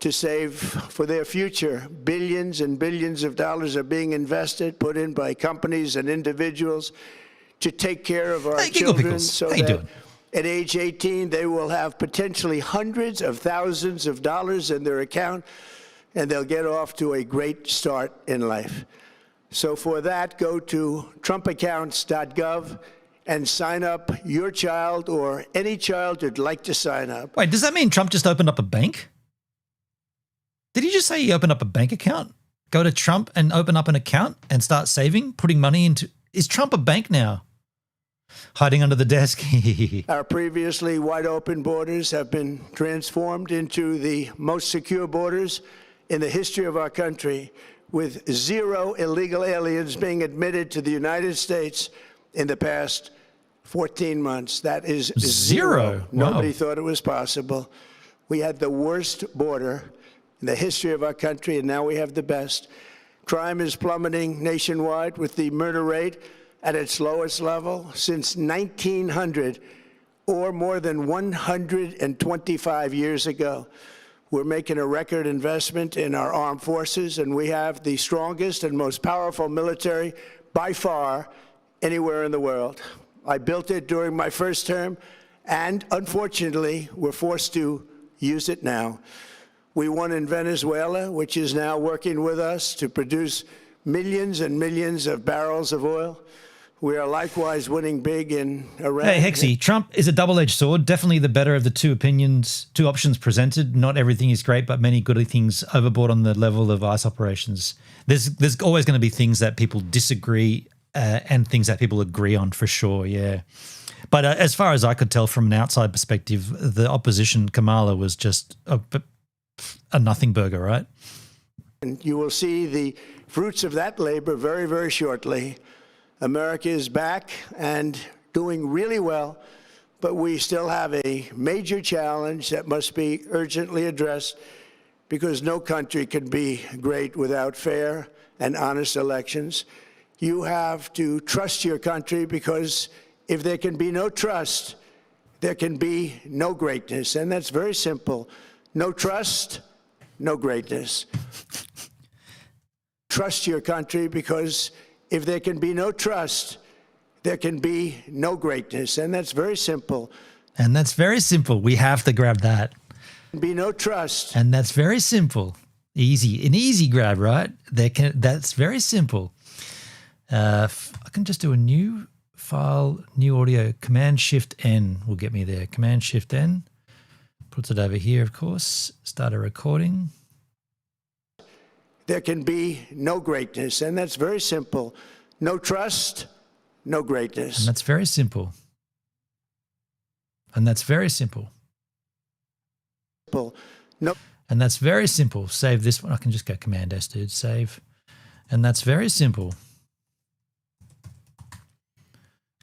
to save for their future. Billions and billions of dollars are being invested, put in by companies and individuals to take care of our children, so that at age 18 they will have potentially hundreds of thousands of dollars in their account, and they'll get off to a great start in life. So for that, go to TrumpAccounts.gov and sign up your child or any child who'd like to sign up. Wait, does that mean Trump just opened up a bank? Did he just say he opened up a bank account? Go to Trump and open up an account and start saving, putting money into... Is Trump a bank now? Hiding under the desk? Our previously wide open borders have been transformed into the most secure borders in the history of our country, with 0 illegal aliens being admitted to the United States in the past 14 months. That is zero. Wow. Nobody thought it was possible. We had the worst border in the history of our country, and now we have the best. Crime is plummeting nationwide, with the murder rate at its lowest level since 1900, or more than 125 years ago. We're making a record investment in our armed forces, and we have the strongest and most powerful military by far anywhere in the world. I built it during my first term, and unfortunately, we're forced to use it now. We won in Venezuela, which is now working with us to produce millions and millions of barrels of oil. We are likewise winning big in Iran. Hey, Hexy, Trump is a double-edged sword. Definitely the better of the two options presented. Not everything is great, but many good things overboard on the level of ICE operations. There's always going to be things that people disagree and things that people agree on for sure, yeah. But as far as I could tell from an outside perspective, the opposition, Kamala, was just a nothing burger, right? And you will see the fruits of that labor very, very shortly. America is back and doing really well, but we still have a major challenge that must be urgently addressed because no country can be great without fair and honest elections. You have to trust your country because if there can be no trust, there can be no greatness. And that's very simple. No trust, no greatness. Trust your country because if there can be no trust, there can be no greatness. And that's very simple. And that's very simple. We have to grab that. Be no trust. And that's very simple. Easy. An easy grab, right? That's very simple. I can just do a new file, new audio. Command-Shift-N will get me there. Command-Shift-N. Puts it over here, of course. Start a recording. There can be no greatness. And that's very simple. No trust, no greatness. And that's very simple. And that's very simple. No. And that's very simple. Save this one. I can just go Command-S, dude. Save. And that's very simple.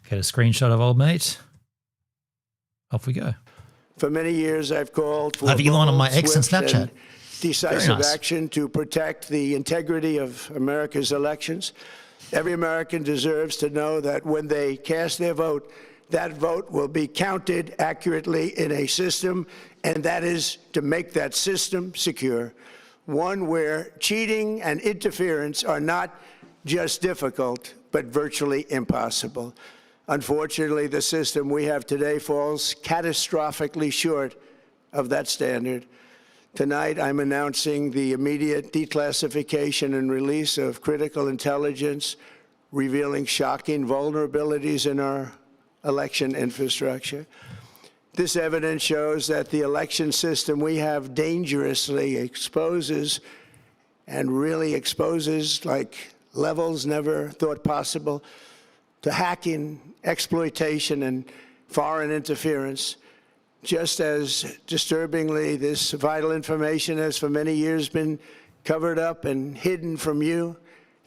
Get a screenshot of old mate. Off we go. For many years, I've called for Elon on my X and swift Snapchat. Decisive action to protect the integrity of America's elections. Every American deserves to know that when they cast their vote, that vote will be counted accurately in a system, and that is to make that system secure. One where cheating and interference are not just difficult, but virtually impossible. Unfortunately, the system we have today falls catastrophically short of that standard. Tonight, I'm announcing the immediate declassification and release of critical intelligence revealing shocking vulnerabilities in our election infrastructure. This evidence shows that the election system we have dangerously exposes and really exposes like levels never thought possible to hacking, exploitation, and foreign interference. Just as disturbingly, this vital information has for many years been covered up and hidden from you.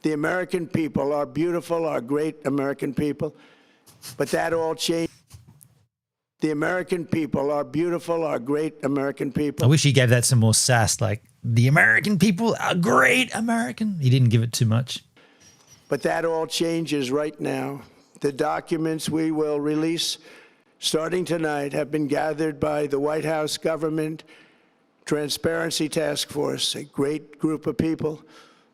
The American people are beautiful, our great American people, but that all changed. The American people are beautiful, our great American people. I wish he gave that some more sass, like, the American people are great American. He didn't give it too much. But that all changes right now. The documents we will release starting tonight have been gathered by the White House Government Transparency Task Force, a great group of people,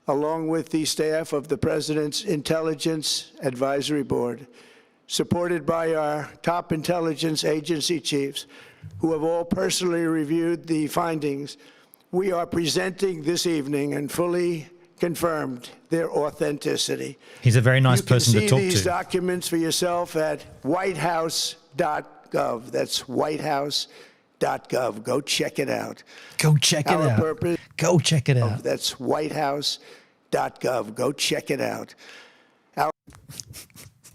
along with the staff of the President's Intelligence Advisory Board, supported by our top intelligence agency chiefs, who have all personally reviewed the findings. We are presenting this evening and fully confirmed their authenticity. He's a very nice person to talk to. You can see these documents for yourself at whitehouse.gov. That's whitehouse.gov. Go check it out. Go check it out. Go check it out. That's whitehouse.gov. Go check it out.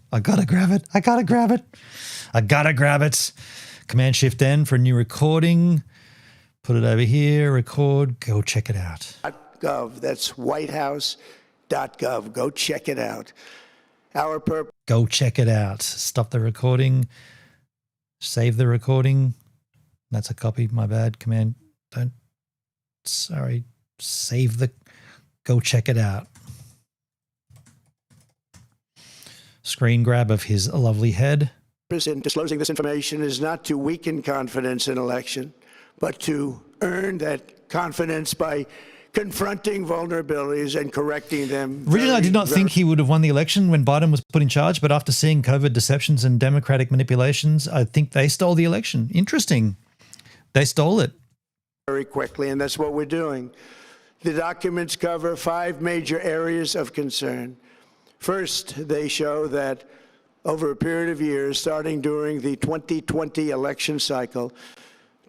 I gotta grab it. I gotta grab it. I gotta grab it. Command-Shift-N for a new recording. Put it over here. Record. Go check it out. .gov. That's whitehouse.gov. Go check it out. Our purpose. Go check it out. Stop the recording. Save the recording. That's a copy. My bad. Command. Don't. Sorry. Save the. Go check it out. Screen grab of his lovely head. In disclosing this information is not to weaken confidence in election, but to earn that confidence by confronting vulnerabilities and correcting them. Originally, I did not think he would have won the election when Biden was put in charge, but after seeing COVID deceptions and Democratic manipulations, I think they stole the election. Interesting. They stole it. Very quickly, and that's what we're doing. The documents cover 5 major areas of concern. First, they show that over a period of years, starting during the 2020 election cycle,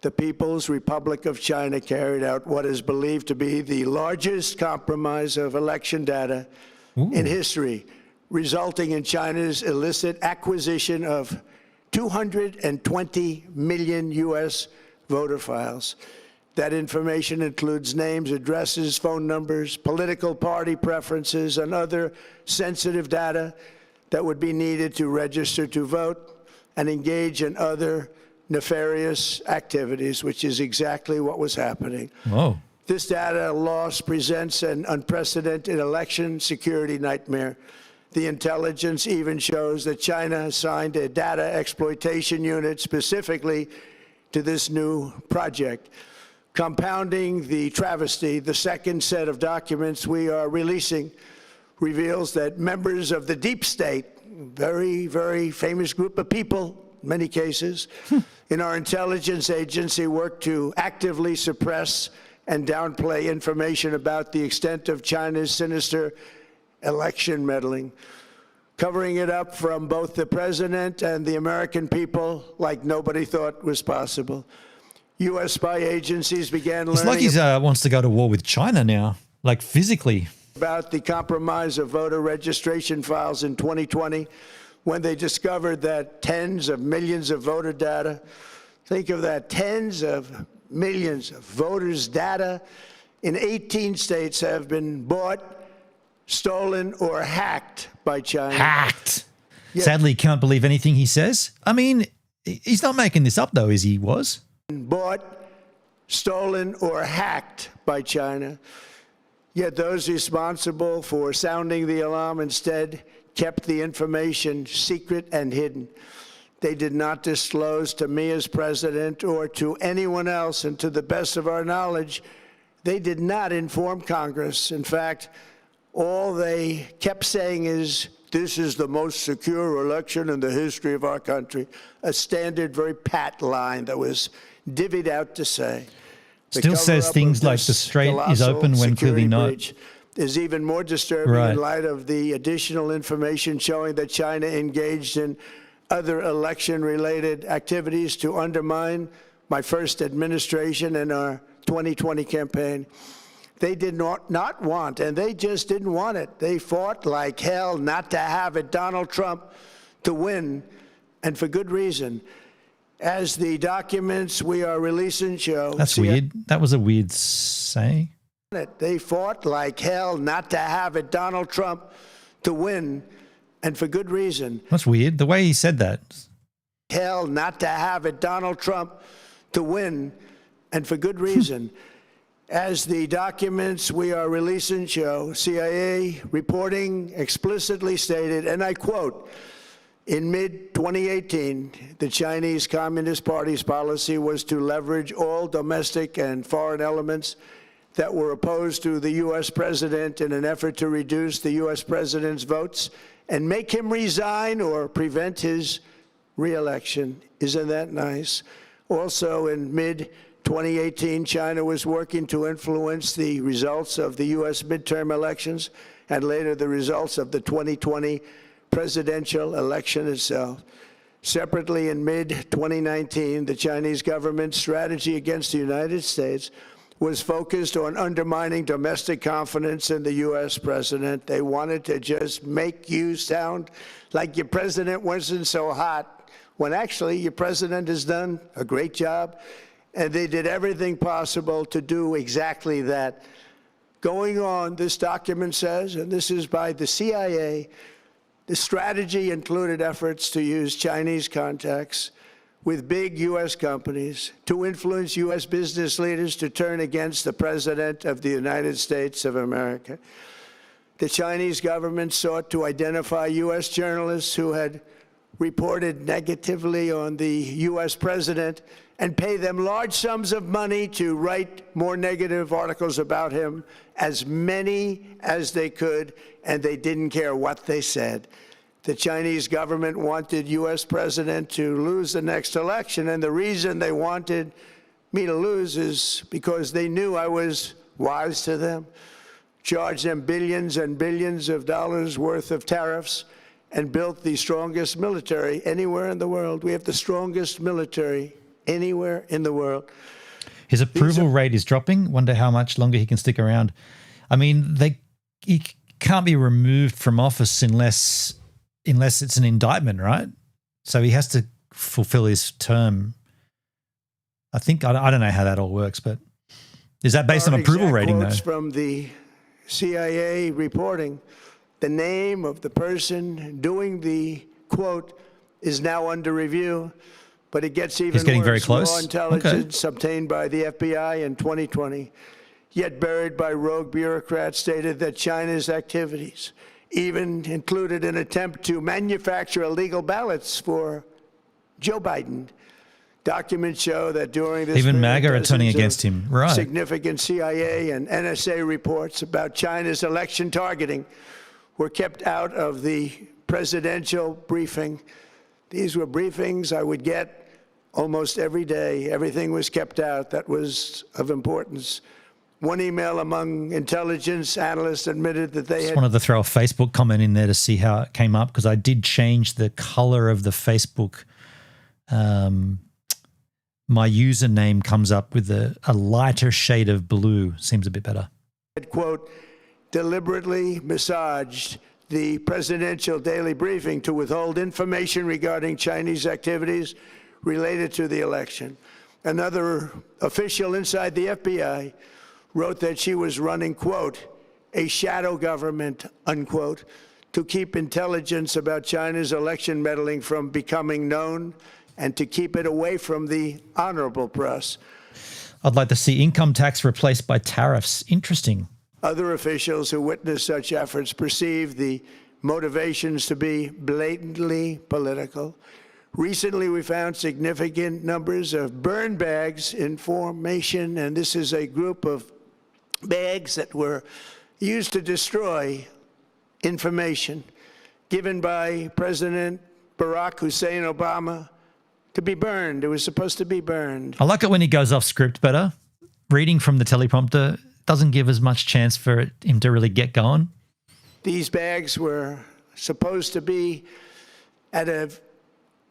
the People's Republic of China carried out what is believed to be the largest compromise of election data in history, resulting in China's illicit acquisition of 220 million U.S. voter files. That information includes names, addresses, phone numbers, political party preferences, and other sensitive data that would be needed to register to vote and engage in other nefarious activities, which is exactly what was happening. Whoa. This data loss presents an unprecedented election security nightmare. The intelligence even shows that China assigned a data exploitation unit specifically to this new project. Compounding the travesty, the second set of documents we are releasing reveals that members of the deep state, very, very famous group of people, in many cases, in our intelligence agency work to actively suppress and downplay information about the extent of China's sinister election meddling, covering it up from both the president and the American people like nobody thought was possible. U.S. spy agencies began learning. It's like he wants to go to war with China now, like physically. About the compromise of voter registration files in 2020, when they discovered that tens of millions of voter data, think of that, tens of millions of voters' data in 18 states have been bought, stolen, or hacked by China. Hacked. Sadly, can't believe anything he says. I mean, he's not making this up, though, as he was. Bought, stolen, or hacked by China. Yet those responsible for sounding the alarm instead kept the information secret and hidden. They did not disclose to me as president or to anyone else, and to the best of our knowledge, they did not inform Congress. In fact, all they kept saying is, this is the most secure election in the history of our country. A standard, very pat line that was divvied out to say. Still says things like the strait is open when clearly not. Is even more disturbing in light of the additional information showing that China engaged in other election-related activities to undermine my first administration and our 2020 campaign. They did not want, and they just didn't want it. They fought like hell not to have it, Donald Trump, to win, and for good reason. As the documents we are releasing show. That's weird. That was a weird saying. They fought like hell not to have it, Donald Trump, to win, and for good reason. That's weird. The way he said that. Hell not to have it, Donald Trump, to win, and for good reason. As the documents we are releasing show, CIA reporting explicitly stated, and I quote, in mid-2018, the Chinese Communist Party's policy was to leverage all domestic and foreign elements that were opposed to the U.S. president in an effort to reduce the U.S. president's votes and make him resign or prevent his re-election. Isn't that nice? Also, in mid-2018, China was working to influence the results of the U.S. midterm elections and later the results of the 2020 presidential election itself. Separately, in mid-2019, the Chinese government's strategy against the United States was focused on undermining domestic confidence in the U.S. president. They wanted to just make you sound like your president wasn't so hot, when actually your president has done a great job, and they did everything possible to do exactly that. Going on, this document says, and this is by the CIA, the strategy included efforts to use Chinese contacts with big U.S. companies to influence U.S. business leaders to turn against the President of the United States of America. The Chinese government sought to identify U.S. journalists who had reported negatively on the U.S. president and pay them large sums of money to write more negative articles about him, as many as they could, and they didn't care what they said. The Chinese government wanted U.S. president to lose the next election, and the reason they wanted me to lose is because they knew I was wise to them, charged them billions and billions of dollars worth of tariffs, and built the strongest military anywhere in the world. We have the strongest military anywhere in the world. His approval rate is dropping. Wonder how much longer he can stick around. I mean, he can't be removed from office unless it's an indictment, right? So he has to fulfill his term. I don't know how that all works, but is that based on approval rating, though? From the CIA reporting, the name of the person doing the quote is now under review, but it gets even He's getting worse. very close. Raw intelligence obtained by the FBI in 2020, yet buried by rogue bureaucrats, stated that China's activities even included an attempt to manufacture illegal ballots for Joe Biden. Documents show that during this even period, MAGA are turning dozens against of him. Right. Significant CIA and NSA reports about China's election targeting were kept out of the presidential briefing. These were briefings I would get almost every day. Everything was kept out that was of importance. One email among intelligence analysts admitted that they Just wanted to throw a Facebook comment in there to see how it came up, because I did change the color of the Facebook. My username comes up with a lighter shade of blue. Seems a bit better. Quote, deliberately massaged the presidential daily briefing to withhold information regarding Chinese activities related to the election. Another official inside the FBI wrote that she was running, quote, a shadow government, unquote, to keep intelligence about China's election meddling from becoming known and to keep it away from the honorable press. I'd like to see income tax replaced by tariffs. Interesting. Other officials who witnessed such efforts perceived the motivations to be blatantly political. Recently, we found significant numbers of burn bags in formation, and this is a group of bags that were used to destroy information given by President Barack Hussein Obama to be burned. It was supposed to be burned. I like it when he goes off script better. Reading from the teleprompter doesn't give as much chance for him to really get going. These bags were supposed to be at a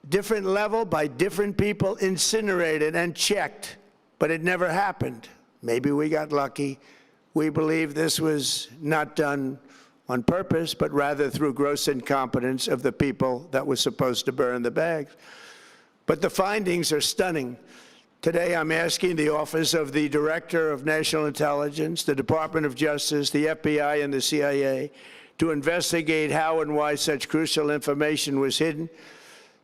different level by different people, incinerated and checked, but it never happened. Maybe we got lucky. We believe this was not done on purpose, but rather through gross incompetence of the people that was supposed to burn the bags. But the findings are stunning. Today, I'm asking the Office of the Director of National Intelligence, the Department of Justice, the FBI, and the CIA to investigate how and why such crucial information was hidden,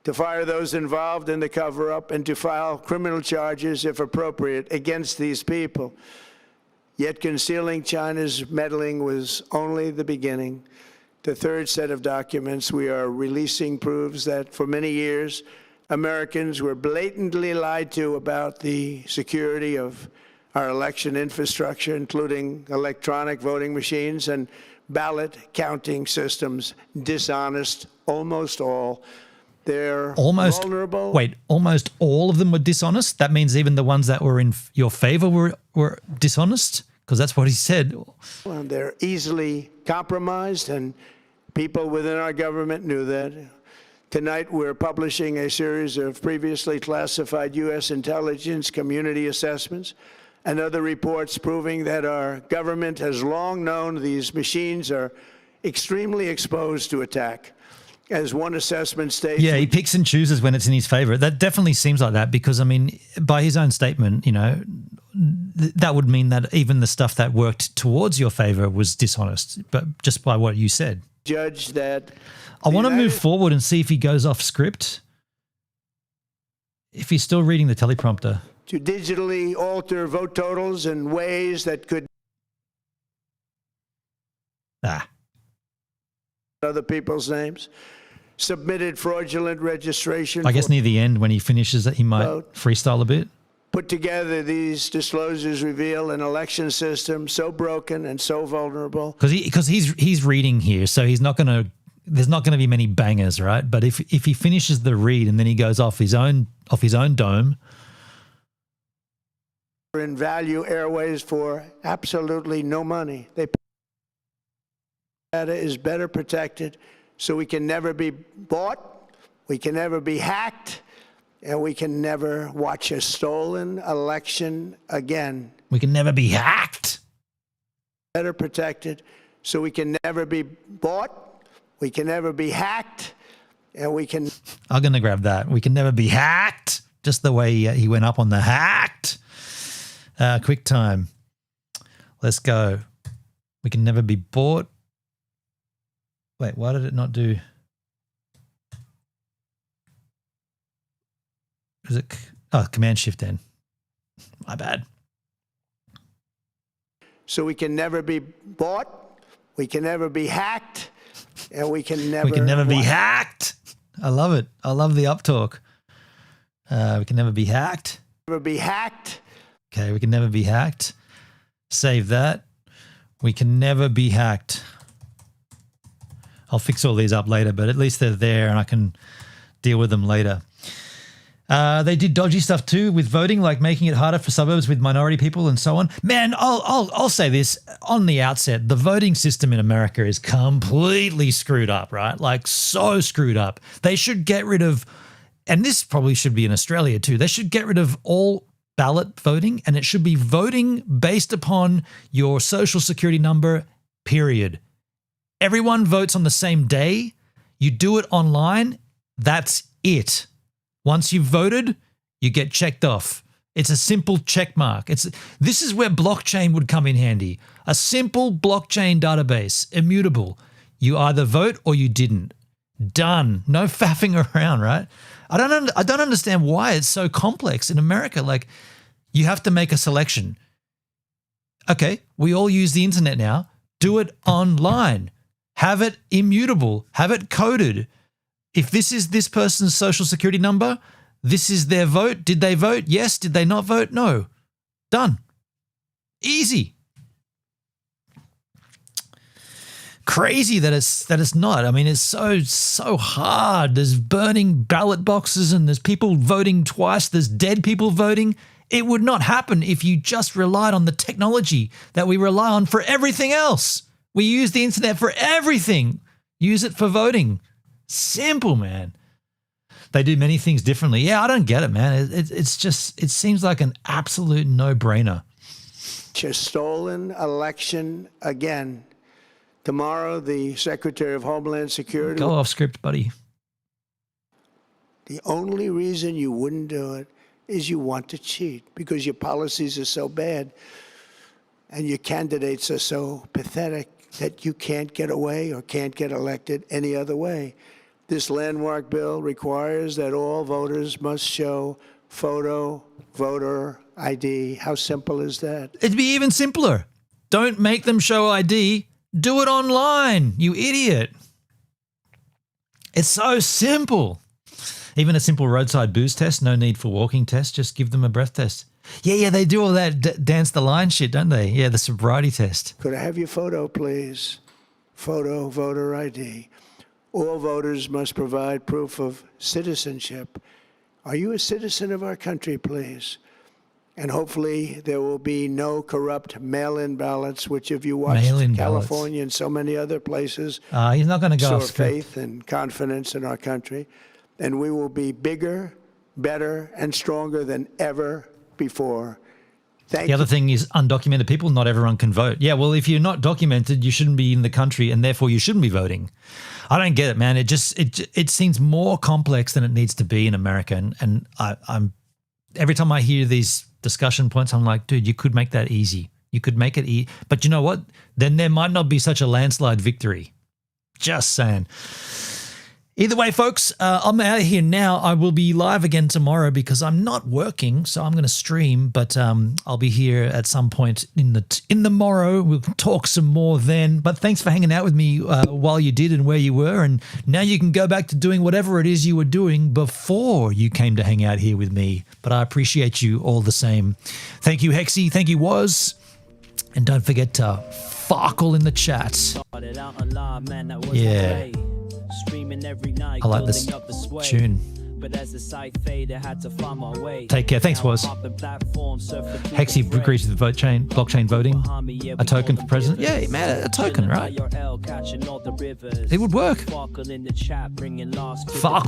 to fire those involved in the cover-up, and to file criminal charges, if appropriate, against these people. Yet concealing China's meddling was only the beginning. The third set of documents we are releasing proves that for many years, Americans were blatantly lied to about the security of our election infrastructure, including electronic voting machines and ballot counting systems. Dishonest, almost all. They're vulnerable. Wait, almost all of them were dishonest? That means even the ones that were in your favor were dishonest? Because that's what he said. Well, they're easily compromised, and people within our government knew that. Tonight, we're publishing a series of previously classified U.S. intelligence community assessments and other reports proving that our government has long known these machines are extremely exposed to attack. As one assessment states... Yeah, he picks and chooses when it's in his favor. That definitely seems like that because, I mean, by his own statement, you know, that would mean that even the stuff that worked towards your favor was dishonest, but just by what you said. Judge that... I want to move forward and see if he goes off script. If he's still reading the teleprompter. To digitally alter vote totals in ways that could... Other people's names. Submitted fraudulent registration. I guess near the end when he finishes it, he might freestyle a bit. Put together, these disclosures reveal an election system so broken and so vulnerable. Because he's reading here, so he's not going to... There's not going to be many bangers, right? But if he finishes the read and then he goes off his own dome, in Value Airways for absolutely no money. Data is better protected, so we can never be bought, we can never be hacked, and we can never watch a stolen election again. We can never be hacked. Better protected, so we can never be bought, we can never be hacked, and we can... I'm going to grab that. We can never be hacked. Just the way he went up on the hacked. Quick time. Let's go. We can never be bought. Wait, why did it not do? Is it? Oh, Command Shift N. My bad. So we can never be bought, we can never be hacked, and we can never be hacked. I love it. I love the uptalk. We can never be hacked. Never be hacked. Okay, we can never be hacked. Save that. We can never be hacked. I'll fix all these up later, but at least they're there and I can deal with them later. They did dodgy stuff too with voting, like making it harder for suburbs with minority people and so on. Man, I'll say this on the outset: the voting system in America is completely screwed up, right? Like so screwed up. They should get rid of, and this probably should be in Australia too. They should get rid of all ballot voting, and it should be voting based upon your social security number, period. Everyone votes on the same day. You do it online. That's it. Once you've voted, you get checked off. It's a simple check mark. This is where blockchain would come in handy. A simple blockchain database, immutable. You either vote or you didn't. Done. No faffing around, right? I don't understand why it's so complex in America. Like, you have to make a selection. Okay, we all use the internet now. Do it online. Have it immutable. Have it coded. If this is this person's social security number, this is their vote. Did they vote? Yes. Did they not vote? No. Done. Easy. Crazy that it's not. I mean, it's so hard. There's burning ballot boxes and there's people voting twice. There's dead people voting. It would not happen if you just relied on the technology that we rely on for everything else. We use the internet for everything. Use it for voting. Simple, man. They do many things differently. Yeah, I don't get it, man. It's just, it seems like an absolute no-brainer. A stolen election again. Tomorrow, the Secretary of Homeland Security... Go off script, buddy. The only reason you wouldn't do it is you want to cheat because your policies are so bad and your candidates are so pathetic that you can't get away or can't get elected any other way. This landmark bill requires that all voters must show photo, voter ID. How simple is that? It'd be even simpler. Don't make them show ID. Do it online, you idiot. It's so simple. Even a simple roadside booze test, no need for walking test, just give them a breath test. Yeah, they do all that dance the line shit, don't they? Yeah, the sobriety test. Could I have your photo, please? Photo, voter ID. All voters must provide proof of citizenship. Are you a citizen of our country, please? And hopefully there will be no corrupt mail-in ballots, which if you watch California and so many other places, he's not going to go off faith and confidence in our country. And we will be bigger, better, and stronger than ever before. The other thing is undocumented people, not everyone can vote. Yeah, well, if you're not documented, you shouldn't be in the country and therefore you shouldn't be voting. I don't get it, man. It seems more complex than it needs to be in America. And I'm every time I hear these discussion points, I'm like, dude, you could make that easy. You could make it easy. But you know what? Then there might not be such a landslide victory. Just saying. Either way, folks, I'm out of here now. I will be live again tomorrow because I'm not working, so I'm going to stream. But I'll be here at some point in the morrow. We'll talk some more then. But thanks for hanging out with me while you did and where you were. And now you can go back to doing whatever it is you were doing before you came to hang out here with me. But I appreciate you all the same. Thank you, Hexy. Thank you, Woz. And don't forget to farkle in the chat. Yeah. I like this tune. but as the sight faded, had to find my way. Take care. Thanks, Woz. Hexy agrees with blockchain voting. A token for president? Yeah, man, a token, right? It would work. Fuck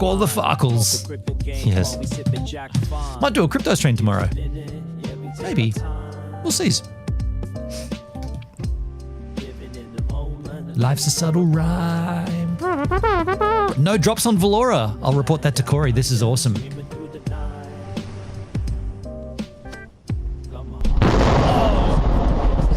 all the Farkles. Yes. Might do a crypto stream tomorrow. Maybe. We'll see. Life's a subtle rhyme. No drops on Valora. I'll report that to Corey. This is awesome.